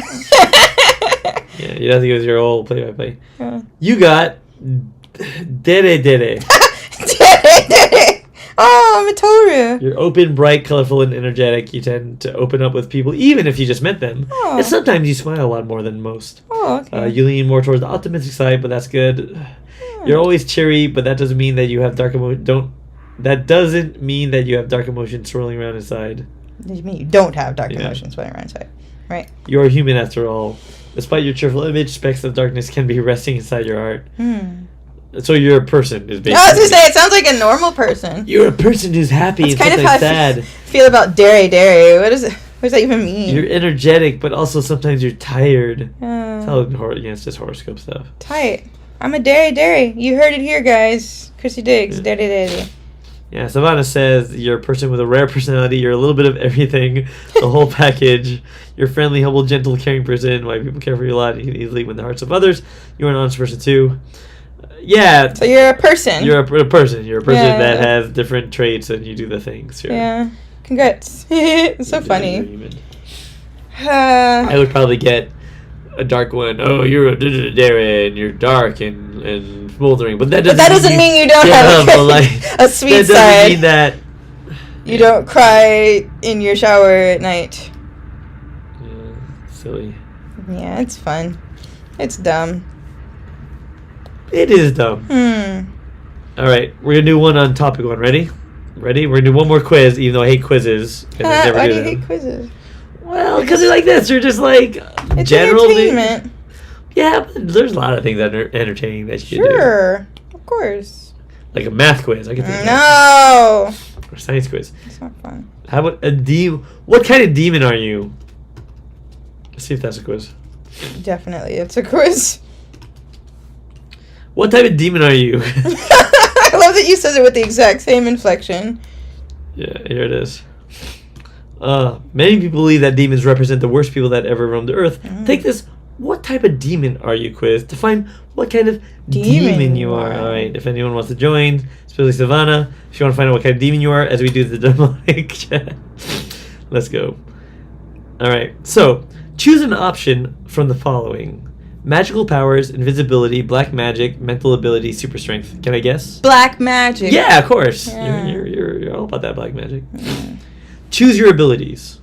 Yeah, you have to go with your old play-by-play. Yeah. You got dere. Oh, I'm a Toru. You're open, bright, colorful, and energetic. You tend to open up with people, even if you just met them. Oh. And sometimes you smile a lot more than most. Oh, okay. You lean more towards the optimistic side, but that's good. You're always cheery, but that doesn't mean that you have dark emotion. That doesn't mean that you have dark emotions swirling around inside. What do you mean you don't have dark Yeah. emotions running around inside? Right. You're a human after all. Despite your cheerful image, specks of darkness can be resting inside your heart. So you're a person, is basically. I was gonna say it sounds like a normal person. You're a person who's happy That's and kind of sometimes how I sad. feel about dere. What is it? What does that even mean? You're energetic, but also sometimes you're tired. It's Oh, it's just horoscope stuff. tight. I'm a dere. You heard it here, guys. Chrissy Diggs, Yeah. dere. Yeah, Savannah says you're a person with a rare personality. You're a little bit of everything, the whole package. You're a friendly, humble, gentle, caring person. Why people care for you a lot. You can easily win the hearts of others. You're an honest person too. Yeah. So you're a person. You're a person. You're a person Yeah. that has different traits and you do the things. Sure. Yeah. Congrats. It's so You're funny. human. I would probably get a dark one. Oh, you're a dere and you're dark and smoldering. But that doesn't mean you don't have but, a, like, a sweet that doesn't side. mean that. You don't cry in your shower at night. Yeah, silly. Yeah, it's fun. It's dumb. It is dumb. All right, we're gonna do one on topic one. Ready? Ready? We're gonna do one more quiz, even though I hate quizzes. And I never Why do do you them. hate quizzes? Well, because they're like this. They're just like It's general things. entertainment. Yeah, but there's a lot of things that are entertaining that you can do. Sure. Of course. Like a math quiz. I can think of that. No. Or a science quiz. It's not fun. How about a What kind of demon are you? Let's see if that's a quiz. Definitely. It's a quiz. What type of demon are you? I love that you said it with the exact same inflection. Yeah, here it is. Many people believe that demons represent the worst people that ever roamed the earth. Take this "What type of demon are you?" quiz to find what kind of demon you are. All right, if anyone wants to join, especially Savannah, if you want to find out what kind of demon you are as we do the demonic chat. Let's go. All right, so choose an option from the following: magical powers, invisibility, black magic, mental ability, super strength. Can I guess? Black magic. Yeah, of course. Yeah. You're all about that black magic. Choose your abilities.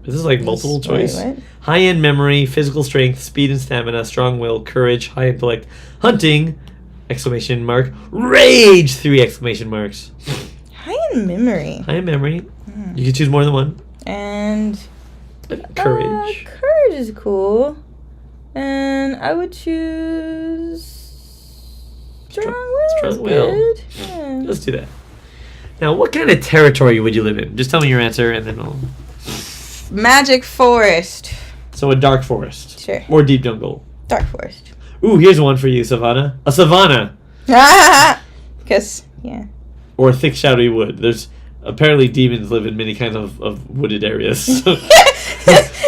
This is like multiple choice. Wait, what? High-end memory, physical strength, speed and stamina, strong will, courage, high intellect, hunting, exclamation mark, rage, 3 exclamation marks. High-end memory. High-end memory. You can choose more than one. And... Courage. Courage is cool. And I would choose... Strong will. Strong is will. good. Yeah. Let's do that. Now, what kind of territory would you live in? Just tell me your answer, and then I'll... Magic forest. So a dark forest. Sure. Or deep jungle. Dark forest. Ooh, here's one for you, Savannah. A savanna. Because, yeah. Or a thick, shadowy wood. There's... Apparently, demons live in many kinds of wooded areas. So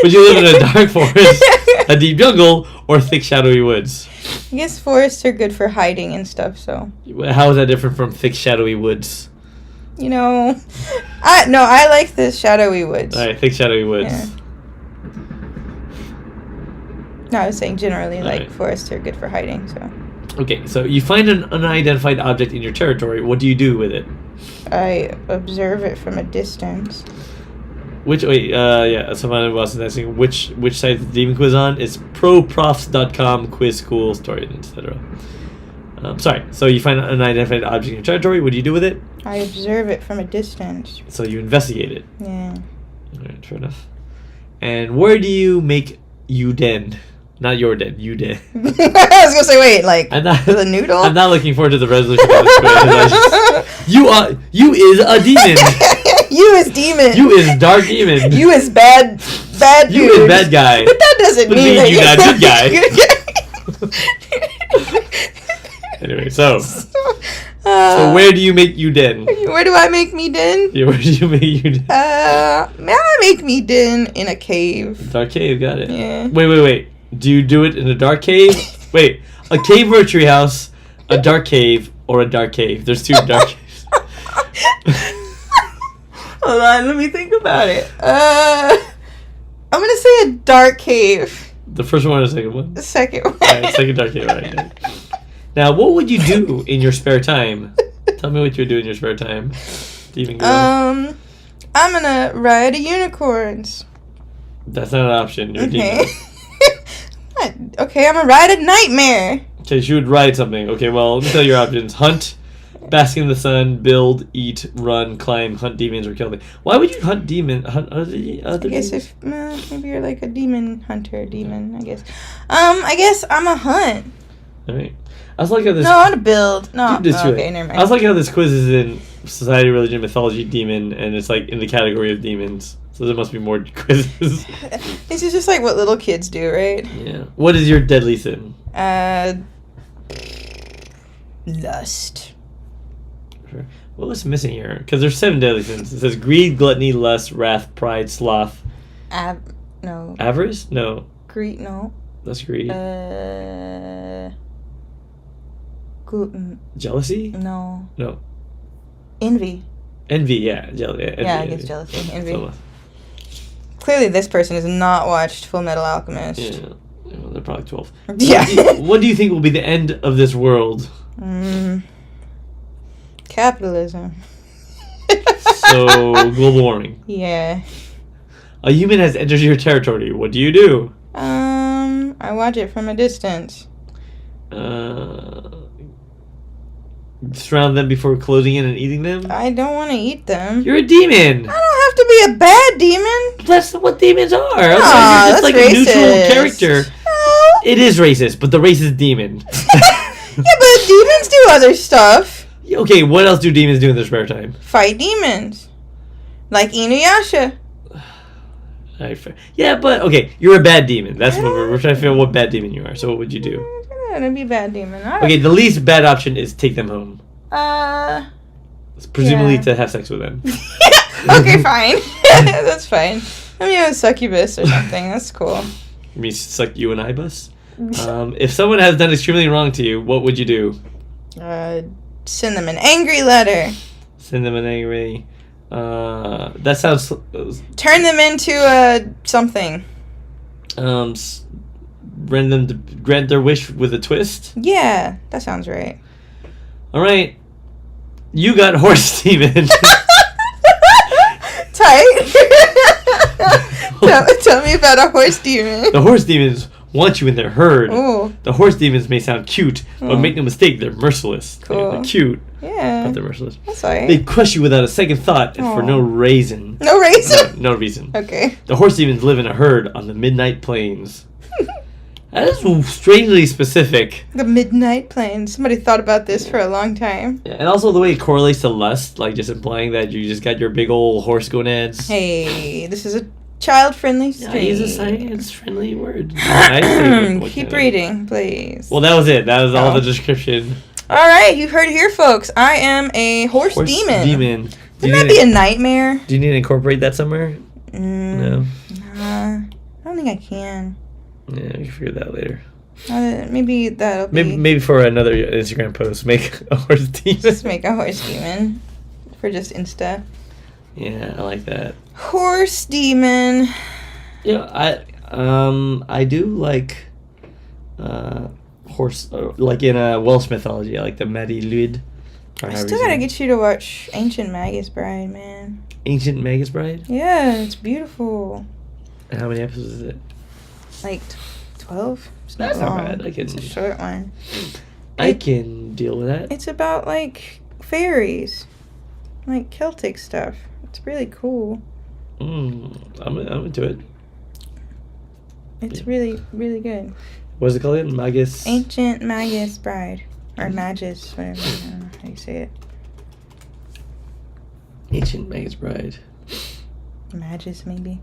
would you live in a dark forest, a deep jungle, or thick, shadowy woods? I guess forests are good for hiding and stuff, so... How is that different from thick, shadowy woods? You know... I like the shadowy woods. All right, thick, shadowy woods. Yeah. No, I was saying generally, like, Alright. forests are good for hiding, so... Okay, so you find an unidentified object in your territory. What do you do with it? I observe it from a distance. Savannah was asking which site is the Demon Quiz on? It's proprofs.com, quiz, cool, story, etc. Sorry, so you find an unidentified object in your territory. What do you do with it? I observe it from a distance. So you investigate it. Yeah. Alright, fair enough. And where do you make you den? Not your den, you den. I was gonna say, wait, like, I'm not, the noodle? I'm not looking forward to the resolution of this quiz. You is a demon. You is demon. You is dark demon. You is bad You dude. is bad guy. But that doesn't But mean me, that you you're not good guy. Anyway, so Uh, where do you make you den? where do I make me den? Yeah, where do you make you den? May I make me den in a cave? Dark cave, got it. Yeah. Wait. Do you do it in a dark cave? Wait, a cave or a treehouse, a dark cave, or a dark cave? There's 2 dark caves. Hold on, let me think about it. I'm gonna say a dark cave. The first one or the second one? The second one. Alright, second dark cave, alright. Now, what would you do in your spare time? Tell me what you would do in your spare time. Demon girl. I'm gonna ride a unicorns. That's not an option. You're a demon. Okay. Okay, I'm gonna ride a nightmare. Okay, she would ride something. Okay, well, let me tell you your options. Hunt, bask in the sun, build, eat, run, climb, hunt demons, or kill them. Why would you hunt hunt other I guess demons? if maybe you're like a demon hunter, demon. I guess. I guess I'm a hunt. Alright. I was like how this... No, I'm gonna build. No, This too. okay, never mind. I was like how this quiz is in society, religion, mythology, demon, and it's like in the category of demons. So there must be more quizzes. This is just like what little kids do, right? Yeah. What is your deadly sin? Lust. Sure. What was missing here? Because there's 7 deadly sins. It says greed, gluttony, lust, wrath, pride, sloth. No. Avarice? No. Greed, no. That's greed. Gluten, Jealousy? no. No. Envy. Envy, yeah. Jealousy. Envy, Yeah, I guess jealousy. Envy. So, Clearly, this person has not watched Full Metal Alchemist. yeah. Well, they're probably 12. Yeah. What do you think will be the end of this world? Capitalism. So, global warming. Yeah. A human has entered your territory. What do you do? I watch it from a distance. Surround them before closing in and eating them? I don't want to eat them. You're a demon! I don't have to be a bad demon. That's what demons are. Aw, You're just that's like a neutral racist. character. No. It is racist, but the racist demon. Yeah, but demons do other stuff. Okay, what else do demons do in their spare time? Fight demons. Like Inuyasha. Yeah, but okay, you're a bad demon. That's what we're trying to figure out what bad demon you are. So what would you do? I'm gonna be a bad demon. Okay, the least bad option is take them home. Presumably Yeah. to have sex with them. Okay, fine. That's fine. I mean, a succubus or something. That's cool. You mean suck you and Ibis? If someone has done extremely wrong to you, what would you do? Send them an angry letter. Send them an angry. That sounds. Turn them into something. Rend them to grant their wish with a twist. Yeah, that sounds right. All right, you got horse demon. Tell me about a horse demon. The horse demons want you in their herd. Oh, The horse demons may sound cute, but make no mistake, they're merciless. Cool. They're cute, yeah. but they're merciless. That's alright. They crush you without a second thought and for Aw. no reason. No reason. No reason. Okay. The horse demons live in a herd on the Midnight Plains. That is strangely specific. The Midnight Plains. Somebody thought about this for a long time. Yeah, and also the way it correlates to lust, like just implying that you just got your big old horse gonads. Hey, this is a child-friendly Yeah, stream. use a science-friendly word. Nice favorite. Keep reading, please. Well, that was it. That was all Oh. the description. All right, you heard it here, folks. I am a horse demon. Demon. Do you Wouldn't that need be a nightmare? Do you need to incorporate that somewhere? No. Nah, I don't think I can. Yeah, we can figure that out later. Maybe that'll be. Maybe for another Instagram post, make a horse demon. Just make a horse demon for just Insta. Yeah, I like that. Horse demon. Yeah, I do like horse, like in Welsh mythology. I like the Madi Lwyd. I still gotta get you to watch Ancient Magus Bride, man. Ancient Magus Bride. Yeah, it's beautiful. And how many episodes is it? Like 12. It's not That's not long. bad. I can- It's a short one. I can deal with that. It's about like fairies, like Celtic stuff. It's really cool. I'm into it. It's Yeah. really, really good. What's it called again? Magus. Ancient Magus Bride. Or Magus, whatever. I don't know how you say it. Ancient Magus Bride. Magus, maybe.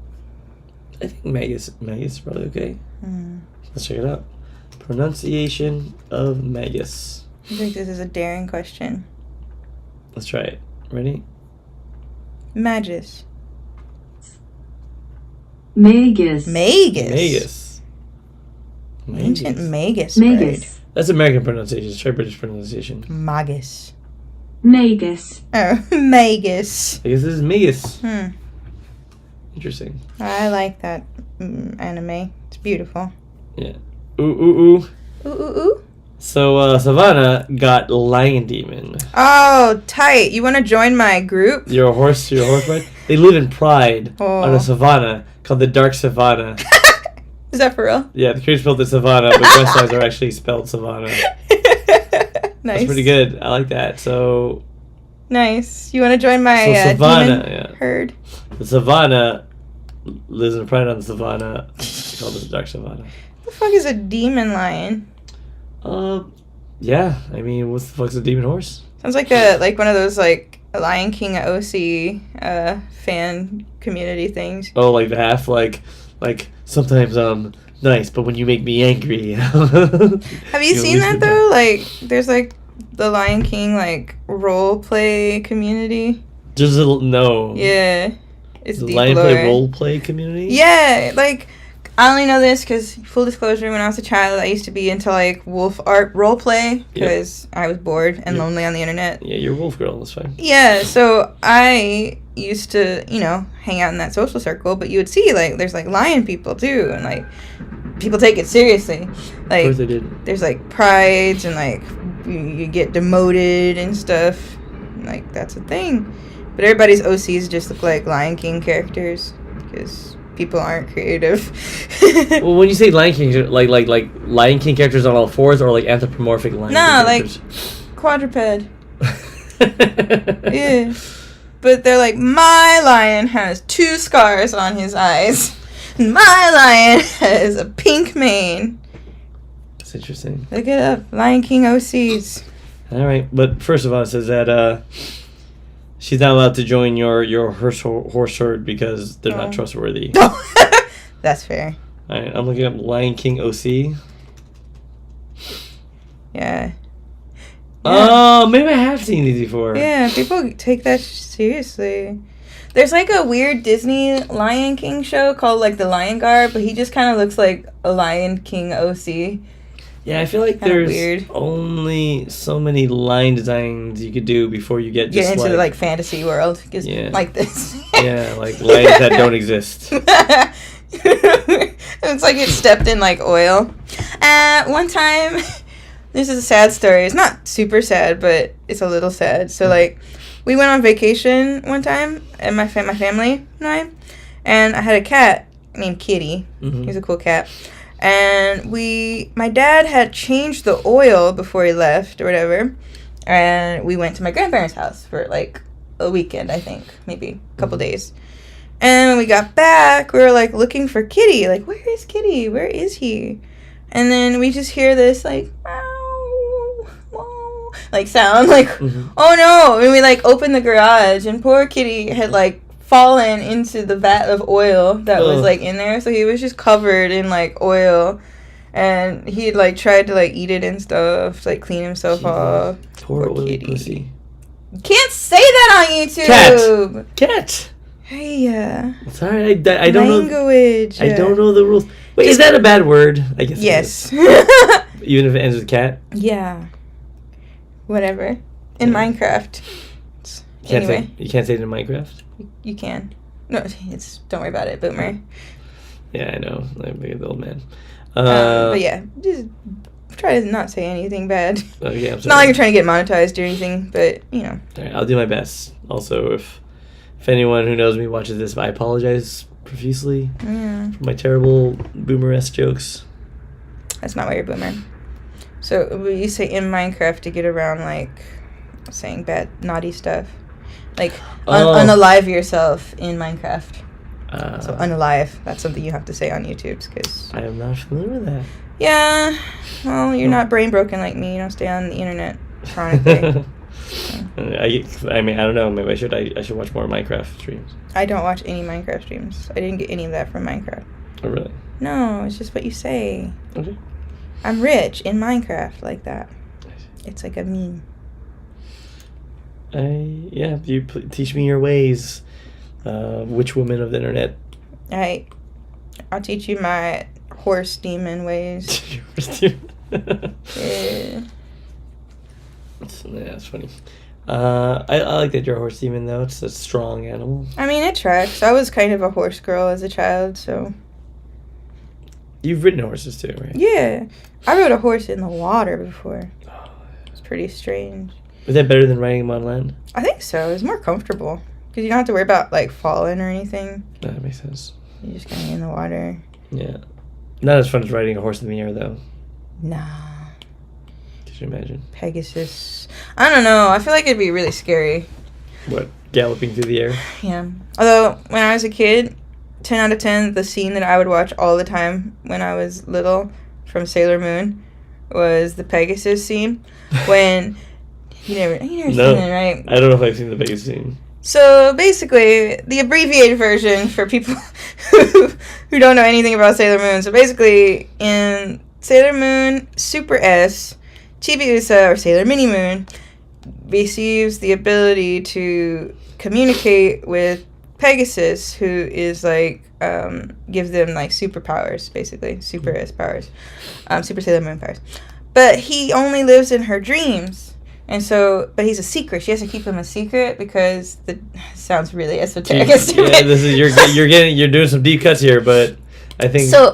I think Magus is probably okay. Hmm. Let's check it out. Pronunciation of Magus. I think this is a daring question. Let's try it. Ready? Magus. Magus. Magus. Magus. Ancient Magus. Magus. Bride. Magus. That's American pronunciation. Try British pronunciation. Magus. Magus. Oh, Magus. I guess this is Magus. Interesting. I like that anime. It's beautiful. Yeah. Ooh, ooh, ooh. Ooh, ooh, ooh. So, Savannah got Lion Demon. Oh, tight. You want to join my group? You're a horse bride? They live in Pride Oh. on a savannah called the Dark Savannah. Is that for real? Yeah, the creators spelled it Savannah, but West Sides are actually spelled Savannah. Nice. That's pretty good. I like that. So, Nice. You want to join my So Savannah, demon yeah. herd? the Savannah lives in Pride on the Savannah. It's called the Dark Savannah. What the fuck is a demon lion? Yeah. I mean, what's the fuck's a demon horse? Sounds like one of those like Lion King OC fan community things. Oh, like the half, like sometimes I'm nice, but when you make me angry. Have you seen lose that the- though? Like, there's like the Lion King like role play community. Just a little, no. Yeah, it's The deep Lion lore. Play role play community. Yeah, like I only know this because full disclosure, when I was a child, I used to be into like wolf art role play because I was bored and Yep. lonely on the internet. Yeah, you're a wolf girl. That's fine. Yeah, so I used to, hang out in that social circle, but you would see like there's like lion people too, and like people take it seriously. Of Like course they did. there's like prides and like you get demoted and stuff. Like that's a thing. But everybody's OCs just look like Lion King characters because people aren't creative. Well, when you say Lion King, like Lion King characters on all fours, or like anthropomorphic Lion Nah, King like characters? quadruped. Yeah. But they're like, my lion has 2 scars on his eyes. And my lion has a pink mane. That's interesting. Look it up. Lion King OCs. All right, but first of all, it says that she's not allowed to join your horse herd because they're Oh. not trustworthy. That's fair. All right, I'm looking up Lion King OC. Yeah. Oh, maybe I have seen these before. Yeah, people take that seriously. There's like a weird Disney Lion King show called like The Lion Guard, but he just kind of looks like a Lion King OC. Yeah, I feel like Kinda there's weird. only so many line designs you could do before you get Get just into the like fantasy world, cause Yeah. like this. yeah, like lines that don't exist. It's like it stepped in like oil. One time, this is a sad story. It's not super sad, but it's a little sad. So like, we went on vacation one time, and my family and I had a cat, named Kitty. Mhm. He's a cool cat. And my dad had changed the oil before he left or whatever. And we went to my grandparents' house for like a weekend, I think, maybe a couple days. And when we got back, we were like looking for Kitty. Like, where is Kitty? Where is he? And then we just hear this like, meow, meow, like sound. Like, oh no. And we like opened the garage, and poor Kitty had like fallen into the vat of oil that was like in there. So he was just covered in like oil. And he like tried to like eat it and stuff, to, like clean himself off. Poor oily pussy. You can't say that on YouTube. Cat. Hey, Sorry, I don't know. language. I don't know the rules. Wait, is that a bad word? I guess. Yes. It is. Even if it ends with cat. Yeah. Whatever. In Minecraft. Anyway, You can't say it in Minecraft. you can. No, don't worry about it, boomer. Yeah, I know. I'm the old man. But yeah, just try to not say anything bad. Oh, yeah, I'm It's not like you're trying to get monetized or anything, but you know. All right, I'll do my best. Also, if anyone who knows me watches this, I apologize profusely Yeah. for my terrible boomer-esque jokes. That's not why you're boomer. So you say in Minecraft to get around like saying bad, naughty stuff, like unalive yourself in Minecraft. So unalive. That's something you have to say on YouTube because. I am not familiar with that. Yeah. Well, you're not brain broken like me. You don't stay on the internet chronically. I mean, I don't know. Maybe I should watch more Minecraft streams. I don't watch any Minecraft streams. I didn't get any of that from Minecraft. Oh, really? No, it's just what you say. Okay. I'm rich in Minecraft like that. It's like a meme. You teach me your ways, witch woman of the internet. I'll teach you my horse demon ways. Yeah. That's funny. I like that you're a horse demon, though. It's a strong animal. I mean, it tracks. I was kind of a horse girl as a child, so. You've ridden horses, too, right? Yeah. I rode a horse in the water before. It's pretty strange. Is that better than riding them on land? I think so. It's more comfortable. Because you don't have to worry about, like, falling or anything. That makes sense. You're just kind of in the water. Yeah. Not as fun as riding a horse in the air, though. Nah. Could you imagine? Pegasus. I don't know. I feel like it'd be really scary. What? Galloping through the air? Yeah. Although, when I was a kid, 10 out of 10, the scene that I would watch all the time when I was little from Sailor Moon was the Pegasus scene. When... You never seen it, right? I don't know if I've seen the Pegasus scene. So, basically, the abbreviated version for people who don't know anything about Sailor Moon. So, basically, in Sailor Moon Super S, Chibiusa, or Sailor Mini Moon, receives the ability to communicate with Pegasus, who is, like, gives them, like, superpowers, basically. Super S powers. Super Sailor Moon powers. But he only lives in her dreams. And so, but he's a secret. She has to keep him a secret because sounds really esoteric. Yeah, this is you're doing some deep cuts here, but I think so.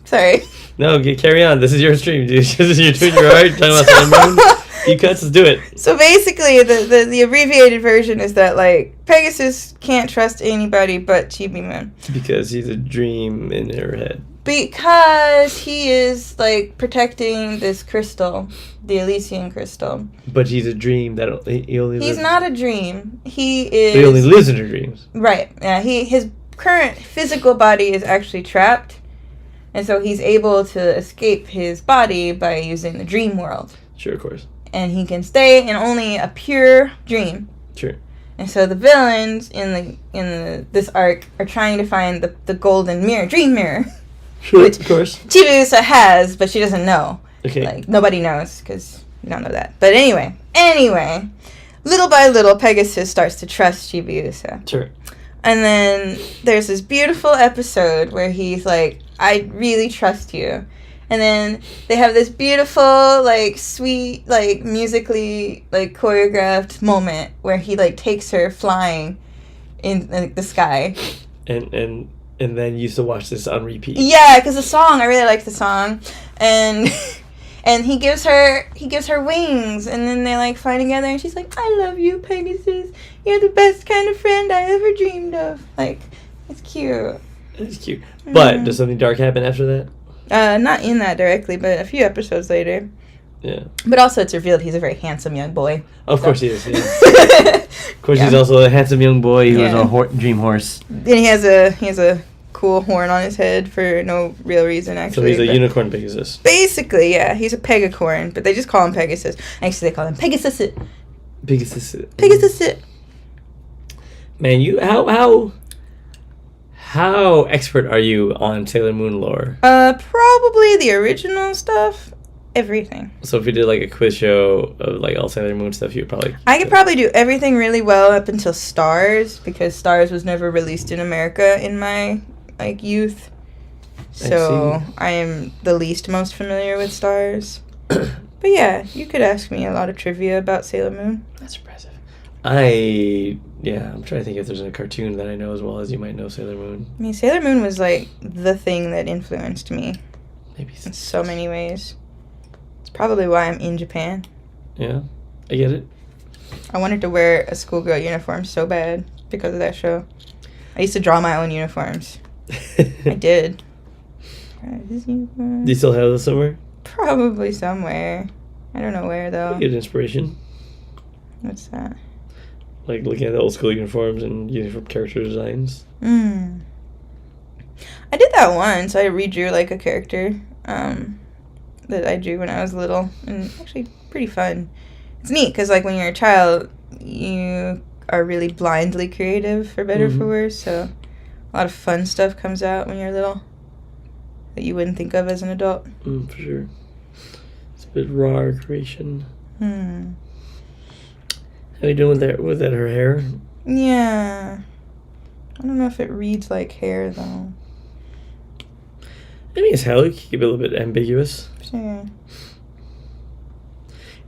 Sorry. No, carry on. This is your stream, dude. You're doing your art. Talking about Sailor Moon. Deep cuts. Let's do it. So basically, the abbreviated version is that like Pegasus can't trust anybody but Chibi Moon because he's a dream in her head. Because he is like protecting this crystal, the Elysian crystal. But he's a dream that he only. He's lives. not a dream. He is. He only lives in her dreams. Right. Yeah. His current physical body is actually trapped, and so he's able to escape his body by using the dream world. Sure, of course. And he can stay in only a pure dream. Sure. And so the villains in this arc are trying to find the golden mirror, dream mirror. Sure, of course. Chibiusa has, but she doesn't know. Okay. Like, nobody knows, because we don't know that. But anyway, little by little, Pegasus starts to trust Chibiusa. Sure. And then there's this beautiful episode where he's like, I really trust you. And then they have this beautiful, like, sweet, like, musically, like, choreographed moment where he, like, takes her flying in like, the sky. And then you used to watch this on repeat. Yeah, because the song, I really like the song. And he gives her wings, and then they, like, fly together, and she's like, I love you, Pegasus. You're the best kind of friend I ever dreamed of. Like, it's cute. That's cute. But does something dark happen after that? Not in that directly, but a few episodes later. Yeah. But also, it's revealed he's a very handsome young boy. Of course he is. Yeah. Of course, he's also a handsome young boy who is Yeah. a dream horse. And he has a cool horn on his head for no real reason, So actually. he's a but unicorn Pegasus. basically, yeah, he's a pegacorn, but they just call him Pegasus. Actually, they call him Pegasus. Pegasus. Pegasus. Man, how expert are you on Sailor Moon lore? Probably the original stuff. Everything. So if we did like a quiz show of like all Sailor Moon stuff, you'd probably. I could probably do everything really well up until Stars, because Stars was never released in America in my youth. So I am the least most familiar with Stars. But yeah, you could ask me a lot of trivia about Sailor Moon. That's impressive. I'm trying to think if there's a cartoon that I know as well as you might know Sailor Moon. I mean, Sailor Moon was like the thing that influenced me Maybe. in so many ways. It's probably why I'm in Japan. Yeah, I get it. I wanted to wear a schoolgirl uniform so bad because of that show. I used to draw my own uniforms. I did. Do you still have this somewhere? Probably somewhere. I don't know where though. You get inspiration. What's that? Like looking at the old school uniforms and uniform character designs. I did that once. I redrew like a character that I drew when I was little, and actually pretty fun. It's neat because like when you're a child, you are really blindly creative, for better or for worse. So a lot of fun stuff comes out when you're little that you wouldn't think of as an adult. For sure. It's a bit raw creation. How you doing with that her hair? Yeah. I don't know if it reads like hair though. I mean, it's hell. You can keep it a little bit ambiguous. Yeah.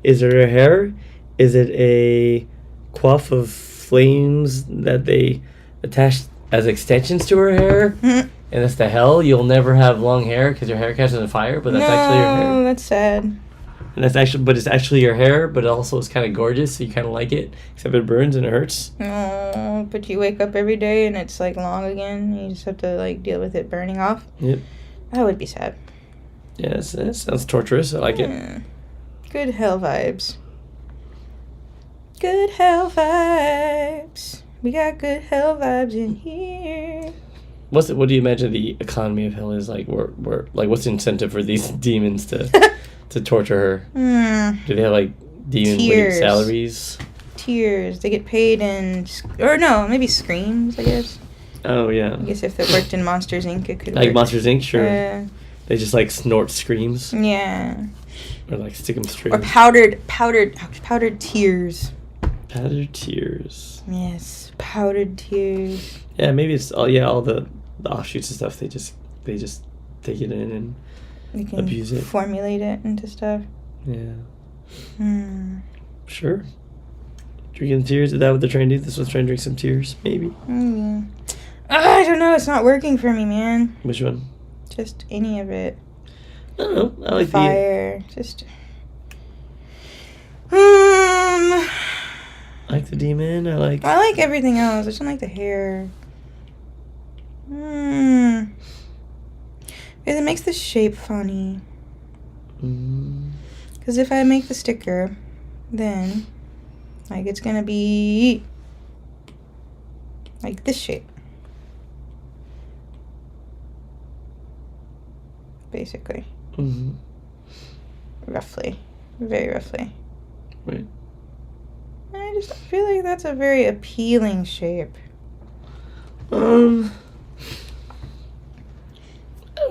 Is it her hair? Is it a coif of flames that they attach as extensions to her hair? And that's the hell. You'll never have long hair because your hair catches on fire, but that's actually your hair. No, that's sad. And it's actually your hair, but it also is kind of gorgeous, so you kind of like it, except it burns and it hurts. Oh, but you wake up every day and it's like long again. You just have to like deal with it burning off. Yep. That would be sad. Yeah, that sounds torturous. I like it. Good hell vibes. Good hell vibes. We got good hell vibes in here. What do you imagine the economy of hell is like? Where like what's the incentive for these demons to torture her? Do they have like demon wage salaries? Tears. They get paid in, or no, maybe screams, I guess. Oh yeah. I guess if it worked in Monsters Inc., it could Like work. Monsters Inc. Sure. They just like snort screams Yeah. or like stick them straight. Or powdered tears. Powdered tears. Yes, powdered tears. Yeah, maybe it's all the offshoots and stuff. They just take it in and You can abuse it. formulate it into stuff. Yeah. Sure. Drinking tears. Is that what they're trying to do? This one's trying to drink some tears, maybe. I don't know. It's not working for me, man. Which one? Just any of it. I don't know. I like fire. Just. I like the demon. I like everything else. I just don't like the hair. Because it makes the shape funny. Because if I make the sticker, then like it's gonna be like this shape. Basically. Roughly. Very roughly. Right. I just feel like that's a very appealing shape. I don't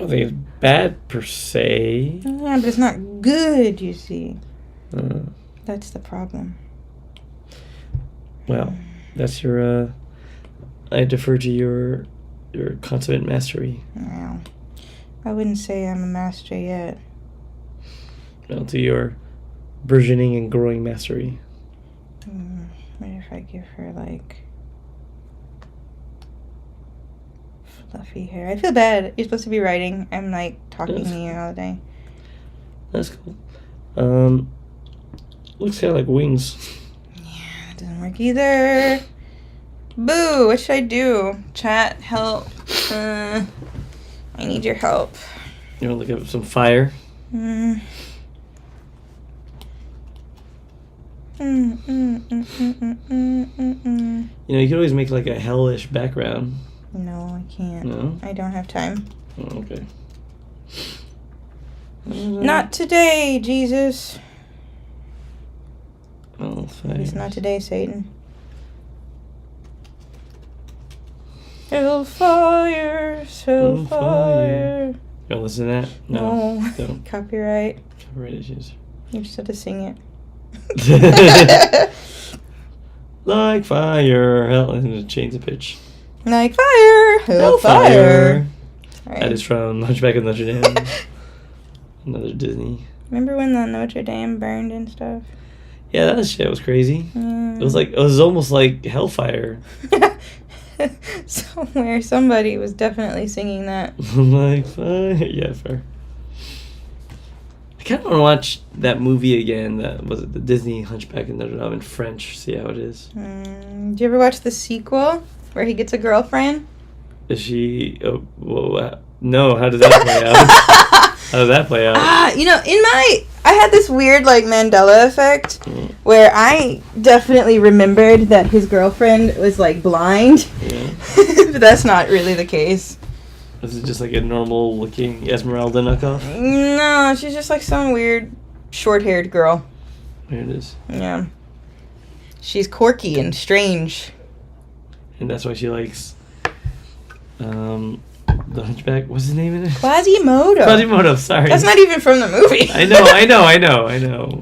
think it's bad per se. Yeah, but it's not good, you see. Uh, That's the problem. Well, that's your. I defer to your consummate mastery. Well, I wouldn't say I'm a master yet. Well, to your burgeoning and growing mastery. What if I give her like fluffy hair? I feel bad. You're supposed to be writing. I'm like talking to you all day. That's cool. Looks kind of like wings. Yeah, that doesn't work either. Boo! What should I do? Chat, help. I need your help. You want to look up some fire? Mm. You know, you could always make like a hellish background. No, I can't. No? I don't have time. Oh, okay. Not today, Jesus. Oh, fire. It's not today, Satan. Hellfire, hellfire. You want to listen to that? No. Don't. Copyright. Copyright issues. You just have to sing it. Like fire. Hell, and change the pitch. Like fire, hellfire. That is from Hunchback of Notre Dame. Another Disney. Remember when the Notre Dame burned and stuff? Yeah, that shit was crazy. Mm. It was almost like hellfire. Somewhere, somebody was definitely singing that. Like fire. Yeah, fair. I kind of want to watch that movie again. That was it, the Disney Hunchback of Notre Dame in French. See how it is. Did you ever watch the sequel where he gets a girlfriend? Is she? Oh, whoa, no. How did that play out? How did that play out? I had this weird like Mandela effect where I definitely remembered that his girlfriend was like blind, Yeah. but that's not really the case. Is it just like a normal looking Esmeralda knockoff? No, she's just like some weird short-haired girl. There it is. Yeah. She's quirky and strange. And that's why she likes the Hunchback. What's his name in it? Quasimodo. Quasimodo, sorry. That's not even from the movie. I know.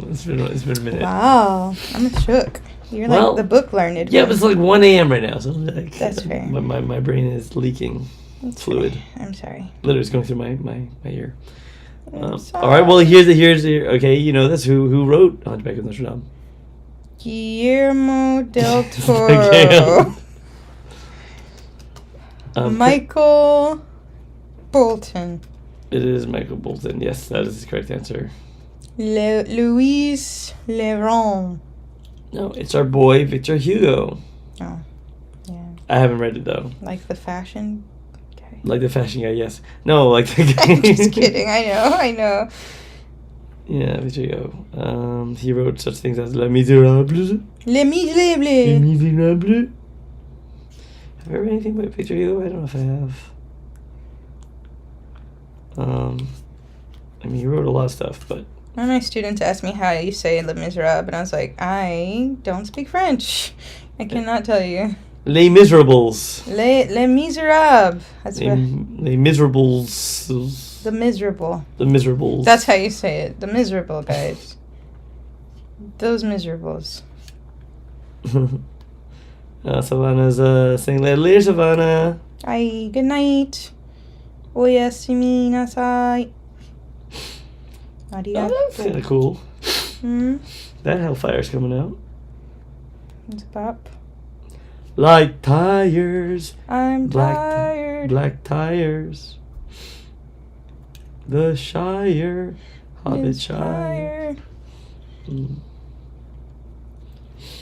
It's been a minute. Wow, I'm shook. You're Well, like the book learned. Yeah, but it's like 1 a.m. right now, so like That's fair. My brain is leaking fluid. I'm sorry. Literally, it's going through my ear. I'm sorry. All right, well here's the okay. You know this. Who wrote Hunchback of Notre Dame? Guillermo del Toro. Okay. Michael Bolton. It is Michael Bolton. Yes, that is the correct answer. Louise Leron. No, it's our boy Victor Hugo. Oh, yeah. I haven't read it though. Like the fashion guy. Like the fashion guy, yes. No, like the guy. I'm just kidding. I know. Yeah, Victor Hugo. He wrote such things as Les Miserables. Les Les Miserables. Miserables. Have I read anything by Victor Hugo? I don't know if I have. I mean, he wrote a lot of stuff, but... One of my students asked me how you say Les Miserables, and I was like, I don't speak French. I cannot tell you. Les Miserables. Les Miserables. That's Les, what, Les Miserables. the miserable. The Miserables. That's how you say it. The miserable guys. Those miserables. Savannah's saying later, Savannah. Ay, good night. Oyasumi nasai. Oh, that's kind of cool. Hmm? That Hellfire's coming out. It's a pop. Like tires. I'm tired. Black tires. The Shire. Hobbit It's Shire. tired. Mm.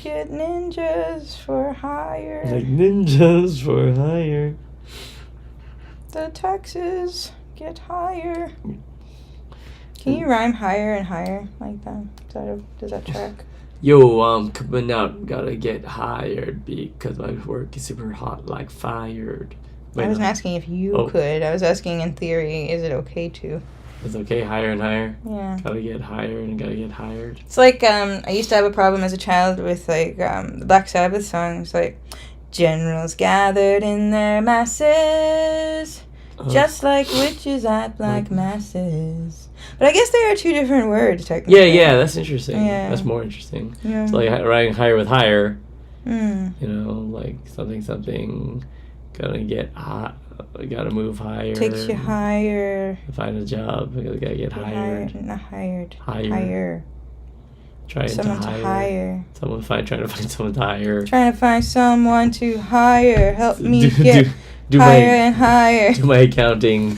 Get ninjas for hire. Like ninjas for hire. The taxes get higher. Can you rhyme higher and higher like that? Does that track? Yo, coming out, gotta get hired because my work is super hot like fired. Wait, I wasn't no. asking if you Oh. could. I was asking in theory, is it okay to? It's okay, higher and higher. Yeah. Gotta get higher and gotta get hired. It's like, I used to have a problem as a child with, like, the Black Sabbath songs, like, generals gathered in their masses, just like witches at black masses. But I guess they are two different words, technically. Yeah, that's interesting. Yeah. That's more interesting. Yeah. So like writing higher with higher, Mm. you know, like something, gotta get hot, gotta move higher. Takes you higher. Find a job, gotta get hired. Not hired. Higher. Higher. Trying Someone to to hire. hire. Trying to find someone to hire. Trying to find someone to hire. Help me Do- get do higher my and higher. do my accounting.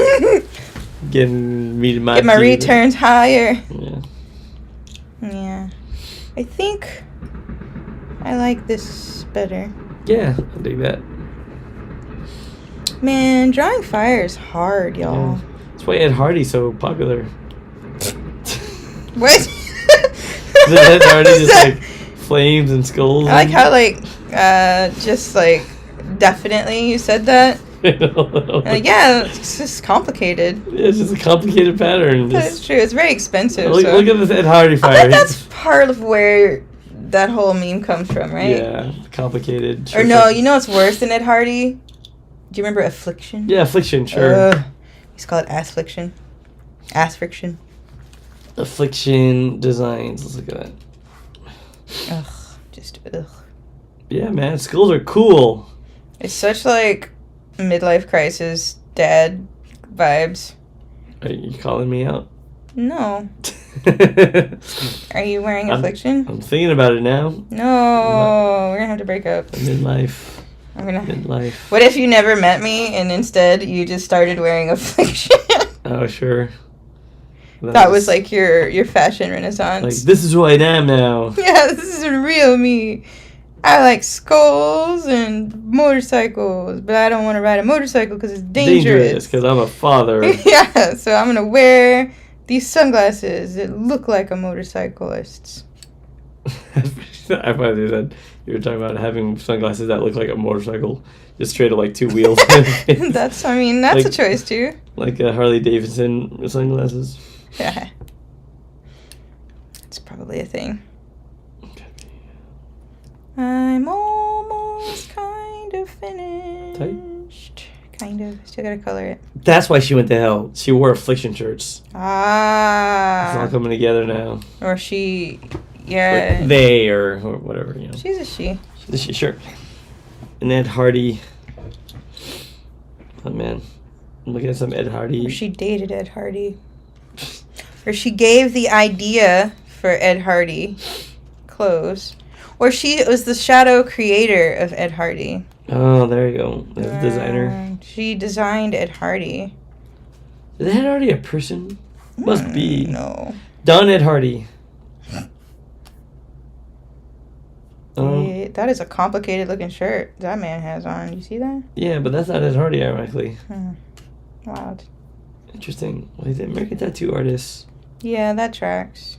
Getting me to my Get my returns higher. Yeah. Yeah. I think I like this better. Yeah, I dig that. Man, drawing fire is hard, y'all. Yeah. That's why Ed Hardy's so popular. What? Ed Hardy Is just that- like flames and skulls. I like how just like definitely you said that. Like, yeah, it's just complicated. It's just a complicated pattern. That's Just, true. It's very expensive. look, so. look at this Ed Hardy I fire. bet that's part of where that whole meme comes from, right? Yeah, complicated. Or no, you know what's worse than Ed Hardy? Do you remember Affliction? Yeah, Affliction, sure. He's called Ass-Fliction. Ass friction. Affliction designs. Let's look at that. Ugh. Just ugh. Yeah, man, skulls are cool. It's such like midlife crisis dad vibes. Are you calling me out? No. Are you wearing Affliction? I'm thinking about it now. No. We're gonna have to break up. Midlife. I'm gonna. Midlife. What if you never met me and instead you just started wearing Affliction? Oh, sure. That was like your fashion renaissance. Like, this is who I am now. Yeah, this is a real me. I like skulls and motorcycles, but I don't want to ride a motorcycle because it's dangerous. Because I'm a father. Yeah, so I'm gonna wear these sunglasses that look like a motorcyclist's. I finally said you were talking about having sunglasses that look like a motorcycle, just straight up like two wheels. That's a Like- choice too. Like Harley Davidson sunglasses. Yeah, it's probably a thing. I'm almost kind of finished. Kind of. Still gotta color it. That's why she went to hell. She wore Affliction shirts. It's all Ah. coming together now. Or she. Yeah. Or they or whatever, you know. She's a she. Sure. And Ed Hardy. Oh man, I'm looking at some Ed Hardy. Or she dated Ed Hardy. Or she gave the idea for Ed Hardy clothes. Or she was the shadow creator of Ed Hardy. Oh, there you go. There's the designer. She designed Ed Hardy. Is Ed Hardy a person? Must be. No. Don Ed Hardy. Yeah, that is a complicated looking shirt that man has on. You see that? Yeah, but that's not Ed Hardy, ironically. Wild. Interesting. Well, he's an American tattoo artist. Yeah, that tracks.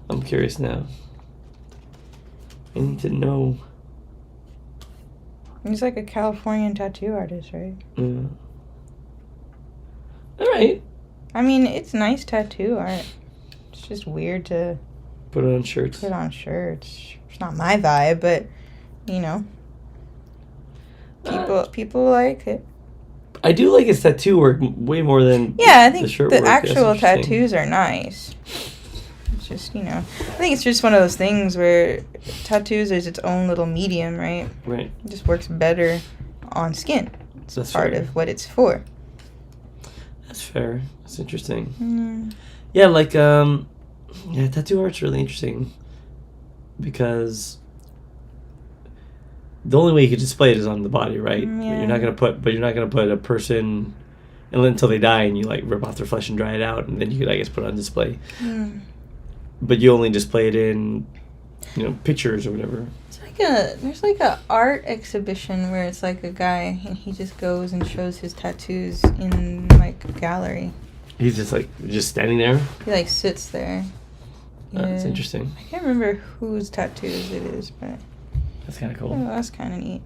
I'm curious now. I need to know. He's like a Californian tattoo artist, right? Yeah. All right. I mean, it's nice tattoo art. It's just weird to Put it on shirts. put on shirts. It's not my vibe, but you know, people like it. I do like his tattoo work way more than Yeah, I think the shirt the work. That's actual interesting. tattoos are nice. It's just, you know, I think it's just one of those things where tattoos is its own little medium, right? Right. It just works better on skin. It's That's part fair. of what it's for. That's fair. That's interesting. Mm. Yeah, like yeah, tattoo art's really interesting because the only way you could display it is on the body, right? Yeah. You're not gonna put a person until they die and you like rip off their flesh and dry it out, and then you could, I guess, put it on display. Mm. But you only display it in, pictures or whatever. It's like there's like a art exhibition where it's like a guy and he just goes and shows his tattoos in like a gallery. He's just standing there. He like sits there. That's Yeah. interesting. I can't remember whose tattoos it is, but That's kind of cool. oh, that's kind of neat.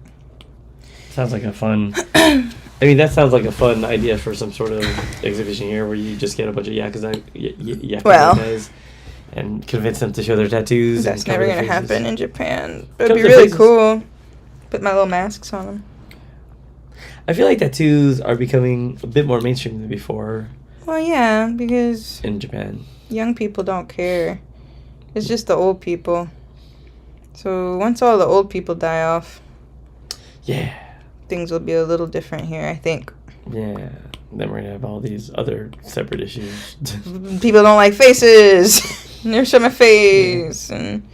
Sounds like a fun. I mean, that sounds like a fun idea for some sort of exhibition here, where you just get a bunch of yakuza Well. guys and convince them to show their tattoos. That's and cover never their gonna faces. happen in Japan. It'd Cover be their really faces. cool. Put my little masks on them. I feel like tattoos are becoming a bit more mainstream than before Well, yeah, because in Japan. young people don't care. It's just the old people. So once all the old people die off, Yeah, things will be a little different here, I think. yeah. Then we're gonna have all these other separate issues People don't like faces. Never show my face. And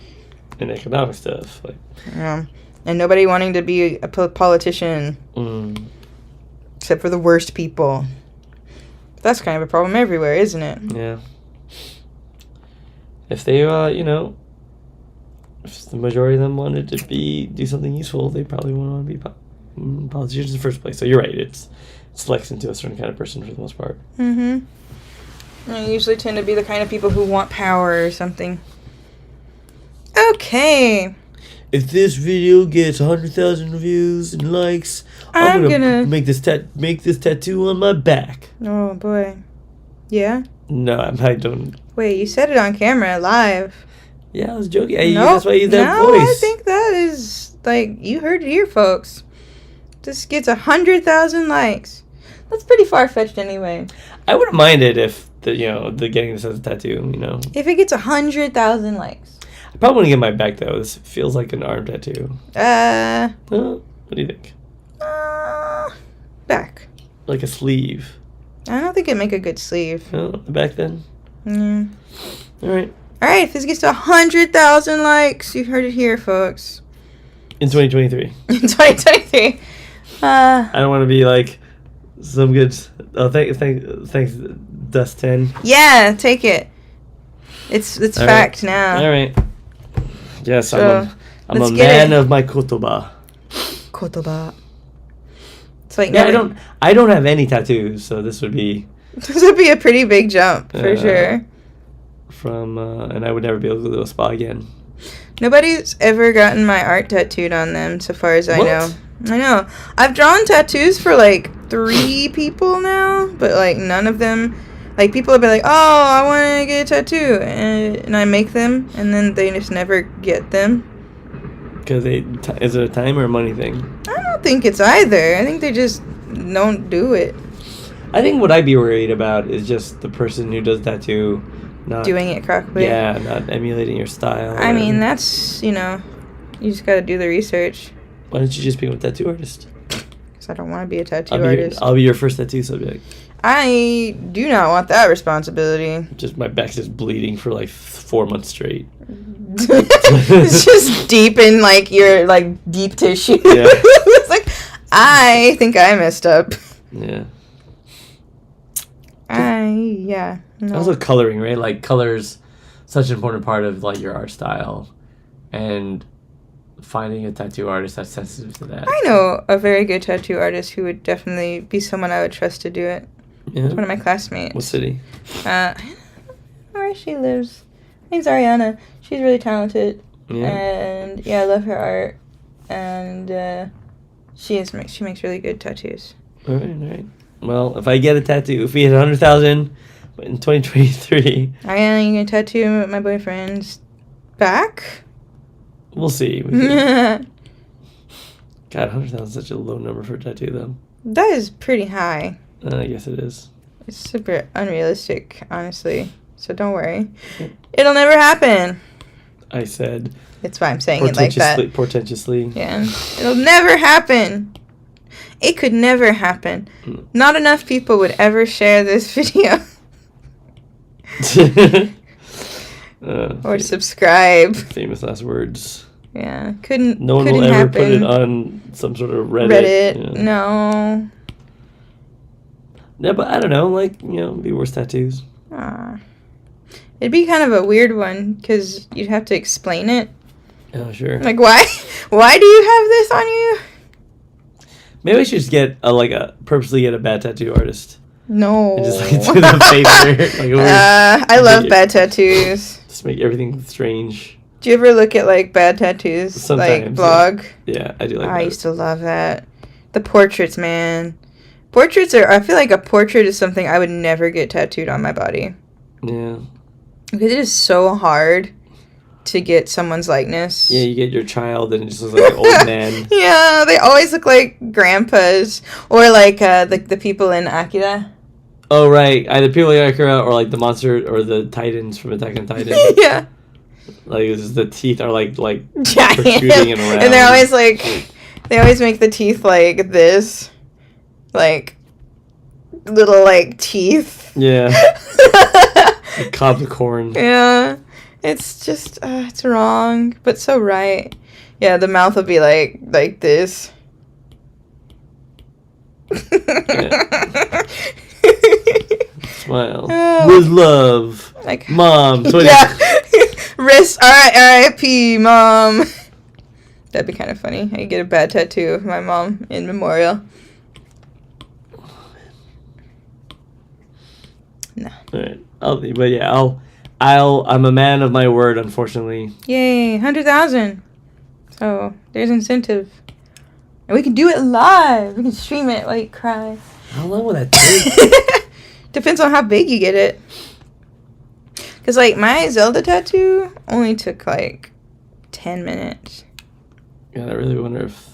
and economic stuff. Like, and nobody wanting to be a politician except for the worst people. That's kind of a problem everywhere, isn't it? yeah. If they, if the majority of them wanted to do something useful, they probably wouldn't want to be politicians in the first place. So you're right. It selects into a certain kind of person for the most part. Mm-hmm. I usually tend to be the kind of people who want power or something. Okay. If this video gets 100,000 views and likes, I'm I'm gonna- make this tattoo on my back. Oh, boy. Yeah? No, I don't. Wait, you said it on camera, live. Yeah, I was joking. Hey, Nope. that's why you use that no, voice. I think that is, like, you heard it here, folks. This gets 100,000 likes. That's pretty far-fetched anyway. I wouldn't mind it if the getting this as a tattoo. If it gets 100,000 likes. I probably want to get my back though. This feels like an arm tattoo. What do you think? Back. Like a sleeve. I don't think it'd make a good sleeve. Oh, the back then. Yeah. All right. Alright, if this gets to 100,000 likes, you heard it here, folks. In 2023. In 2023. I don't want to be like some good. Oh, thanks, Dust 10. Yeah, take it. It's All fact now. All right. Yes, So, I'm a let's get man it. of my kotoba. Kotoba. It's like Yeah, never- I don't have any tattoos, so this would be This would be a pretty big jump for sure. from, and I would never be able to go to a spa again. Nobody's ever gotten my art tattooed on them, so far as I What? know. I know. I've drawn tattoos for like 3 people now, but like none of them. Like people will be like, "Oh, I want to get a tattoo," and I make them, and then they just never get them. Because is it a time or a money thing? I don't think it's either. I think they just don't do it. I think what I'd be worried about is just the person who does tattoo not Doing it correctly. Yeah, not emulating your style. I mean, and- that's, you just got to do the research. Why don't you just become a tattoo artist? Because I don't want to be a tattoo I'll be artist. I'll be your first tattoo subject. I do not want that responsibility. Just my back's just bleeding for like 4 months straight. It's just deep in like your like deep tissue. Yeah. It's like I think I messed up. Yeah. Yeah. No. Also coloring, right? Like colors, such an important part of like your art style, and finding a tattoo artist that's sensitive to that. I know a very good tattoo artist who would definitely be someone I would trust to do it. Yeah. It's one of my classmates. What city? I don't know where she lives. Her name's Ariana. She's really talented. Yeah. And yeah, I love her art. And she makes really good tattoos. All right. Well, if I get a tattoo, if we hit 100,000 in 2023, Ariana, you gonna tattoo my boyfriend's back? we'll see. God, 100,000 is such a low number for a tattoo, though. That is pretty high. I guess it is. It's super unrealistic, honestly. So don't worry. It'll never happen. I said That's why I'm saying it like that. portentously. Yeah. It'll never happen. It could never happen. Not enough people would ever share this video or subscribe. Famous last words. Yeah. Couldn't No one couldn't will ever happen. put it on some sort of Reddit. Yeah. No. Yeah, but I don't know. Like, be worse tattoos. It'd be kind of a weird one because you'd have to explain it. Oh, sure. Like, why do you have this on you? Maybe I should just purposely get a bad tattoo artist. No. And just do the paper. I love bad tattoos. Just make everything strange. Do you ever look at like bad tattoos, like Sometimes, blog? Yeah, I do like I that. used to love that. The portraits, man. I feel like a portrait is something I would never get tattooed on my body. Yeah. Because it is so hard to get someone's likeness. Yeah, you get your child and it just looks like an old man. Yeah, they always look like grandpas. Or like the people in Akira. Oh, right. Either people like Akira or like the monster or the Titans from Attack on Titan. Yeah. Like, the teeth are like Giant. protruding and around. And they're always like, they always make the teeth like this. Like, little like teeth. Yeah. Like cobs of corn. Yeah. It's just, it's wrong, but so right. Yeah, the mouth will be like this. Smile. Oh. With love. Like, Mom. yeah. R.I.P. Mom. That'd be kind of funny. I could get a bad tattoo of my mom in memorial. No. All right. I'm a man of my word, unfortunately. Yay, 100,000. So there's incentive. And we can do it live. We can stream it while you cry. How long will that take? Depends on how big you get it. Because, like, my Zelda tattoo only took, like, 10 minutes. God, I really wonder if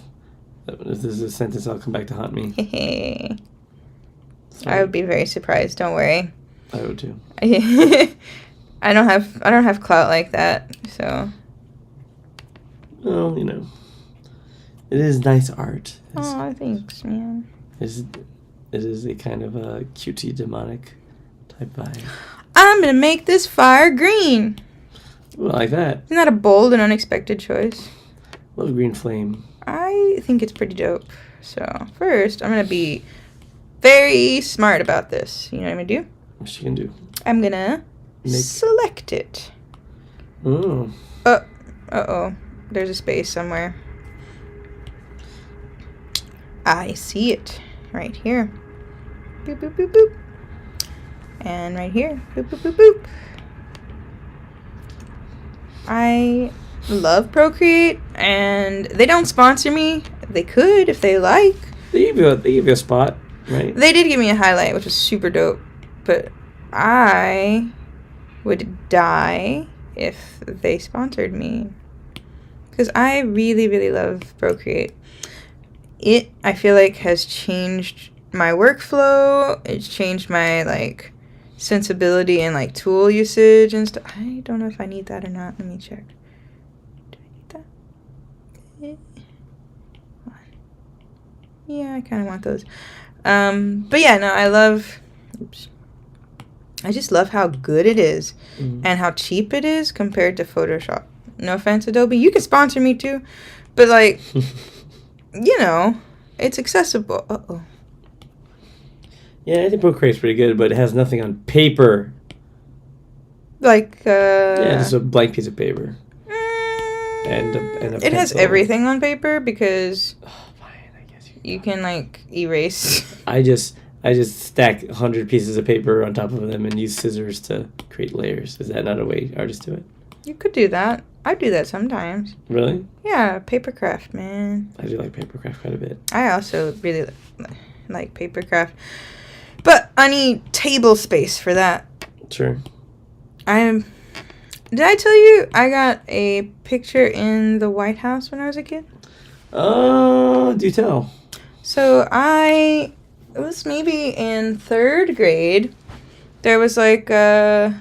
this is a sentence that'll come back to haunt me. Hey. So, I would be very surprised. Don't worry. I would too. I don't have clout like that. So. Well, it is nice art. Oh, thanks, man. It is a kind of a cutie demonic type vibe. I'm gonna make this fire green. Ooh, I like that. Isn't that a bold and unexpected choice? Love green flame. I think it's pretty dope. So first, I'm gonna be very smart about this. You know what I'm gonna do? What you can do? I'm gonna select it. Oh. Uh-oh. There's a space somewhere. I see it. Right here. Boop, boop, boop, boop. And right here. Boop, boop, boop, boop. I love Procreate, and they don't sponsor me. They could if they like. They give you a spot, right? They did give me a highlight, which was super dope. But I would die if they sponsored me. Because I really, really love Procreate. It, I feel like, has changed my workflow. It's changed my, like, sensibility and, like, tool usage and stuff. I don't know if I need that or not. Let me check. Do I need that? Yeah, I kind of want those. But yeah, no, I love... Oops. I just love how good it is and how cheap it is compared to Photoshop. No offense, Adobe. You can sponsor me too. But, like, it's accessible. Uh-oh. Yeah, I think Procreate's pretty good, but it has nothing on paper. Like, yeah, just a blank piece of paper. And a it has pencil. everything on paper because Oh, fine, I guess you can, like, erase. I just stack 100 pieces of paper on top of them and use scissors to create layers. Is that not a way artists do it? You could do that. I do that sometimes. Really? Yeah, papercraft, man. I do like papercraft quite a bit. I also really like papercraft. But I need table space for that. Sure. Did I tell you I got a picture in the White House when I was a kid? Oh, do tell. So it was maybe in 3rd grade. There was like a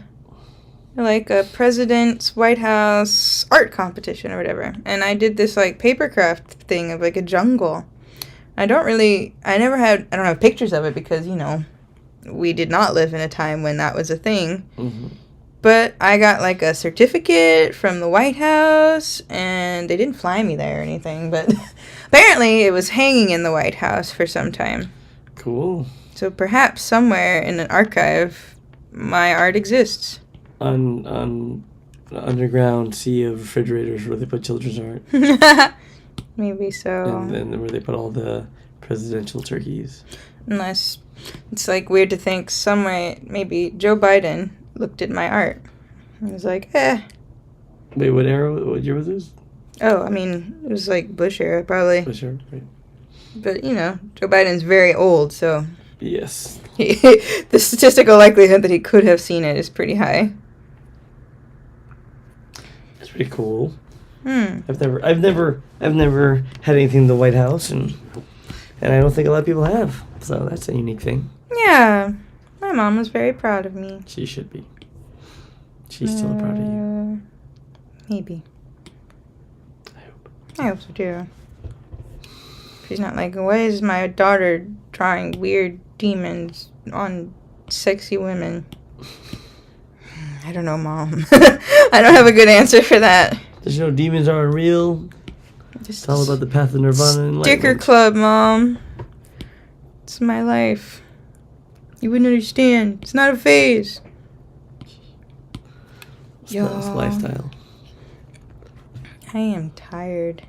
president's White House art competition or whatever. And I did this like papercraft thing of like a jungle. I don't have pictures of it because, we did not live in a time when that was a thing. Mm-hmm. But I got like a certificate from the White House, and they didn't fly me there or anything, but apparently it was hanging in the White House for some time. Cool. So perhaps somewhere in an archive, my art exists. On an underground sea of refrigerators where they put children's art. Maybe so. And then where they put all the presidential turkeys. Unless it's like weird to think some way maybe Joe Biden looked at my art and was like, Wait, what year was this? Oh, I mean, it was like Bush era probably. For sure, right. But, Joe Biden's very old, so Yes. the statistical likelihood that he could have seen it is pretty high. That's pretty cool. I've never had anything in the White House, and I don't think a lot of people have. So that's a unique thing. Yeah. My mom was very proud of me. She should be. She's still proud of you. Maybe. I I hope so too. She's not like, why is my daughter drawing weird demons on sexy women? I don't know, Mom. I don't have a good answer for that. Did you know demons aren't real? It's all about the path of nirvana and Sticker enlightenment. club, Mom. It's my life. You wouldn't understand. It's not a phase. It's lifestyle. I am tired.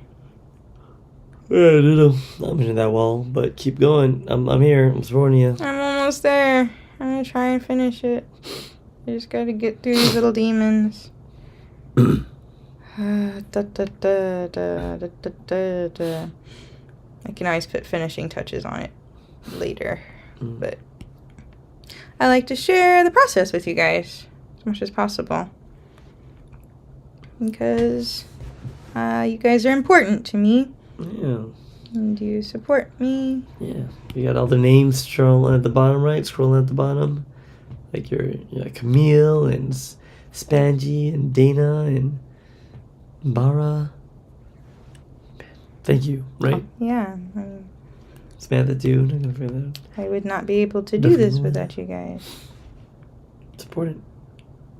I don't know. I'm into that wall, but keep going. I'm here. I'm supporting you. I'm almost there. I'm gonna try and finish it. I just gotta get through these little demons. Da, da, da, da, da, da, da, da. I can always put finishing touches on it later, but I like to share the process with you guys as much as possible because you guys are important to me. Yeah. And you support me. Yeah. You got all the names scrolling at the bottom right, scrolling at the bottom. Like your Camille and Spangy and Dana and Bara. Thank you, right? Yeah. Samantha too. Not gonna forget that. I would not be able to do this without you guys. It's important.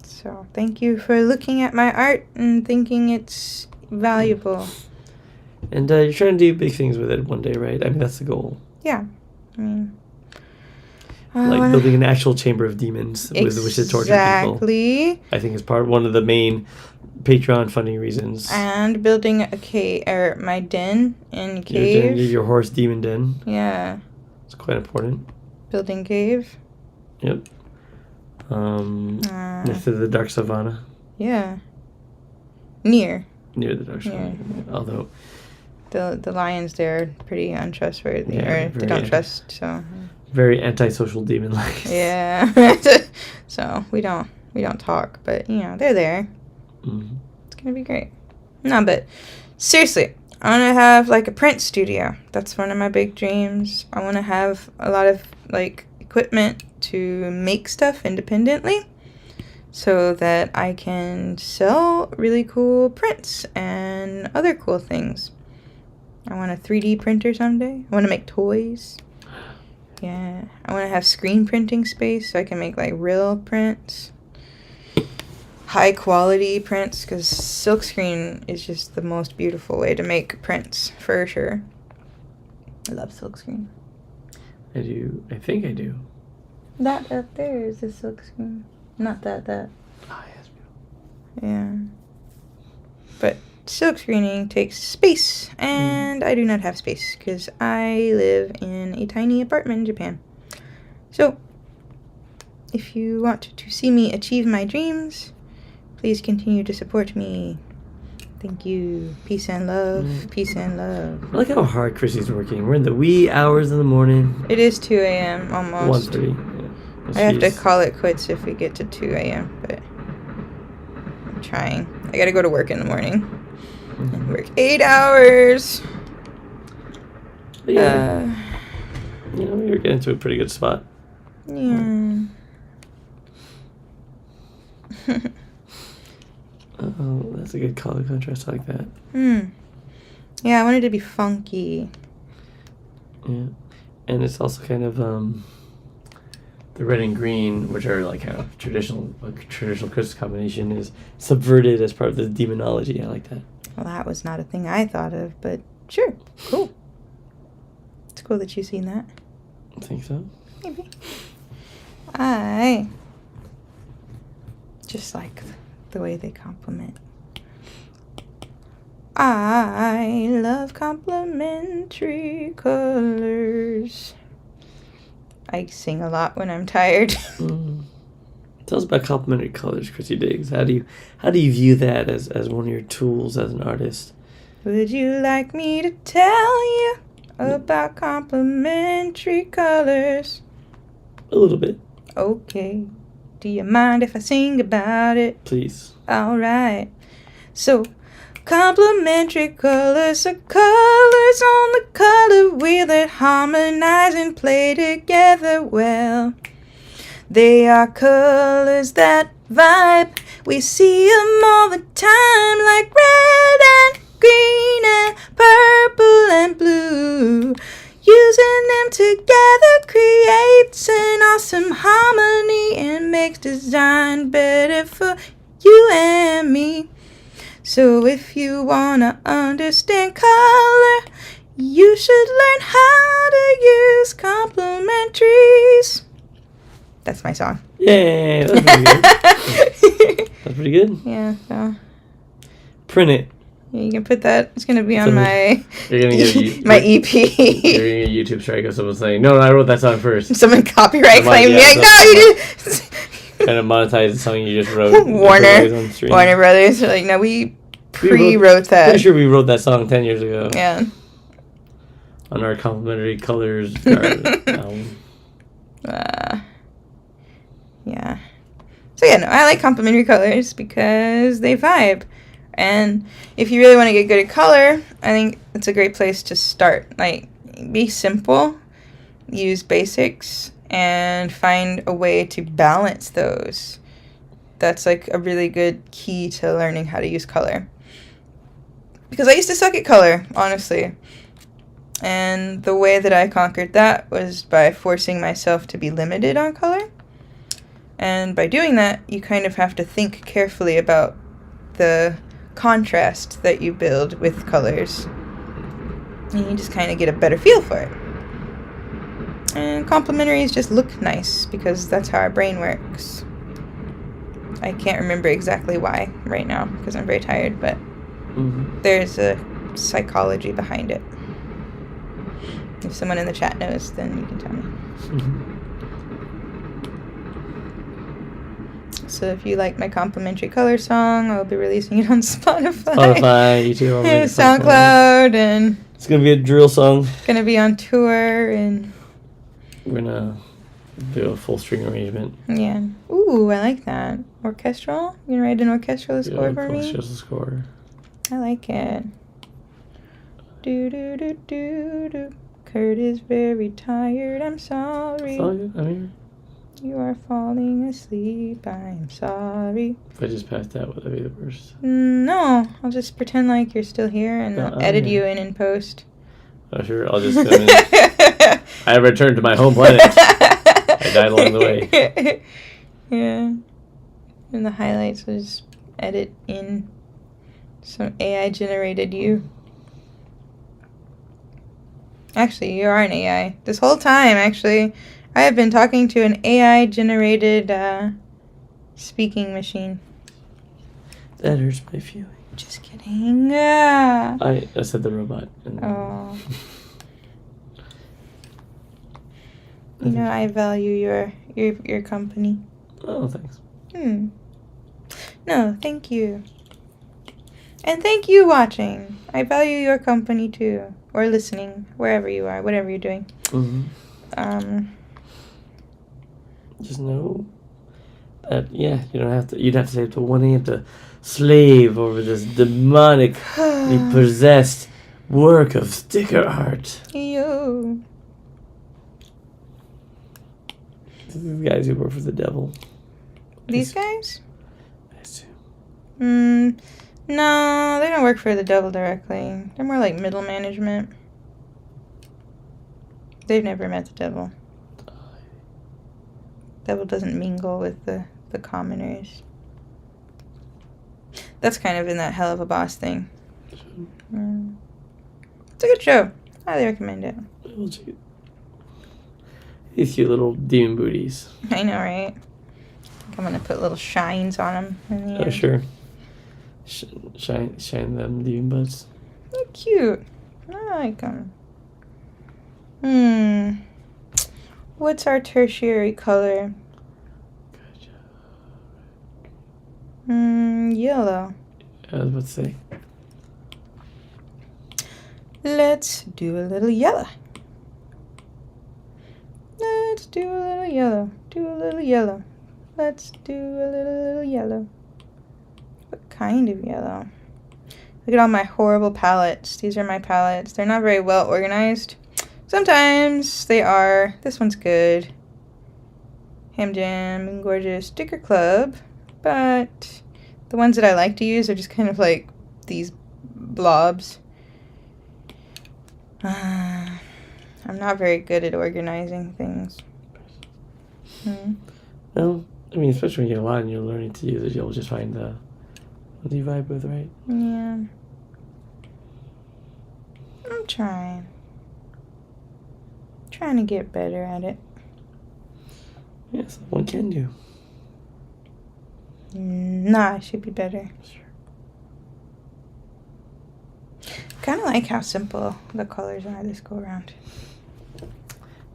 So thank you for looking at my art and thinking it's valuable. And you're trying to do big things with it one day, right? I mean, that's the goal. Yeah. I mean, Like building an actual chamber of demons with which to torture people. Exactly. I think is one of the main Patreon funding reasons. And building a cave, or my den in cave. Your horse demon den. Yeah. It's quite important. Building cave. Yep. Next to the Dark Savannah. Yeah. Near Near the Dark Savannah. Although the lions there are pretty untrustworthy, Yeah, or they very don't trust. So. very antisocial demon like. Yeah. So we don't talk, but they're there. Mm-hmm. It's gonna be great. No, but seriously, I want to have like a print studio. That's one of my big dreams. I want to have a lot of like equipment to make stuff independently so that I can sell really cool prints and other cool things. I want a 3D printer someday. I want to make toys. Yeah. I want to have screen printing space so I can make like real prints. High quality prints, because silkscreen is just the most beautiful way to make prints, for sure. I love silkscreen. I do. I think I do. That up there is a silkscreen. Not that. Oh, yes. Yeah. But silkscreening takes space, and I do not have space, because I live in a tiny apartment in Japan. So, if you want to see me achieve my dreams, please continue to support me. Thank you. Peace and love. Peace and love. I like how hard Chrissy's working. We're in the wee hours in the morning. It is 2 a.m. almost. 1:30. Yeah. I have to call it quits if we get to 2 a.m., but I'm trying. I gotta go to work in the morning. And work 8 hours. But yeah, you're getting to a pretty good spot. Yeah. Oh, that's a good color contrast. I like that. Yeah, I wanted to be funky. Yeah, and it's also kind of The red and green, which are like a traditional Christmas combination, is subverted as part of the demonology. I like that. Well, that was not a thing I thought of, but sure. Cool. It's cool that you've seen that. I think so. Maybe. I just like the way they compliment. I love complementary colors. I sing a lot when I'm tired. Tell us about complementary colors, Chrissy Diggs. How do you view that as one of your tools as an artist? Would you like me to tell you about complementary colors? A little bit, Okay. Do you mind if I sing about it? please. Alright. So, complementary colors are colors on the color wheel that harmonize and play together well. They are colors that vibe. We see them all the time, like red and green and purple and blue. Using them together creates an awesome harmony and makes design better for you and me. So if you wanna understand color, you should learn how to use complementaries. That's my song. Yeah, that's pretty good. That's pretty good. Yeah, so. Print it. You can put that. It's gonna be on Something- my You're gonna get my You're EP. gonna get a YouTube strike of someone saying, "No, I wrote that song first." Someone copyright That might- claim me. yeah, Like, no, that's- you did. Trying to monetize the song you just wrote. Warner On stream. Warner Brothers are like, no, we We pre-wrote that. Pretty sure we wrote that song 10 years ago. Yeah. On our Complementary Colors album. Yeah. So yeah, no, I like complementary colors because they vibe. And if you really want to get good at color, I think it's a great place to start. Like, be simple, use basics, and find a way to balance those. That's like a really good key to learning how to use color. Because I used to suck at color, honestly. And the way that I conquered that was by forcing myself to be limited on color. And by doing that, you kind of have to think carefully about the contrast that you build with colors. And you just kind of get a better feel for it. And complementaries just look nice because that's how our brain works. I can't remember exactly why right now because I'm very tired, but there's a psychology behind it. If someone in the chat knows, then you can tell me. So if you like my complimentary color song, I'll be releasing it on Spotify, YouTube, SoundCloud, and It's gonna be a drill song. gonna be on tour, and We're gonna do a full string arrangement. yeah. Ooh, I like that. Orchestral? You gonna write an orchestral score for me? Just a score. I like it. Do do do do do. Kurt is very tired. I'm sorry. It's all good. I'm here. You are falling asleep. I'm sorry. If I just passed out, would that be the worst? No, I'll just pretend like you're still here and I'll edit okay. you in post. Oh, sure. I'll just come in. I returned to my home planet. I died along the way. Yeah. And the highlights was edit in some AI generated you. Actually, you are an AI. This whole time, actually, I have been talking to an AI generated speaking machine. That hurts my feeling. Just kidding. Ah. I said the robot. And Oh. You know, I value your company. Oh, thanks. No, thank you. And thank you watching. I value your company too. Or listening, wherever you are, whatever you're doing. Just know that, yeah, you don't have to. You'd have to stay up till 1 a.m. to slave over this demonically possessed work of sticker art. Yo. These guys who work for the devil. These guys? I assume. No, they don't work for the devil directly. They're more like middle management. They've never met the devil. Devil doesn't mingle with the commoners. That's kind of in that Hell of a Boss thing. It's a good show. Highly recommend it. We'll check it. These cute little demon booties. I know, right? I think I'm gonna put little shines on them. In the Oh, end. sure. Shine them demon butts. They're cute. I like them. What's our tertiary color? Good job. Yellow. I was about to say. Let's do a little yellow. Let's do a little yellow. Do a little yellow. Let's do a little yellow. What kind of yellow? Look at all my horrible palettes. These are my palettes. They're not very well organized. Sometimes they are. This one's good. Ham Jam and Gorgeous Sticker Club. But the ones that I like to use are just kind of like these blobs. I'm not very good at organizing things. Well, I mean, especially when you get a lot and you're learning to use it, you'll just find what you vibe with, right? Yeah. I'm trying. Trying to get better at it. Yes, one can do. Nah, I should be better. Sure. kind of like how simple the colors are this go around.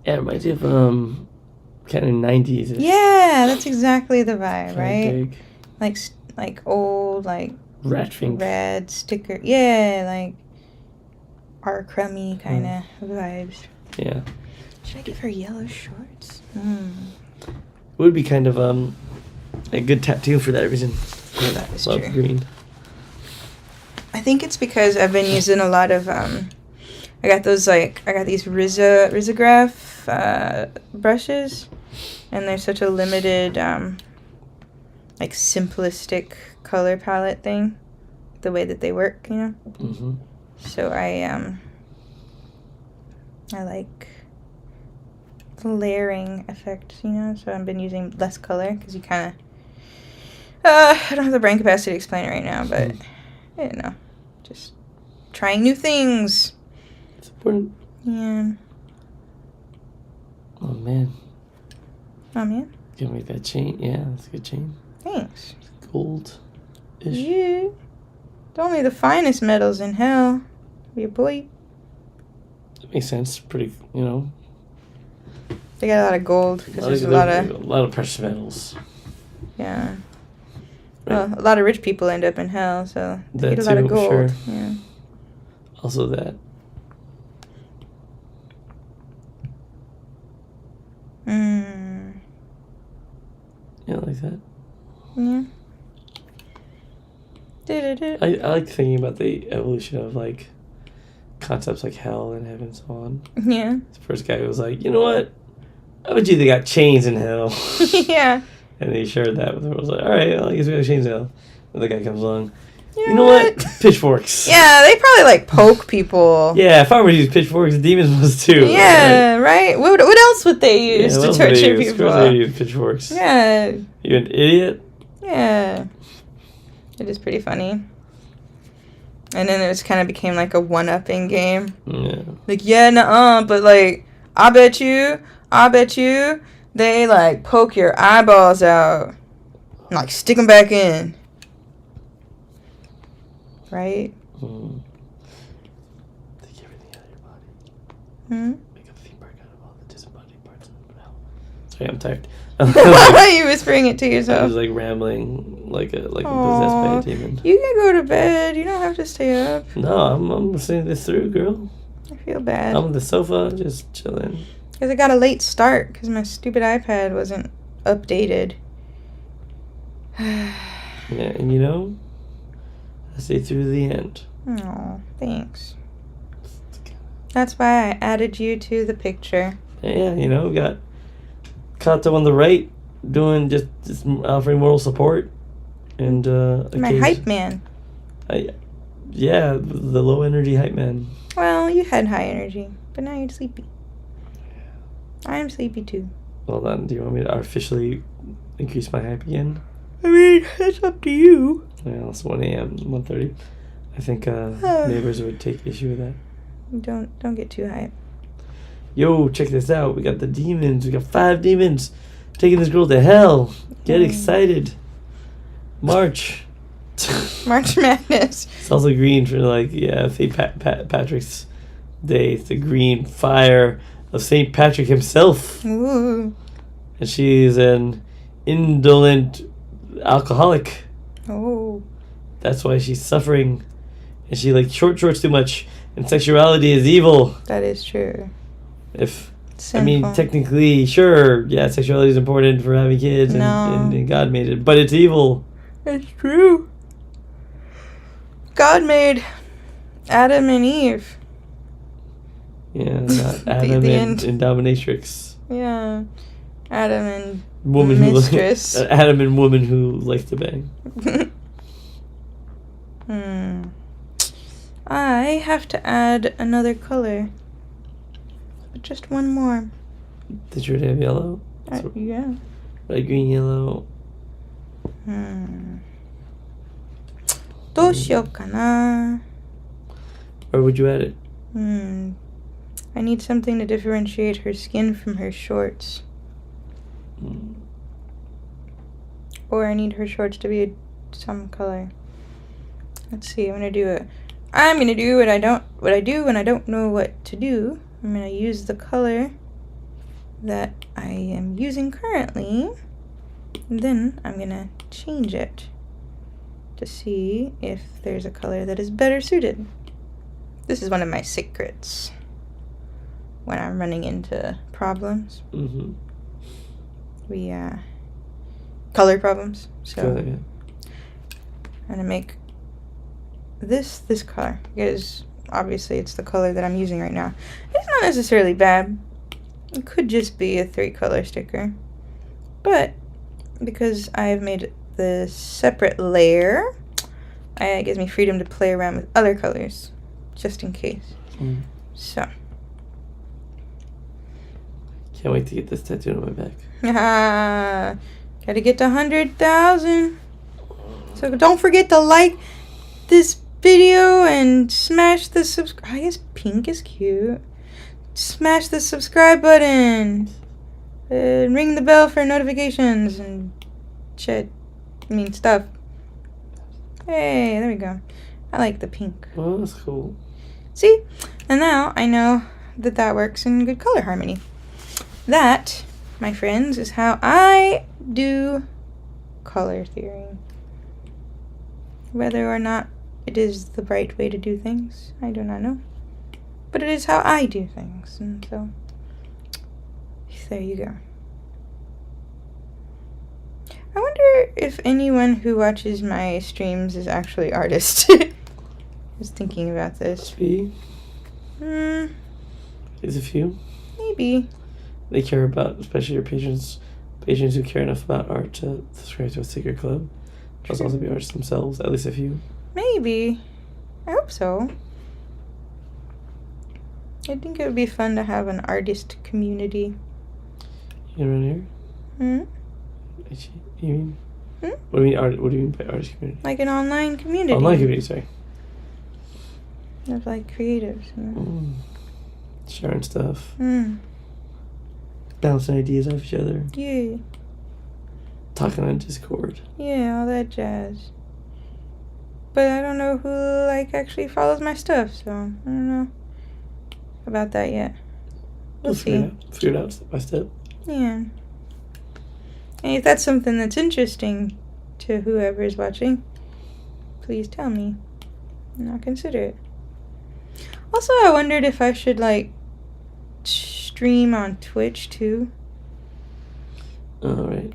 Yeah, it reminds me of kind of 90s. Yeah, that's exactly the vibe, right? Big. Like old, like Ratfink. red sticker. Yeah, like R. Crummy kind of vibes. Yeah. Should I give her yellow shorts? It would be kind of a good tattoo for that reason. That is Love true. green. I think it's because I've been using a lot of I got these Risograph brushes, and they're such a limited like simplistic color palette thing, the way that they work, you know. Mm-hmm. So I like the layering effect, you know. So I've been using less color because you kind of I don't have the brain capacity to explain it right now, but I don't know, just trying new things. It's important. Yeah. Oh man, Oh man, gonna make that chain. Yeah, that's a good chain. thanks. Gold. Ish. Yeah. It's only the finest metals in hell, your boy. That makes sense. Pretty, you know. They got a lot of gold because there's a lot of precious metals. yeah. Right. Well, a lot of rich people end up in hell, so they That get a lot of too, gold. sure. Yeah. Also that. Yeah, like that. Yeah. Do-do-do. I like thinking about the evolution of like concepts like hell and heaven and so on. Yeah. The first guy was like, you know what? I bet you they got chains in hell. Yeah. And he shared that with her. I was like, all right, well, I guess we got chains in hell. And the guy comes along. You You know what? Pitchforks. Yeah, they probably like poke people. Yeah, if I were to use pitchforks, demons must too. Yeah, right? What else would they Right? use Yeah, to what else would they torture use? Of people? course they use pitchforks. Yeah. You an idiot? Yeah. It is pretty funny. And then it was kind of became like a one-upping game. Yeah. Like, yeah, nuh-uh, but like, I bet you, they like poke your eyeballs out and like stick them back in. Right? Mm. Take everything out of your body. Hmm? Make a theme park out of all the disembodied parts of the hell. Sorry, I'm tired. Why are you whispering it to I yourself? was like rambling like a possessed by a demon. You can go to bed. You don't have to stay up. No, I'm listening this through, girl. I feel bad. I'm on the sofa, just chilling. Because I got a late start because my stupid iPad wasn't updated. Yeah, and you know, I stay through the end. Oh, thanks. That's why I added you to the picture. Yeah, you know, got Kato on the right, doing just offering moral support, and My hype man. Yeah, the low energy hype man. Well, you had high energy, but now you're sleepy. I'm sleepy too. Well then, do you want me to artificially increase my hype again? I mean, it's up to you. Well, it's 1 a.m., 1:30. I think neighbors would take issue with that. Don't get too hype. Yo, check this out. We got the demons. We got 5 demons taking this girl to hell. Get excited. March. March Madness. It's also green for like, yeah, St. Patrick's Day. It's the green fire of St. Patrick himself. Ooh. And she's an indolent alcoholic. Oh. That's why she's suffering. And she like shorts too much. And sexuality is evil. That is true. If Sinful. I mean, technically, sure, yeah, sexuality is important for having kids, No. and God made it, but it's evil. It's true. God made Adam and Eve. Yeah, not Adam the and end. dominatrix. Yeah. Adam and Woman mistress. who Adam and woman who likes to bang. I have to add another color. But just one more. Did you already have yellow? Yeah. Red, green, yellow. どうしようかな Where would you add it? I need something to differentiate her skin from her shorts. Or I need her shorts to be some color. Let's see, I'm gonna do I'm gonna do what I do when I don't know what to do. I'm gonna use the color that I am using currently, and then I'm gonna change it to see if there's a color that is better suited. This is one of my secrets when I'm running into problems. Mm-hmm. Color problems. So Got it, yeah. I'm gonna make this color because obviously it's the color that I'm using right now. It's not necessarily bad. It could just be a 3-color sticker, but because I have made the separate layer, it gives me freedom to play around with other colors just in case. Mm. So Can't wait to get this tattooed on my back. gotta get to 100,000. So don't forget to like this video and smash the subscribe. I guess pink is cute. Smash the subscribe button. And ring the bell for notifications and stuff. Hey, there we go. I like the pink. Oh, that's cool. See? And now I know that works in good color harmony. That, my friends, is how I do color theory. Whether or not it is the right way to do things, I do not know. But it is how I do things, and so there you go. I wonder if anyone who watches my streams is actually artists. I was thinking about this. There's a few. Maybe. They care about, especially your patrons who care enough about art to subscribe to a secret club. Must also be artists themselves, at least a few. Maybe. I hope so. I think it would be fun to have an artist community. You around here? You mean? What do you mean? What do you mean by artist community? Like an online community. Online community, sorry. Of like creatives. Sharing stuff. Bouncing ideas off each other. Yeah. Talking on Discord. Yeah, all that jazz. But I don't know who actually follows my stuff, so I don't know about that yet. We'll see. Figure it out step by step. Yeah. And if that's something that's interesting to whoever is watching, please tell me, and I'll consider it. Also, I wondered if I should stream on Twitch too. Alright.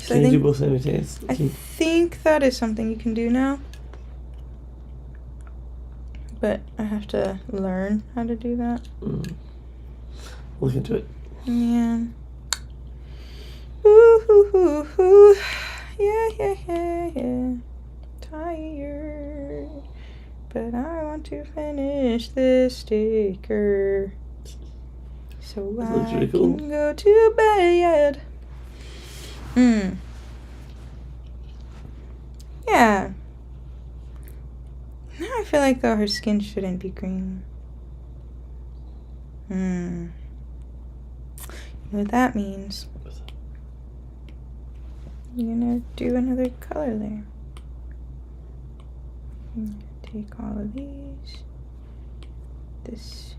Can you do both simultaneously? I think that is something you can do now. But I have to learn how to do that. Look into it. Yeah. Ooh. Yeah. Tired. But I want to finish this sticker. So I can go to bed. Yeah. Now I feel like though her skin shouldn't be green. You know what that means? You're gonna do another color there. Take all of these. This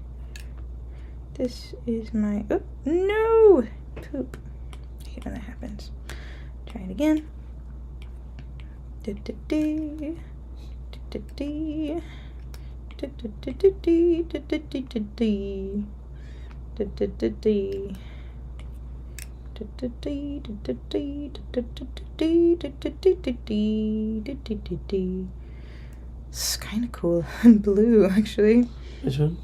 is my no poop. I hate when that happens. Try it again. It's kind of cool. Blue, actually. Which one?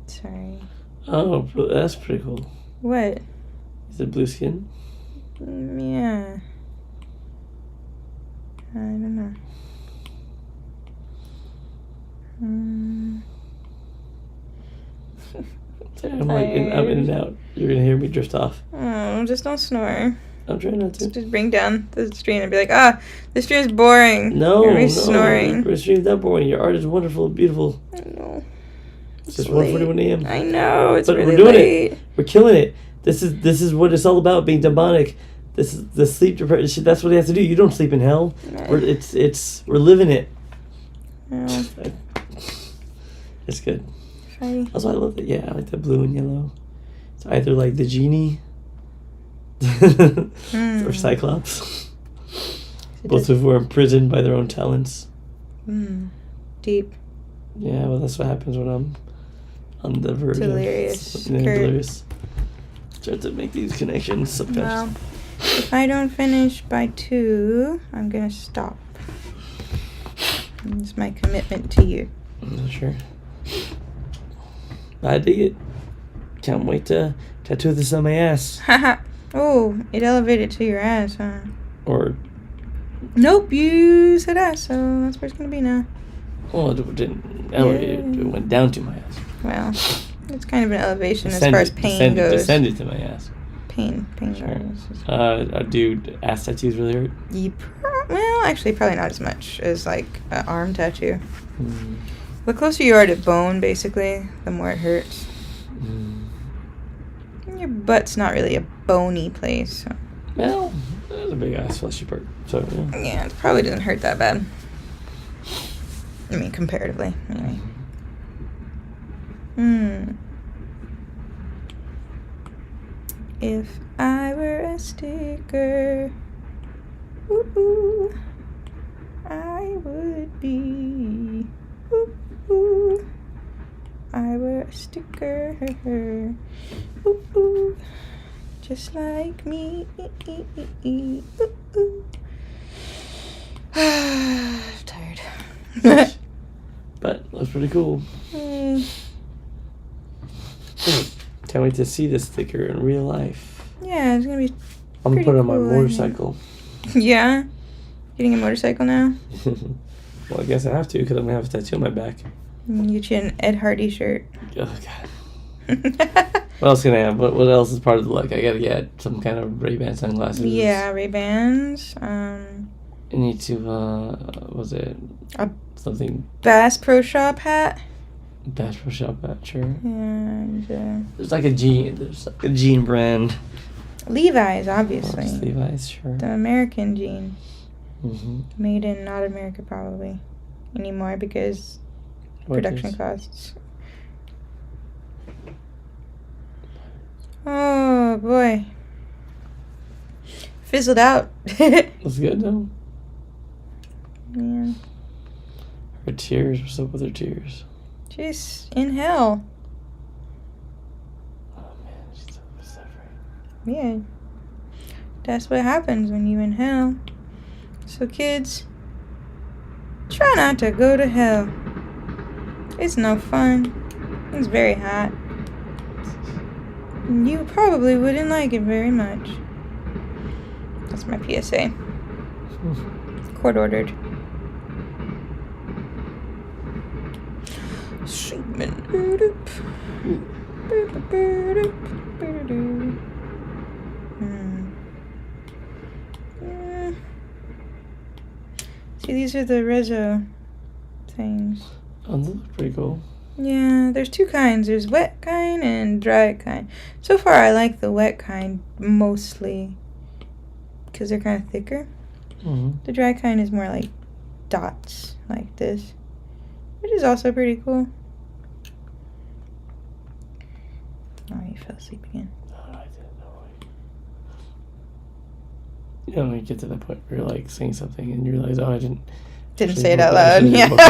Sorry. Oh, that's pretty cool. What? Is it blue skin? Yeah. I don't know. I'm in and out. You're gonna hear me drift off. Oh, just don't snore. I'm trying not to. Just bring down the stream and be like, this stream is boring. No, You're snoring. Your stream's not boring. Your art is wonderful, beautiful. I know. It's just 1:41 a.m. I know. It's but really we're doing late. it. We're killing it. This is what it's all about. Being demonic. This is the sleep depression. That's what he has to do. You don't sleep in hell. Nah. We're living it. Well, It's good. I, Also, I love it. Yeah, I like the blue and yellow. It's either like the genie or Cyclops. Both of who are imprisoned by their own talents. deep. Yeah, well, that's what happens when I'm on the verge Delirious. of... Yeah, Kurt. delirious. Try to make these connections sometimes. Well, if I don't finish by 2, I'm gonna stop. It's my commitment to you. I'm not sure. I dig it. Can't wait to tattoo this on my ass. Haha. Oh, it elevated to your ass, huh? Or, Nope, you said ass, so that's where it's gonna be now. well, it didn't elevate. It went down to my ass. Well, it's kind of an elevation as far as pain goes. Descended to my ass. Pain Sure. goes. Dude, ass tattoos really hurt. Well, actually, probably not as much as like an arm tattoo. Mm. The closer you are to bone, basically, the more it hurts. Mm. Your butt's not really a bony place. So. Well, there's a big ass fleshy part. So, yeah. Yeah, it probably doesn't hurt that bad. I mean, comparatively, anyway. If I were a sticker, ooh, I would be. Ooh, I were a sticker, ooh, just like me. Ooh. Tired. But that's pretty cool. Can't wait to see this sticker in real life. Yeah, it's gonna be. I'm gonna Pretty put it on my cool, I think. motorcycle. Yeah, getting a motorcycle now. Well, I guess I have to because I'm gonna have a tattoo on my back. Get you an Ed Hardy shirt. Oh god. What else can I have? What else is part of the look? I gotta get some kind of Ray-Ban sunglasses. Yeah, Ray-Bans. I need to was it A- something Bass Pro Shop hat. Bass Pro Shop hat, sure. And There's like a jean brand. Levi's, Oh, obviously. just Levi's, sure. The American jean. Mm-hmm. Made in not America, probably. Anymore, because production costs. Oh, boy. Fizzled out. That's good though. Yeah. Her tears. What's up with her tears? She's in hell. Oh man, she's so suffering. Yeah. That's what happens when you in hell. So kids, try not to go to hell. It's no fun. It's very hot. And you probably wouldn't like it very much. That's my PSA. Court ordered. See, these are the Rezo things. Oh, those look pretty cool. Yeah, there's 2 kinds. There's wet kind and dry kind. So far, I like the wet kind mostly because they're kind of thicker. Mm-hmm. The dry kind is more like dots, like this, which is also pretty cool. Oh, you fell asleep again. No, I didn't know. You know, when you get to that point where you're like saying something and you realize, oh, I didn't Didn't actually say it look- out I loud. shouldn't Yeah. look at